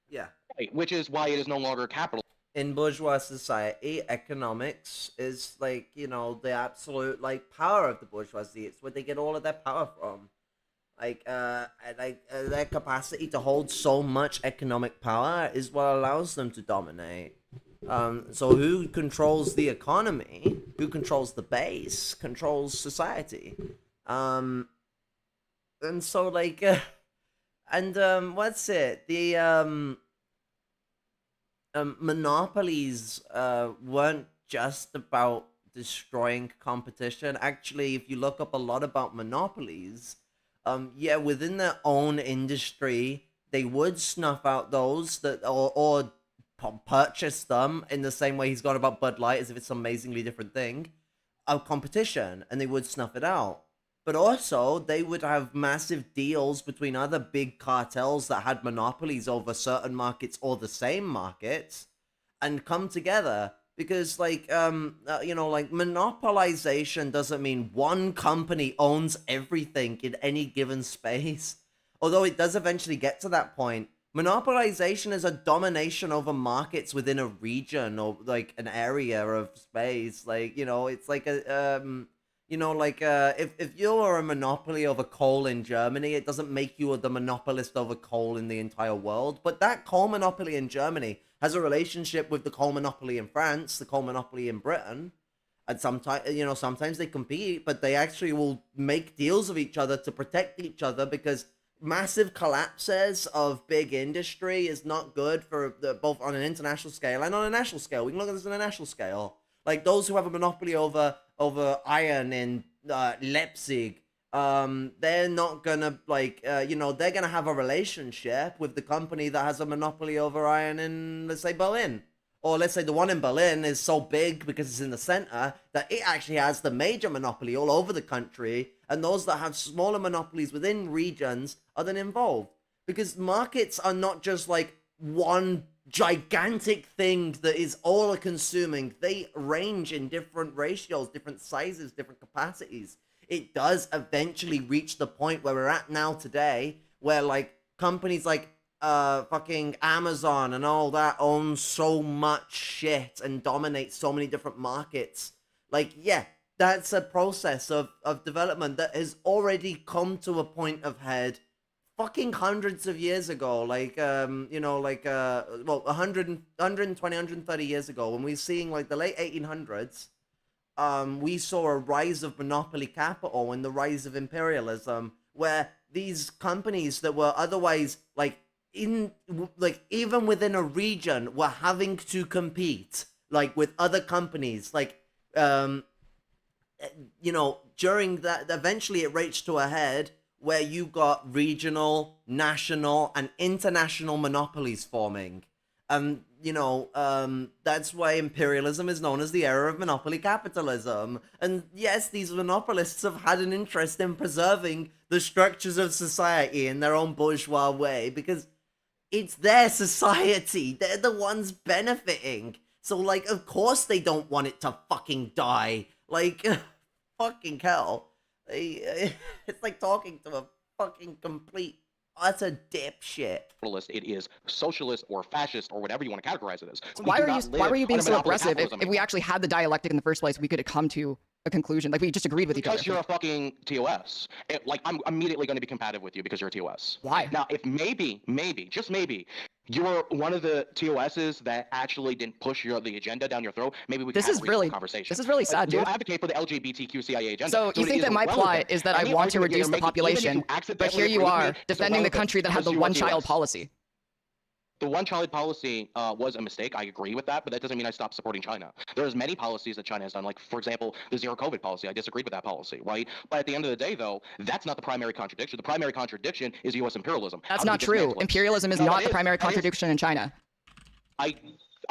Speaker 1: Yeah.
Speaker 3: Right, which is why it is no longer capital.
Speaker 1: In bourgeois society, economics is the absolute power of the bourgeoisie. It's where they get all of their power from. Their capacity to hold so much economic power is what allows them to dominate. So who controls the economy, who controls the base, controls society. And so what's it? The monopolies weren't just about destroying competition. Actually, if you look up a lot about monopolies, within their own industry, they would snuff out those that or purchase them in the same way he's gone about Bud Light, as if it's some amazingly different thing, of competition, and they would snuff it out. But also, they would have massive deals between other big cartels that had monopolies over certain markets or the same markets, and come together. Because, monopolization doesn't mean one company owns everything in any given space. Although it does eventually get to that point. Monopolization is a domination over markets within a region or an area of space. It's like You know, like, if you're a monopoly over coal in Germany, it doesn't make you the monopolist over coal in the entire world. But that coal monopoly in Germany has a relationship with the coal monopoly in France, the coal monopoly in Britain. And sometimes, you know, sometimes they compete, but they actually will make deals with each other to protect each other, because massive collapses of big industry is not good for both on an international scale and on a national scale. We can look at this on a national scale. Like those who have a monopoly over iron in Leipzig, they're not gonna you know, they're gonna have a relationship with the company that has a monopoly over iron in, let's say, Berlin. Or let's say the one in Berlin is so big because it's in the center that it actually has the major monopoly all over the country, and those that have smaller monopolies within regions are then involved. Because markets are not just like one gigantic thing that is all consuming. They range in different ratios, different sizes, different capacities. It does eventually reach the point where we're at now today, where like companies like fucking Amazon and all that own so much shit and dominate so many different markets. Like, yeah, that's a process of development that has already come to a point of head fucking hundreds of years ago. Like, you know, like, well, 120, 130 years ago, when we were seeing like the late 1800s, we saw a rise of monopoly capital and the rise of imperialism, where these companies that were otherwise like even within a region were having to compete like with other companies, like you know, during that eventually it reached to a head where you got regional, national, and international monopolies forming. You know, that's why imperialism is known as the era of monopoly capitalism. And yes, these monopolists have had an interest in preserving the structures of society in their own bourgeois way, because it's their society. They're the ones benefiting. So, like, of course they don't want it to fucking die. Like, fucking hell. It's like talking to a fucking complete, utter dipshit.
Speaker 3: It is socialist or fascist or whatever you want to categorize it as.
Speaker 4: So why were you being so aggressive? If we actually had the dialectic in the first place, we could have come to a conclusion. Like, we just agreed with each other.
Speaker 3: Because you're a fucking TOS. Like, I'm immediately going to be competitive with you because you're a TOS.
Speaker 4: Why?
Speaker 3: Now, if maybe, just maybe, you're one of the TOSs that actually didn't push the agenda down your throat, maybe we can have a reasonable conversation.
Speaker 4: This is really sad, dude.
Speaker 3: You advocate for the LGBTQCIA agenda.
Speaker 4: So you think that my plight is that I want to reduce the population, but here you are, defending the country that had the one-child policy.
Speaker 3: The one-child policy was a mistake. I agree with that, but that doesn't mean I stop supporting China. There's many policies that China has done, like, for example, the zero-COVID policy. I disagreed with that policy, right? But at the end of the day, though, that's not the primary contradiction. The primary contradiction is U.S. imperialism.
Speaker 4: That's not true. Imperialism is not the primary contradiction in China.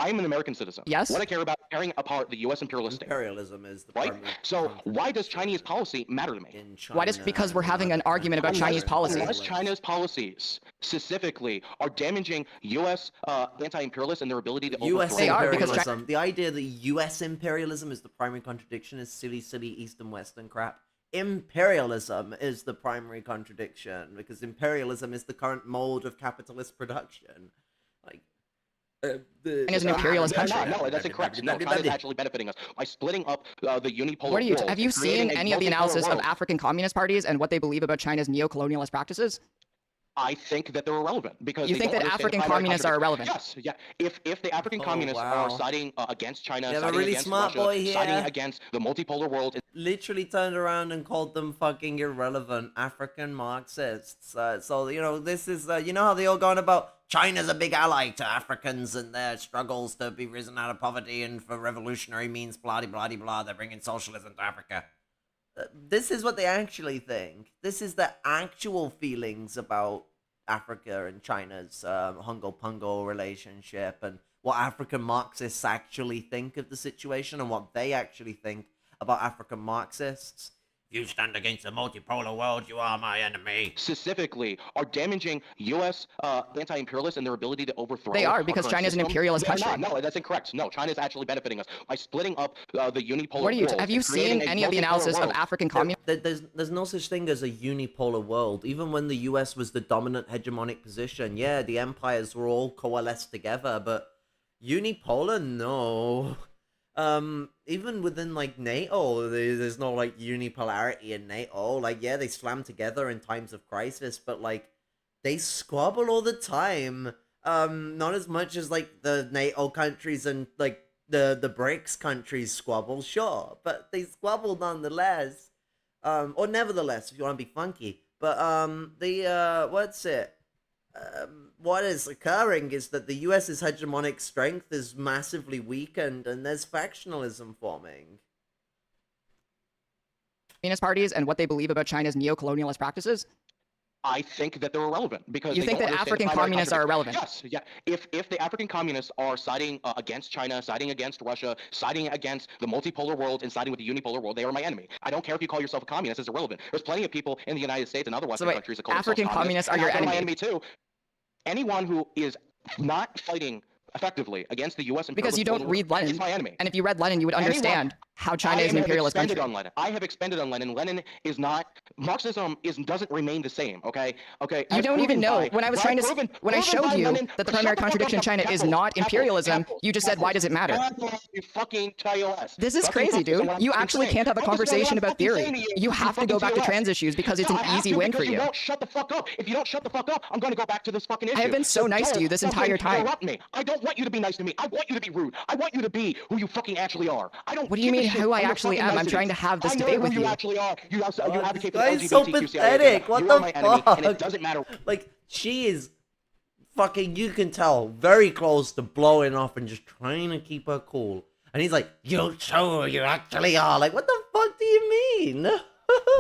Speaker 3: I am an American citizen.
Speaker 4: Yes.
Speaker 3: What I care about is tearing apart the U.S. imperialist state.
Speaker 1: Imperialism is the
Speaker 3: right. So why does Chinese policy matter to me?
Speaker 4: Why does because we're having an argument about Chinese policy?
Speaker 3: Unless China's policies specifically are damaging U.S. Anti-imperialists and their ability to
Speaker 1: U.S.
Speaker 3: overthrow.
Speaker 4: They are, because
Speaker 1: imperialism. The idea that U.S. imperialism is the primary contradiction is silly East and Western crap. Imperialism is the primary contradiction, because imperialism is the current mode of capitalist production. Like.
Speaker 4: And as an imperialist country.
Speaker 3: No, that's incorrect. No, China's actually benefiting us by splitting up the unipolar
Speaker 4: What are you?
Speaker 3: world.
Speaker 4: Have you seen any of the analysis of African communist parties and what they believe about China's neo-colonialist practices?
Speaker 3: I think that they're irrelevant because
Speaker 4: you think that African communists are irrelevant.
Speaker 3: Yes, yeah. If the African communists are siding against China,
Speaker 1: you have
Speaker 3: siding
Speaker 1: a really
Speaker 3: against
Speaker 1: smart
Speaker 3: Russia,
Speaker 1: boy here.
Speaker 3: siding against the multipolar world,
Speaker 1: literally turned around and called them fucking irrelevant African Marxists. So you know, this is you know how they all going about China's a big ally to Africans and their struggles to be risen out of poverty and for revolutionary means, blah blah blah blah. They're bringing socialism to Africa. This is what they actually think. This is the actual feelings about Africa and China's hungo-pungo relationship, and what African Marxists actually think of the situation and what they actually think about African Marxists. You stand against the multipolar world, you are my enemy.
Speaker 3: Specifically, are damaging U.S. Anti-imperialists and their ability to overthrow.
Speaker 4: They are, because China's an imperialist country.
Speaker 3: No, that's incorrect. No, China's actually benefiting us by splitting up the unipolar
Speaker 4: What are you?
Speaker 3: world.
Speaker 4: Have you seen any of the analysis of African communists?
Speaker 1: There's no such thing as a unipolar world. Even when the U.S. was the dominant hegemonic position, yeah, the empires were all coalesced together, but unipolar, no. Even within like NATO, there's no like unipolarity in NATO. Like, yeah, they slam together in times of crisis, but like they squabble all the time. Not as much as like the NATO countries and like the BRICS countries squabble, sure, but they squabble nonetheless. Or nevertheless, if you want to be funky. But what is occurring is that the US's hegemonic strength is massively weakened, and there's factionalism forming.
Speaker 4: Communist parties and what they believe about China's neo-colonialist practices?
Speaker 3: I think that they're irrelevant because
Speaker 4: you think that African communists are irrelevant?
Speaker 3: Yes, yeah. If the African communists are siding against China, siding against Russia, siding against the multipolar world, and siding with the unipolar world, they are my enemy. I don't care if you call yourself a communist; it's irrelevant. There's plenty of people in the United States and other Western countries that call
Speaker 4: African
Speaker 3: themselves
Speaker 4: communists are your enemy.
Speaker 3: My enemy too. Anyone who is not fighting effectively against the U.S.
Speaker 4: because you don't read Lenin.
Speaker 3: Is my enemy.
Speaker 4: And if you read Lenin, you would understand how China is an imperialist country.
Speaker 3: I have expanded on Lenin. Lenin is not Marxism. Doesn't remain the same. Okay.
Speaker 4: You don't even know. When I was trying to, when I showed you that the primary contradiction in China is not imperialism, you just said, "Why does it matter?"
Speaker 3: You fucking tell you less.
Speaker 4: This is crazy, dude. You actually can't have a conversation about theory. You have to go back to trans issues because it's an easy win for you.
Speaker 3: You won't shut the fuck up. If you don't shut the fuck up, I'm going to go back to this fucking issue.
Speaker 4: I have been so nice to you this entire time.
Speaker 3: Interrupt me. I don't want you to be nice to me. I want you to be rude. I want you to be who you fucking actually are. I don't.
Speaker 4: What do you mean who I actually am? I'm trying to have this debate with you.
Speaker 3: I know who you actually are. You advocate for the
Speaker 1: LGBTQIA so pathetic. What the fuck?
Speaker 3: And it doesn't matter.
Speaker 1: Like, she is fucking, you can tell, very close to blowing off and just trying to keep her cool. And he's like, "You show who you actually are." Like, what the fuck do you mean?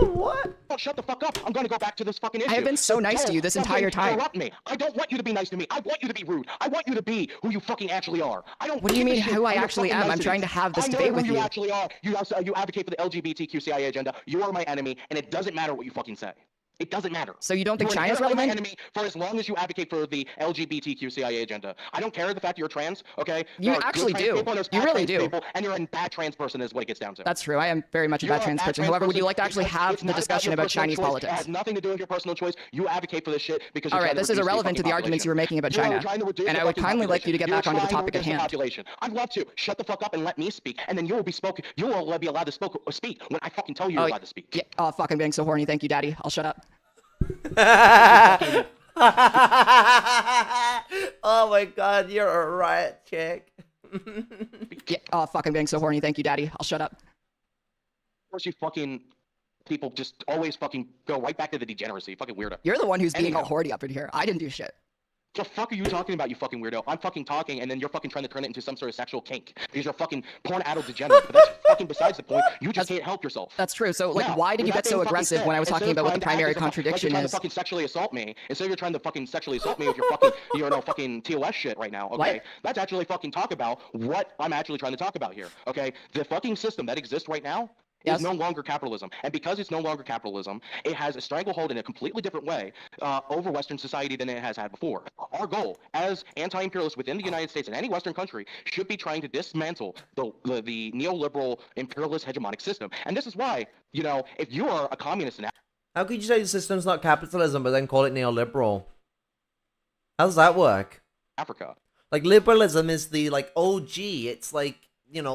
Speaker 1: What?
Speaker 3: Shut the fuck up. I'm going to go back to this fucking issue.
Speaker 4: I have been so nice to you this entire time.
Speaker 3: Interrupt me. I don't want you to be nice to me. I want you to be rude. I want you to be who you fucking actually are. I don't.
Speaker 4: What do you mean who I actually am? I'm trying to have this debate with you.
Speaker 3: I know who you actually are. You advocate for the LGBTQIA agenda. You are my enemy, and it doesn't matter what you fucking say. It doesn't matter.
Speaker 4: So you don't think China's
Speaker 3: relevant?
Speaker 4: relevant?
Speaker 3: My enemy for as long as you advocate for the LGBTQIA agenda. I don't care the fact that you're trans, okay?
Speaker 4: You actually do. You really do.
Speaker 3: People, and you're a bad trans person is what it gets down to.
Speaker 4: That's true. I am very much a bad trans person. However, would you like to actually have the discussion about Chinese politics?
Speaker 3: It has nothing to do with your personal choice. You advocate for this shit because you're
Speaker 4: all right, this is irrelevant to the arguments you were making about China. And I would kindly like you to get back onto the topic at hand.
Speaker 3: I'd love to. Shut the fuck up and let me speak, and then you will be allowed to speak when I fucking tell you you're allowed to speak.
Speaker 4: Yeah. Oh, fuck, I'm getting so horny. Thank you, Daddy. I'll shut up.
Speaker 1: Oh my god, you're a riot chick.
Speaker 4: Yeah. Oh, fuck, I'm getting so horny. Thank you, Daddy. I'll shut up.
Speaker 3: Of course, you fucking people just always fucking go right back to the degeneracy. Fucking weirdo.
Speaker 4: You're the one who's being all horny up in here. I didn't do shit.
Speaker 3: The fuck are you talking about, you fucking weirdo? I'm fucking talking, and then you're fucking trying to turn it into some sort of sexual kink because you're fucking porn-addled degenerate. But that's fucking besides the point. You just can't help yourself.
Speaker 4: That's true. So, like, why did you get so aggressive when I was talking about what the primary contradiction
Speaker 3: is? You're trying to fucking sexually assault me. Instead of you're trying to fucking sexually assault me with your fucking, fucking TOS shit right now, okay?
Speaker 4: What?
Speaker 3: Let's actually fucking talk about what I'm actually trying to talk about here, okay? The fucking system that exists right now is no longer capitalism. And because it's no longer capitalism, it has a stranglehold in a completely different way over Western society than it has had before. Our goal as anti-imperialists within the United States and any Western country should be trying to dismantle the neoliberal imperialist hegemonic system. And this is why, if you are a communist in
Speaker 1: how could you say the system's not capitalism but then call it neoliberal? How does that work?
Speaker 3: Africa.
Speaker 1: Like, liberalism is the, like, OG. It's like,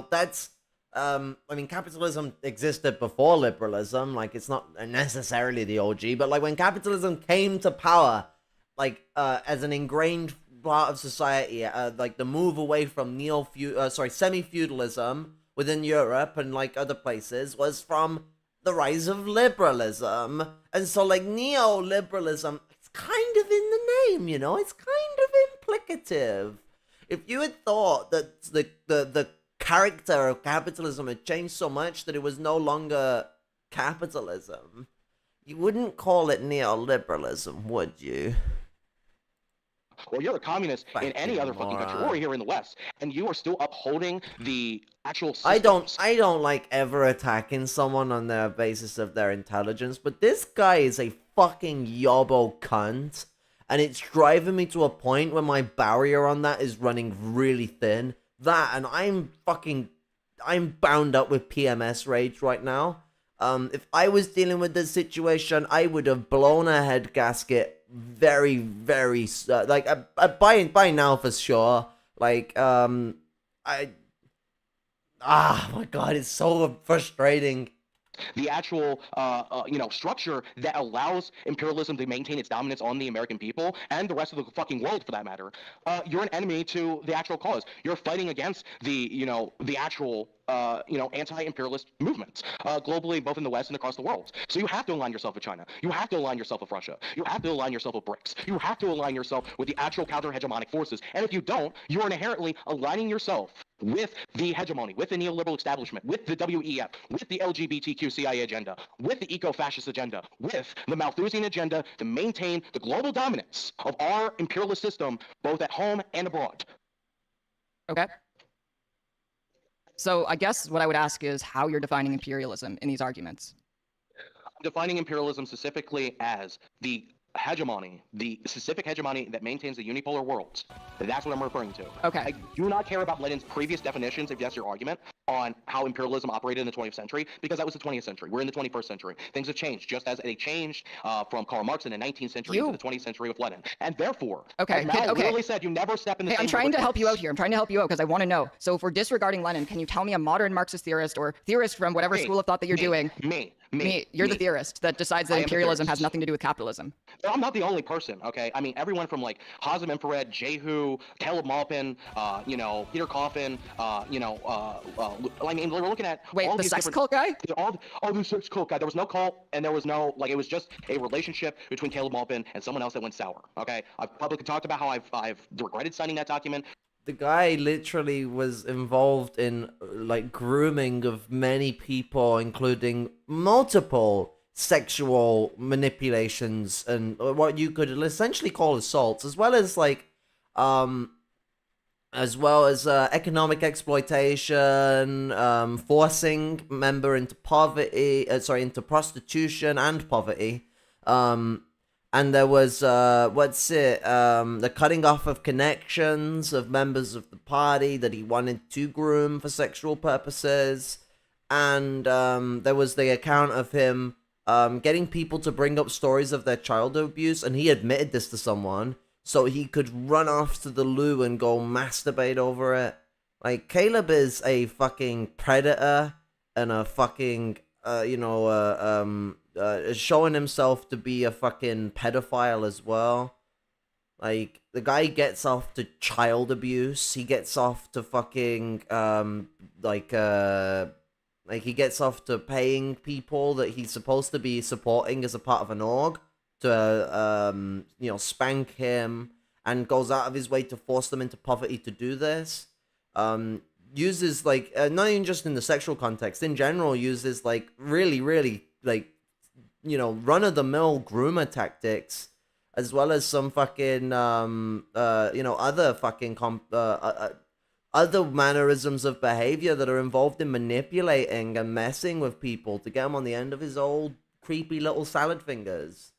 Speaker 1: that's... I mean, capitalism existed before liberalism. Like, it's not necessarily the OG, but like when capitalism came to power, like as an ingrained part of society, like the move away from semi-feudalism within Europe and like other places was from the rise of liberalism. And so like neoliberalism, it's kind of in the name, it's kind of implicative. If you had thought that the character of capitalism had changed so much that it was no longer capitalism, you wouldn't call it neoliberalism, would you?
Speaker 3: Well, you're a communist in any other fucking country, or here in the West, and you are still upholding the actual systems.
Speaker 1: I don't like ever attacking someone on the basis of their intelligence, but this guy is a fucking yobbo cunt, and it's driving me to a point where my barrier on that is running really thin. That, and I'm bound up with PMS rage right now. If I was dealing with this situation, I would have blown a head gasket very, very, by now for sure. Like, I Ah, my God, it's so frustrating.
Speaker 3: The actual structure that allows imperialism to maintain its dominance on the American people and the rest of the fucking world, for that matter. You're an enemy to the actual cause. You're fighting against the actual anti-imperialist movements globally, both in the West and across the world. So you have to align yourself with China. You have to align yourself with Russia. You have to align yourself with BRICS. You have to align yourself with the actual counter-hegemonic forces. And if you don't, you are inherently aligning yourself with the hegemony, with the neoliberal establishment, with the WEF, with the LGBTQ CIA agenda, with the eco-fascist agenda, with the Malthusian agenda to maintain the global dominance of our imperialist system, both at home and abroad.
Speaker 4: Okay. So I guess what I would ask is how you're defining imperialism in these arguments.
Speaker 3: I'm defining imperialism specifically as the hegemony, the specific hegemony that maintains the unipolar world. That's what I'm referring to.
Speaker 4: Okay.
Speaker 3: I do not care about Lenin's previous definitions, if that's your argument, on how imperialism operated in the 20th century, because that was the 20th century. We're in the 21st century. Things have changed, just as they changed from Karl Marx in the 19th century to the 20th century with Lenin. And therefore,
Speaker 4: okay,
Speaker 3: Mao literally said you never step in the same
Speaker 4: I'm trying to help you out here. I'm trying to help you out because I want to know. So if we're disregarding Lenin, can you tell me a modern Marxist theorist or theorist from whatever school of thought that you're doing? You're the theorist that decides that imperialism has nothing to do with capitalism.
Speaker 3: I'm not the only person, okay? I mean, everyone from like Hazem Infrared, Jehu, Caleb Maupin, Peter Coffin, I mean, we're looking at all
Speaker 4: the
Speaker 3: these
Speaker 4: sex
Speaker 3: different,
Speaker 4: cult guy?
Speaker 3: The sex cult guy. There was no cult, and there was no it was just a relationship between Caleb Maupin and someone else that went sour. Okay, I've publicly talked about how I've regretted signing that document.
Speaker 1: The guy literally was involved in like grooming of many people, including multiple sexual manipulations and what you could essentially call assaults, as well as economic exploitation, forcing member into poverty, into prostitution and poverty. And there was, the cutting off of connections of members of the party that he wanted to groom for sexual purposes. And there was the account of him getting people to bring up stories of their childhood abuse, and he admitted this to someone, so he could run off to the loo and go masturbate over it. Like, Caleb is a fucking predator and a fucking, showing himself to be a fucking pedophile as well. Like, the guy gets off to child abuse. He gets off to fucking, he gets off to paying people that he's supposed to be supporting as a part of an org to, spank him, and goes out of his way to force them into poverty to do this. Uses, not even just in the sexual context, in general, uses, really, really, run-of-the-mill groomer tactics, as well as some fucking, other fucking, other mannerisms of behavior that are involved in manipulating and messing with people to get him on the end of his old creepy little salad fingers.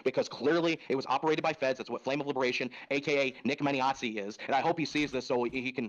Speaker 3: Because clearly it was operated by feds. That's what Flame of Liberation, aka Nick Maniazzi, is. And I hope he sees this so he can,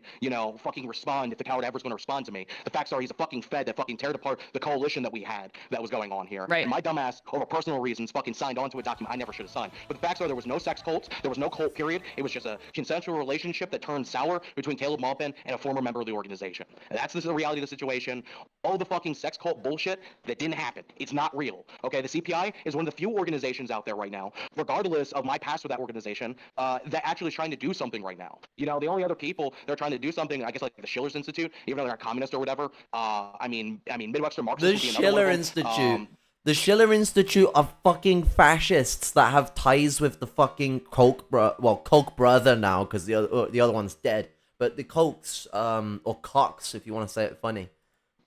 Speaker 3: fucking respond if the coward ever's going to respond to me. The facts are he's a fucking fed that fucking teared apart the coalition that we had that was going on here.
Speaker 4: Right.
Speaker 3: And my dumbass, over personal reasons, fucking signed onto a document I never should have signed. But the facts are there was no sex cult. There was no cult, period. It was just a consensual relationship that turned sour between Caleb Maupin and a former member of the organization. And that's the reality of the situation. All the fucking sex cult bullshit, that didn't happen. It's not real. Okay, the CPI is one of the few organizations out there right now, regardless of my past with that organization, that actually is trying to do something right now. The only other people that are trying to do something, I guess, like the Schiller's Institute, even though they're not communist or whatever. Midwestern Marxists.
Speaker 1: The Schiller Institute. The Schiller Institute are fucking fascists that have ties with the fucking Koch brother now, because the other one's dead. But the Kochs, or Cox, if you want to say it funny.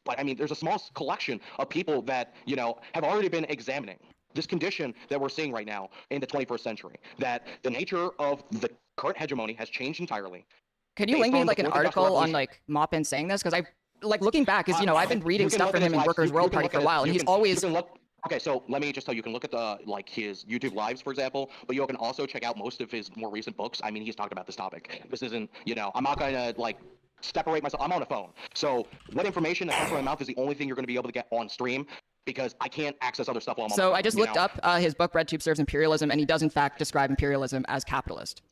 Speaker 3: But there's a small collection of people that, have already been examining this condition that we're seeing right now in the 21st century, that the nature of the current hegemony has changed entirely.
Speaker 4: Could you link me an article on Maupin saying this? Because looking back, I've been reading stuff from him in Workers' World Party for a while, and he's always.
Speaker 3: Okay, so let me just tell you, you can look at his YouTube lives, for example, but you can also check out most of his more recent books. He's talked about this topic. This isn't, I'm not gonna separate myself. I'm on a phone, so what information that comes from my mouth is the only thing you're gonna be able to get on stream, because I can't access other stuff while I'm on the phone.
Speaker 4: I just looked up his book, Bread Tube Serves Imperialism, and he does in fact describe imperialism as capitalist.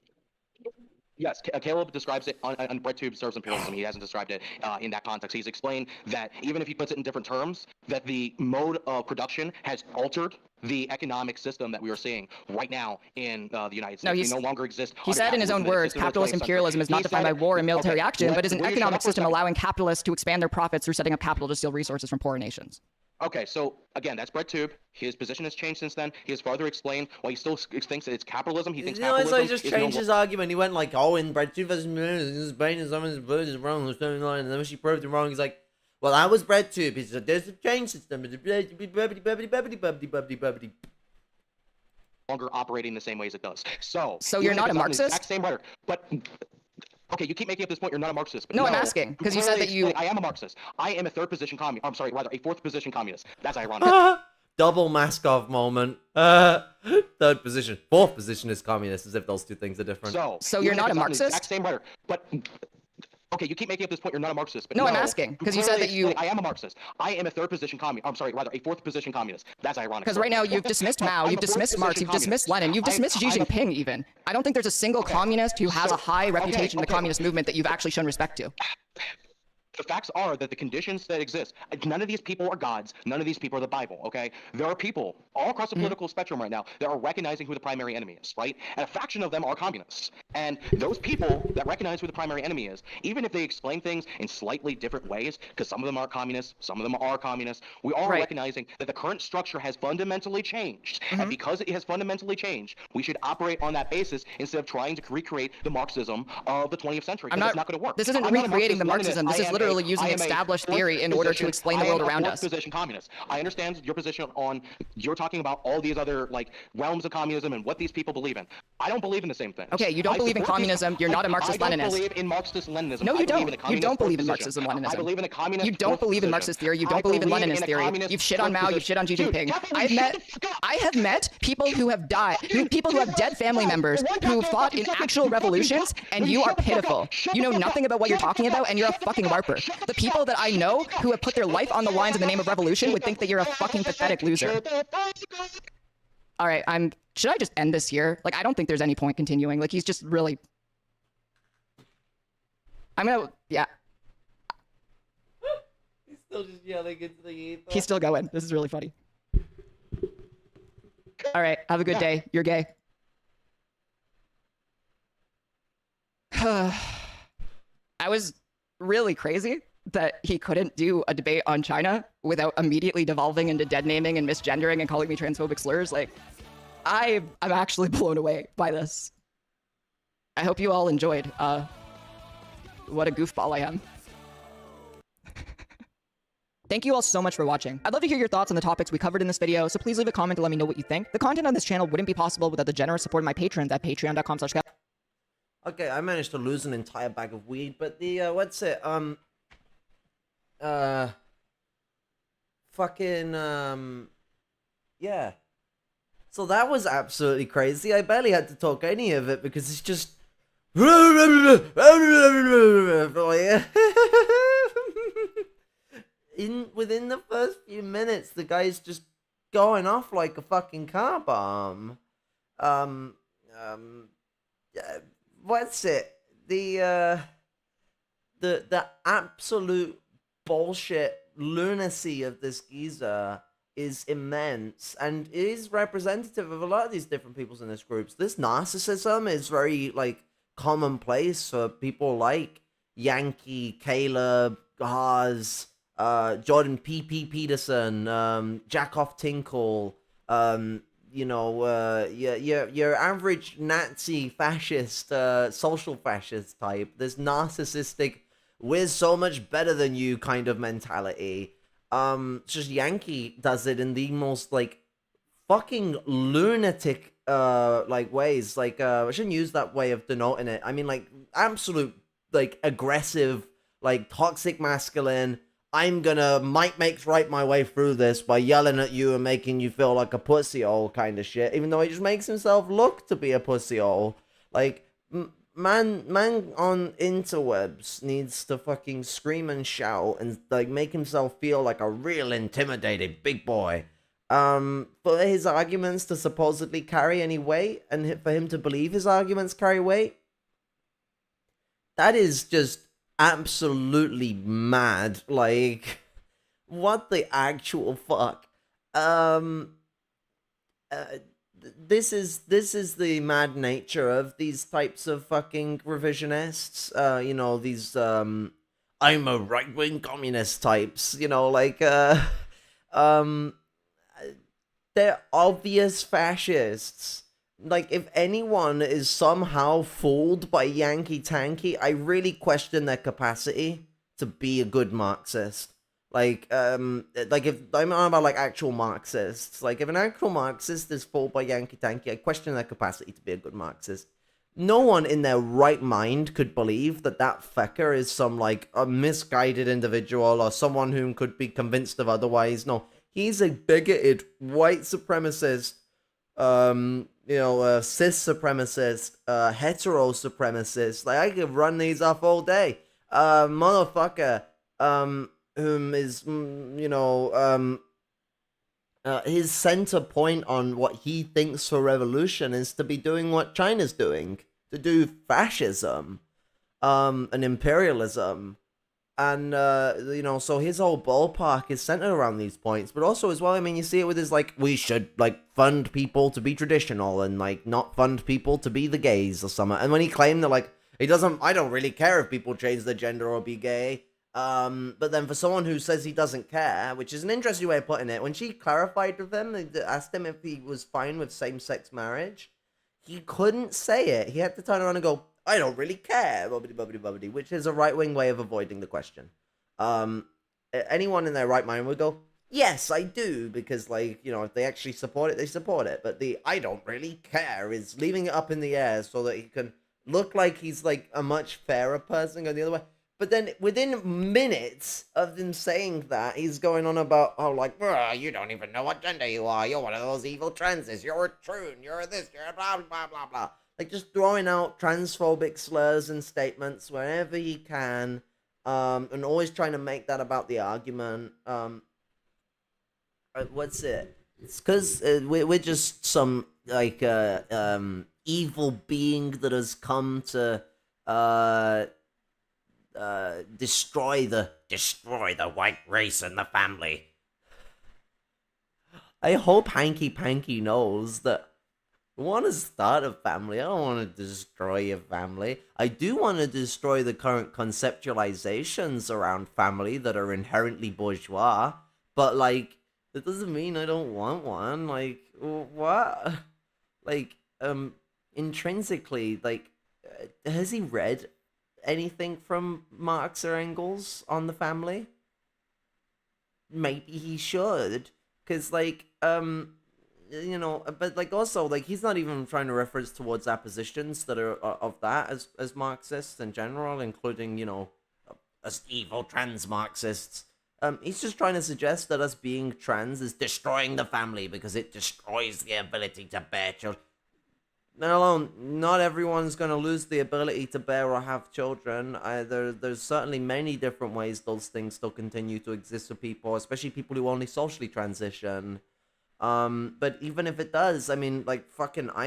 Speaker 3: Yes, Caleb describes it on BreadTube serves imperialism. He hasn't described it in that context. He's explained that even if he puts it in different terms, that the mode of production has altered the economic system that we are seeing right now in the United States. We no longer exist.
Speaker 4: He said in his own words, capitalist imperialism is not defined by war and military action, but is an economic system allowing capitalists to expand their profits through setting up capital to steal resources from poorer nations.
Speaker 3: Okay, so again, that's BreadTube. His position has changed since then. He has further explained why he still thinks that it's capitalism. He thinks capitalism.
Speaker 1: So he just changed his argument. He went like, "Oh, in BreadTube versus Spain, and someone's bird is wrong or something like that." And then when she proved it wrong, he's like, "Well, I was BreadTube." He said, "There's a change system."
Speaker 3: Longer operating the same way as it does. So
Speaker 4: you're not a Marxist?
Speaker 3: Exact same rhetoric, but. Okay, you keep making up this point. You're not a Marxist. But
Speaker 4: no, I'm asking because you said that you.
Speaker 3: I am a Marxist. I am a third position communist. I'm sorry, rather a fourth position communist. That's ironic.
Speaker 1: Double Maskov moment. Third position, fourth position is communist, as if those two things are different.
Speaker 4: So you're not a Marxist.
Speaker 3: Exact same rhetoric, but. Okay, you keep making up this point. You're not a Marxist. But
Speaker 4: no, I'm asking because you said that you.
Speaker 3: I am a Marxist. I am a third position communist. I'm sorry, rather a fourth position communist. That's ironic.
Speaker 4: Because right now you've dismissed Mao, you've dismissed Marx, you've dismissed Lenin, you've dismissed Xi Jinping even. I don't think there's a single communist who has a high reputation in the communist movement that you've actually shown respect to.
Speaker 3: The facts are that the conditions that exist, none of these people are gods. None of these people are the Bible, okay? There are people all across the political spectrum right now that are recognizing who the primary enemy is, right? And a fraction of them are communists. And those people that recognize who the primary enemy is, even if they explain things in slightly different ways, because some of them are communists, some of them are communists, we are recognizing that the current structure has fundamentally changed. And because it has fundamentally changed, we should operate on that basis instead of trying to recreate the Marxism of the 20th century. It's not going to work.
Speaker 4: This isn't recreating the Marxism. This is literally using established theory in order to explain the world around us.
Speaker 3: Position communist. I understand your position on you're talking about all these other like realms of communism and what these people believe in. I don't believe in the same thing.
Speaker 4: Okay, you don't believe in communism. You're not a Marxist-Leninist.
Speaker 3: I don't believe in Marxist-Leninism.
Speaker 4: No, you don't. You don't believe in Marxism-Leninism.
Speaker 3: I believe in a communist.
Speaker 4: You don't believe in Marxist theory. You don't believe in Leninist theory. You've shit on Mao. You've shit on Xi Jinping. I have met people who have died, people who have dead family members who fought in actual revolutions, and you are pitiful. You know nothing about what you're talking about, and you're a fucking LARPer. The people that I know who have put their life on the lines in the name of revolution would think that you're a fucking pathetic loser. All right, should I just end this here? Like, I don't think there's any point continuing. Like, he's just really... yeah.
Speaker 1: He's still just yelling into the ether.
Speaker 4: He's still going. This is really funny. All right, have a good day. You're gay. I was really crazy that he couldn't do a debate on China without immediately devolving into dead naming and misgendering and calling me transphobic slurs. Like, I'm actually blown away by this. I hope you all enjoyed. What a goofball I am. Thank you all so much for watching. I'd love to hear your thoughts on the topics we covered in this video, so please leave a comment to let me know what you think. The content on this channel wouldn't be possible without the generous support of my patrons at patreon.com/.
Speaker 1: Okay, I managed to lose an entire bag of weed, but the, what's it, yeah. So that was absolutely crazy. I barely had to talk any of it because it's just... Within the first few minutes, the guy's just going off like a fucking car bomb. What's it? The absolute bullshit lunacy of this geezer is immense, and it is representative of a lot of these different peoples in this groups. This narcissism is very, like, commonplace for people like Yankee, Caleb, Haas, Jordan P.P. Peterson, Jack-Off Tinkle, you know, your average Nazi fascist, social fascist type, this narcissistic, we're so much better than you kind of mentality. Just Yankee does it in the most, like, fucking lunatic, like, ways. Like, I shouldn't use that way of denoting it. I mean, like, absolute, like, aggressive, like, toxic masculine, I'm gonna Mike makes right my way through this by yelling at you and making you feel like a pussy hole kind of shit, even though he just makes himself look to be a pussy hole. Like, man on interwebs needs to fucking scream and shout and, like, make himself feel like a real intimidating big boy. For his arguments to supposedly carry any weight, and for him to believe his arguments carry weight, that is just absolutely mad. Like, what the actual fuck? This is the mad nature of these types of fucking revisionists. You know, these I'm a right wing communist types. You know, like um, they're obvious fascists. Like, if anyone is somehow fooled by Yankee Tankie, I really question their capacity to be a good Marxist. Like if I'm on about like actual Marxists, like if an actual Marxist is fooled by Yankee Tankie, I question their capacity to be a good Marxist. No one in their right mind could believe that that fecker is some like a misguided individual or someone whom could be convinced of otherwise. No, he's a bigoted white supremacist, cis supremacist, hetero supremacist. Like, I could run these off all day. Motherfucker, whom is, his center point on what he thinks for revolution is to be doing what China's doing, to do fascism, and imperialism. And, so his whole ballpark is centered around these points. But also, as well, I mean, you see it with his, like, we should, like, fund people to be traditional and, like, not fund people to be the gays or something. And when he claimed that, like, I don't really care if people change their gender or be gay. But then for someone who says he doesn't care, which is an interesting way of putting it, when she clarified with him, asked him if he was fine with same-sex marriage, he couldn't say it. He had to turn around and go, I don't really care, bubbly, which is a right-wing way of avoiding the question. Anyone in their right mind would go, yes, I do, because, like, you know, if they actually support it, they support it. But the I don't really care is leaving it up in the air so that he can look like he's, like, a much fairer person going the other way. But then within minutes of them saying that, he's going on about, oh, like, you don't even know what gender you are. You're one of those evil transes. You're a troon. You're this. You're blah, blah, blah, blah. Like, just throwing out transphobic slurs and statements wherever he can, and always trying to make that about the argument. What's it? It's because we're just some, like, evil being that has come to, destroy the white race and the family. I hope Hanky Panky knows that I want to start a family. I don't want to destroy your family. I do want to destroy the current conceptualizations around family that are inherently bourgeois, but, like, that doesn't mean I don't want one. Like, what? Like, intrinsically, like, has he read anything from Marx or Engels on the family? Maybe he should, because, like, but, like, also, like, he's not even trying to reference towards oppositions that are of that as Marxists in general, including, as evil trans Marxists. He's just trying to suggest that us being trans is destroying the family because it destroys the ability to bear children. Let alone, not everyone's going to lose the ability to bear or have children. There's certainly many different ways those things still continue to exist for people, especially people who only socially transition. But even if it does, I mean, like, fucking, I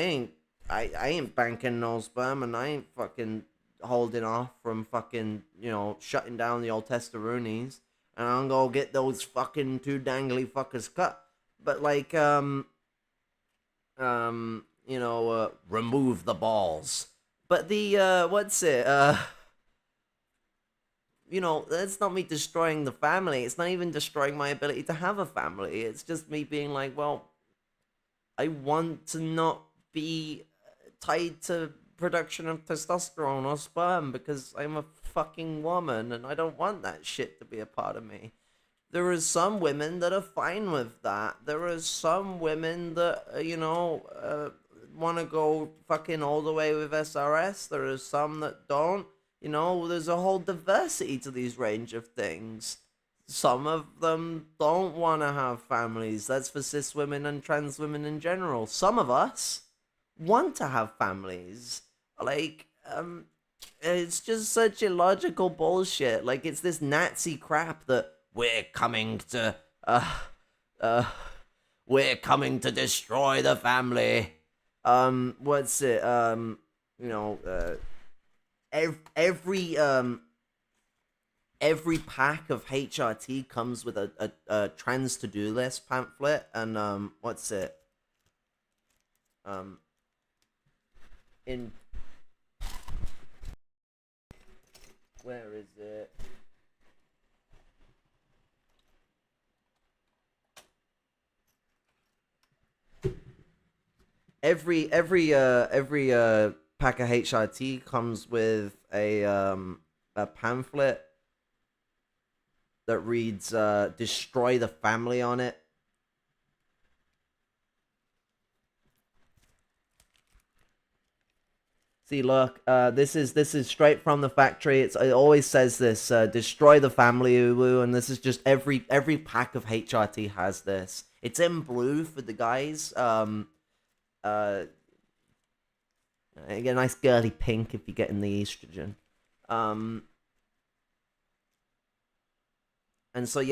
Speaker 1: ain't banking no sperm, and I ain't fucking holding off from fucking, shutting down the old testaroonies, and I'm gonna get those fucking two dangly fuckers cut. But, like, remove the balls. But the, that's not me destroying the family. It's not even destroying my ability to have a family. It's just me being like, well, I want to not be tied to production of testosterone or sperm because I'm a fucking woman and I don't want that shit to be a part of me. There are some women that are fine with that. There are some women that, want to go fucking all the way with SRS. There are some that don't. There's a whole diversity to these range of things. Some of them don't want to have families. That's for cis women and trans women in general. Some of us want to have families. Like, it's just such illogical bullshit. Like, it's this Nazi crap that we're coming to destroy the family. every pack of HRT comes with a trans to-do list pamphlet, and what's it? In where is it? Every pack of HRT comes with a pamphlet that reads "Destroy the Family" on it. See, look, this is straight from the factory. It always says this, "Destroy the family, uwu," and this is just every pack of HRT has this. It's in blue for the guys. You get a nice girly pink if you're getting the estrogen. And so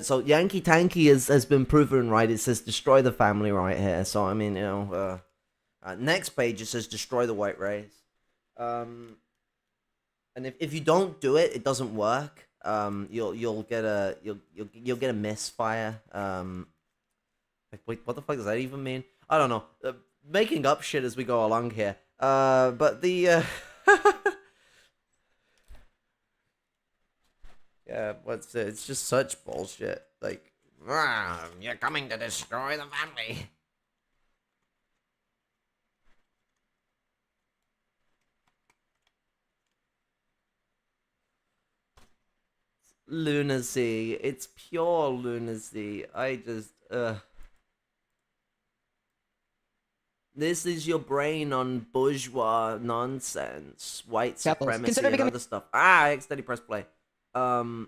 Speaker 1: so Yankee Tankie has been proven right. It says destroy the family right here. So I mean, next page it says destroy the white race. And if you don't do it, it doesn't work. You'll get a misfire. Like, wait, what the fuck does that even mean? I don't know. Making up shit as we go along here. But the yeah, what's it? It's just such bullshit. Like, you're coming to destroy the family. Lunacy. It's pure lunacy. I just, This is your brain on bourgeois nonsense, white supremacy, and other stuff. I accidentally pressed play. And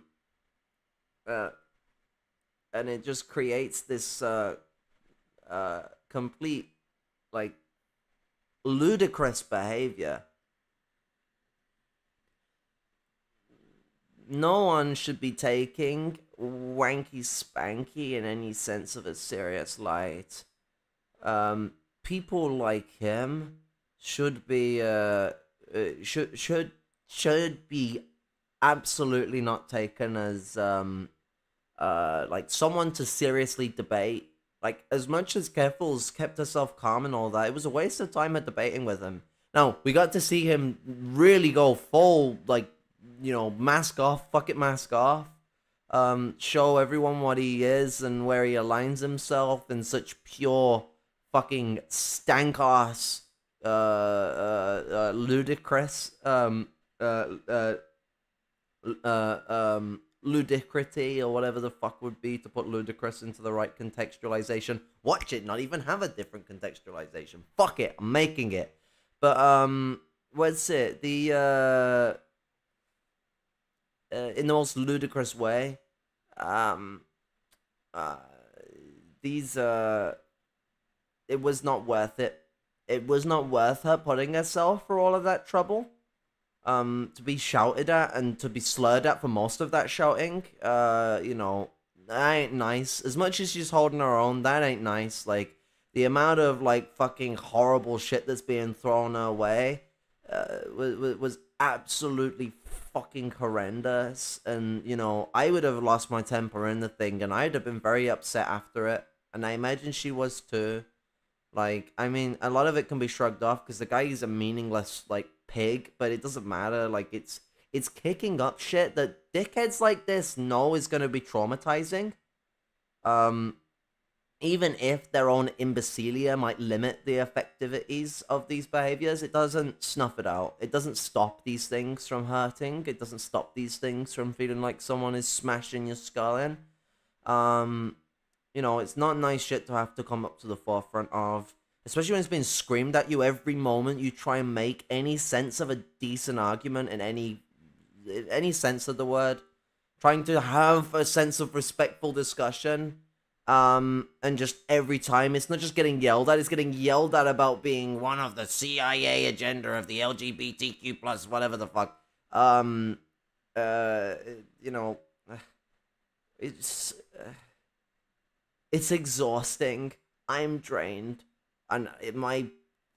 Speaker 1: it just creates this complete, like, ludicrous behavior. No one should be taking Wanky Spanky in any sense of a serious light. People like him should be should be absolutely not taken as like someone to seriously debate. Like, as much as Keffels kept herself calm and all that, it was a waste of time at debating with him. Now, we got to see him really go full, like, you know, mask off, fuck it, mask off. Show everyone what he is and where he aligns himself in such pure fucking stank-ass, ludicrous, ludicrity, or whatever the fuck would be to put ludicrous into the right contextualization. Watch it not even have a different contextualization. Fuck it, I'm making it. But, what's it? The, in the most ludicrous way, these, it was not worth it. It was not worth her putting herself for all of that trouble. To be shouted at and to be slurred at for most of that shouting, you know, that ain't nice. As much as she's holding her own, that ain't nice. Like, the amount of, like, fucking horrible shit that's being thrown her way, was absolutely fucking horrendous. And, you know, I would have lost my temper in the thing, and I'd have been very upset after it. And I imagine she was too. Like, I mean, a lot of it can be shrugged off because the guy is a meaningless, like, pig, but it doesn't matter. Like, it's kicking up shit that dickheads like this know is going to be traumatizing. Even if their own imbecilia might limit the effectivities of these behaviors, it doesn't snuff it out. It doesn't stop these things from hurting. It doesn't stop these things from feeling like someone is smashing your skull in. You know, it's not nice shit to have to come up to the forefront of, especially when it's being screamed at you every moment you try and make any sense of a decent argument in any sense of the word. Trying to have a sense of respectful discussion. And just every time, it's not just getting yelled at, it's getting yelled at about being one of the CIA agenda of the LGBTQ plus whatever the fuck. You know, it's exhausting. I'm drained. And my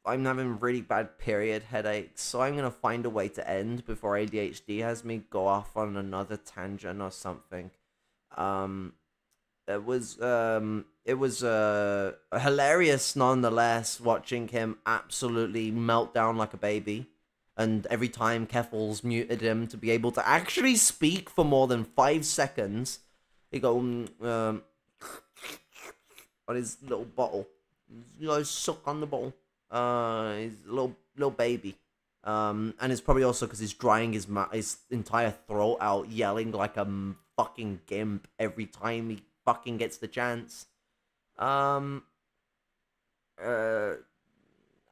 Speaker 1: I'm having really bad period headaches, so I'm gonna find a way to end before ADHD has me go off on another tangent or something. It was hilarious nonetheless watching him absolutely melt down like a baby, and every time Keffels muted him to be able to actually speak for more than 5 seconds, he go on his little bottle. You guys suck on the bottle. He's a little baby. And it's probably also because he's drying his entire throat out, yelling like a fucking gimp every time he fucking gets the chance. I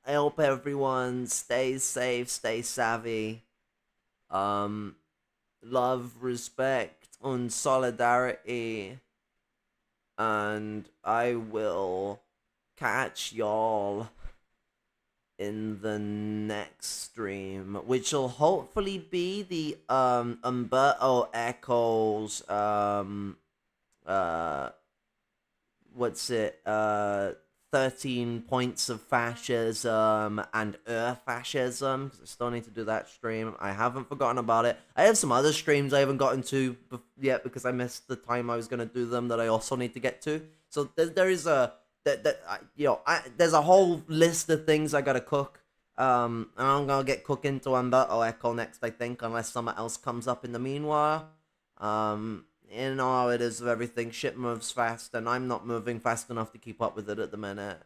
Speaker 1: hope everyone stays safe, stay savvy. Love, respect, and solidarity. And I will catch y'all in the next stream, which will hopefully be the Umberto Eco's what's it 13 points of fascism and fascism, because I still need to do that stream. I haven't forgotten about it. I have some other streams I haven't gotten to yet because I missed the time I was going to do them that I also need to get to. So there is a there's a whole list of things I gotta cook. And I'm gonna get cooking to Umberto Eco next, I think, unless something else comes up in the meanwhile. You know how it is with everything. Shit moves fast, and I'm not moving fast enough to keep up with it at the minute.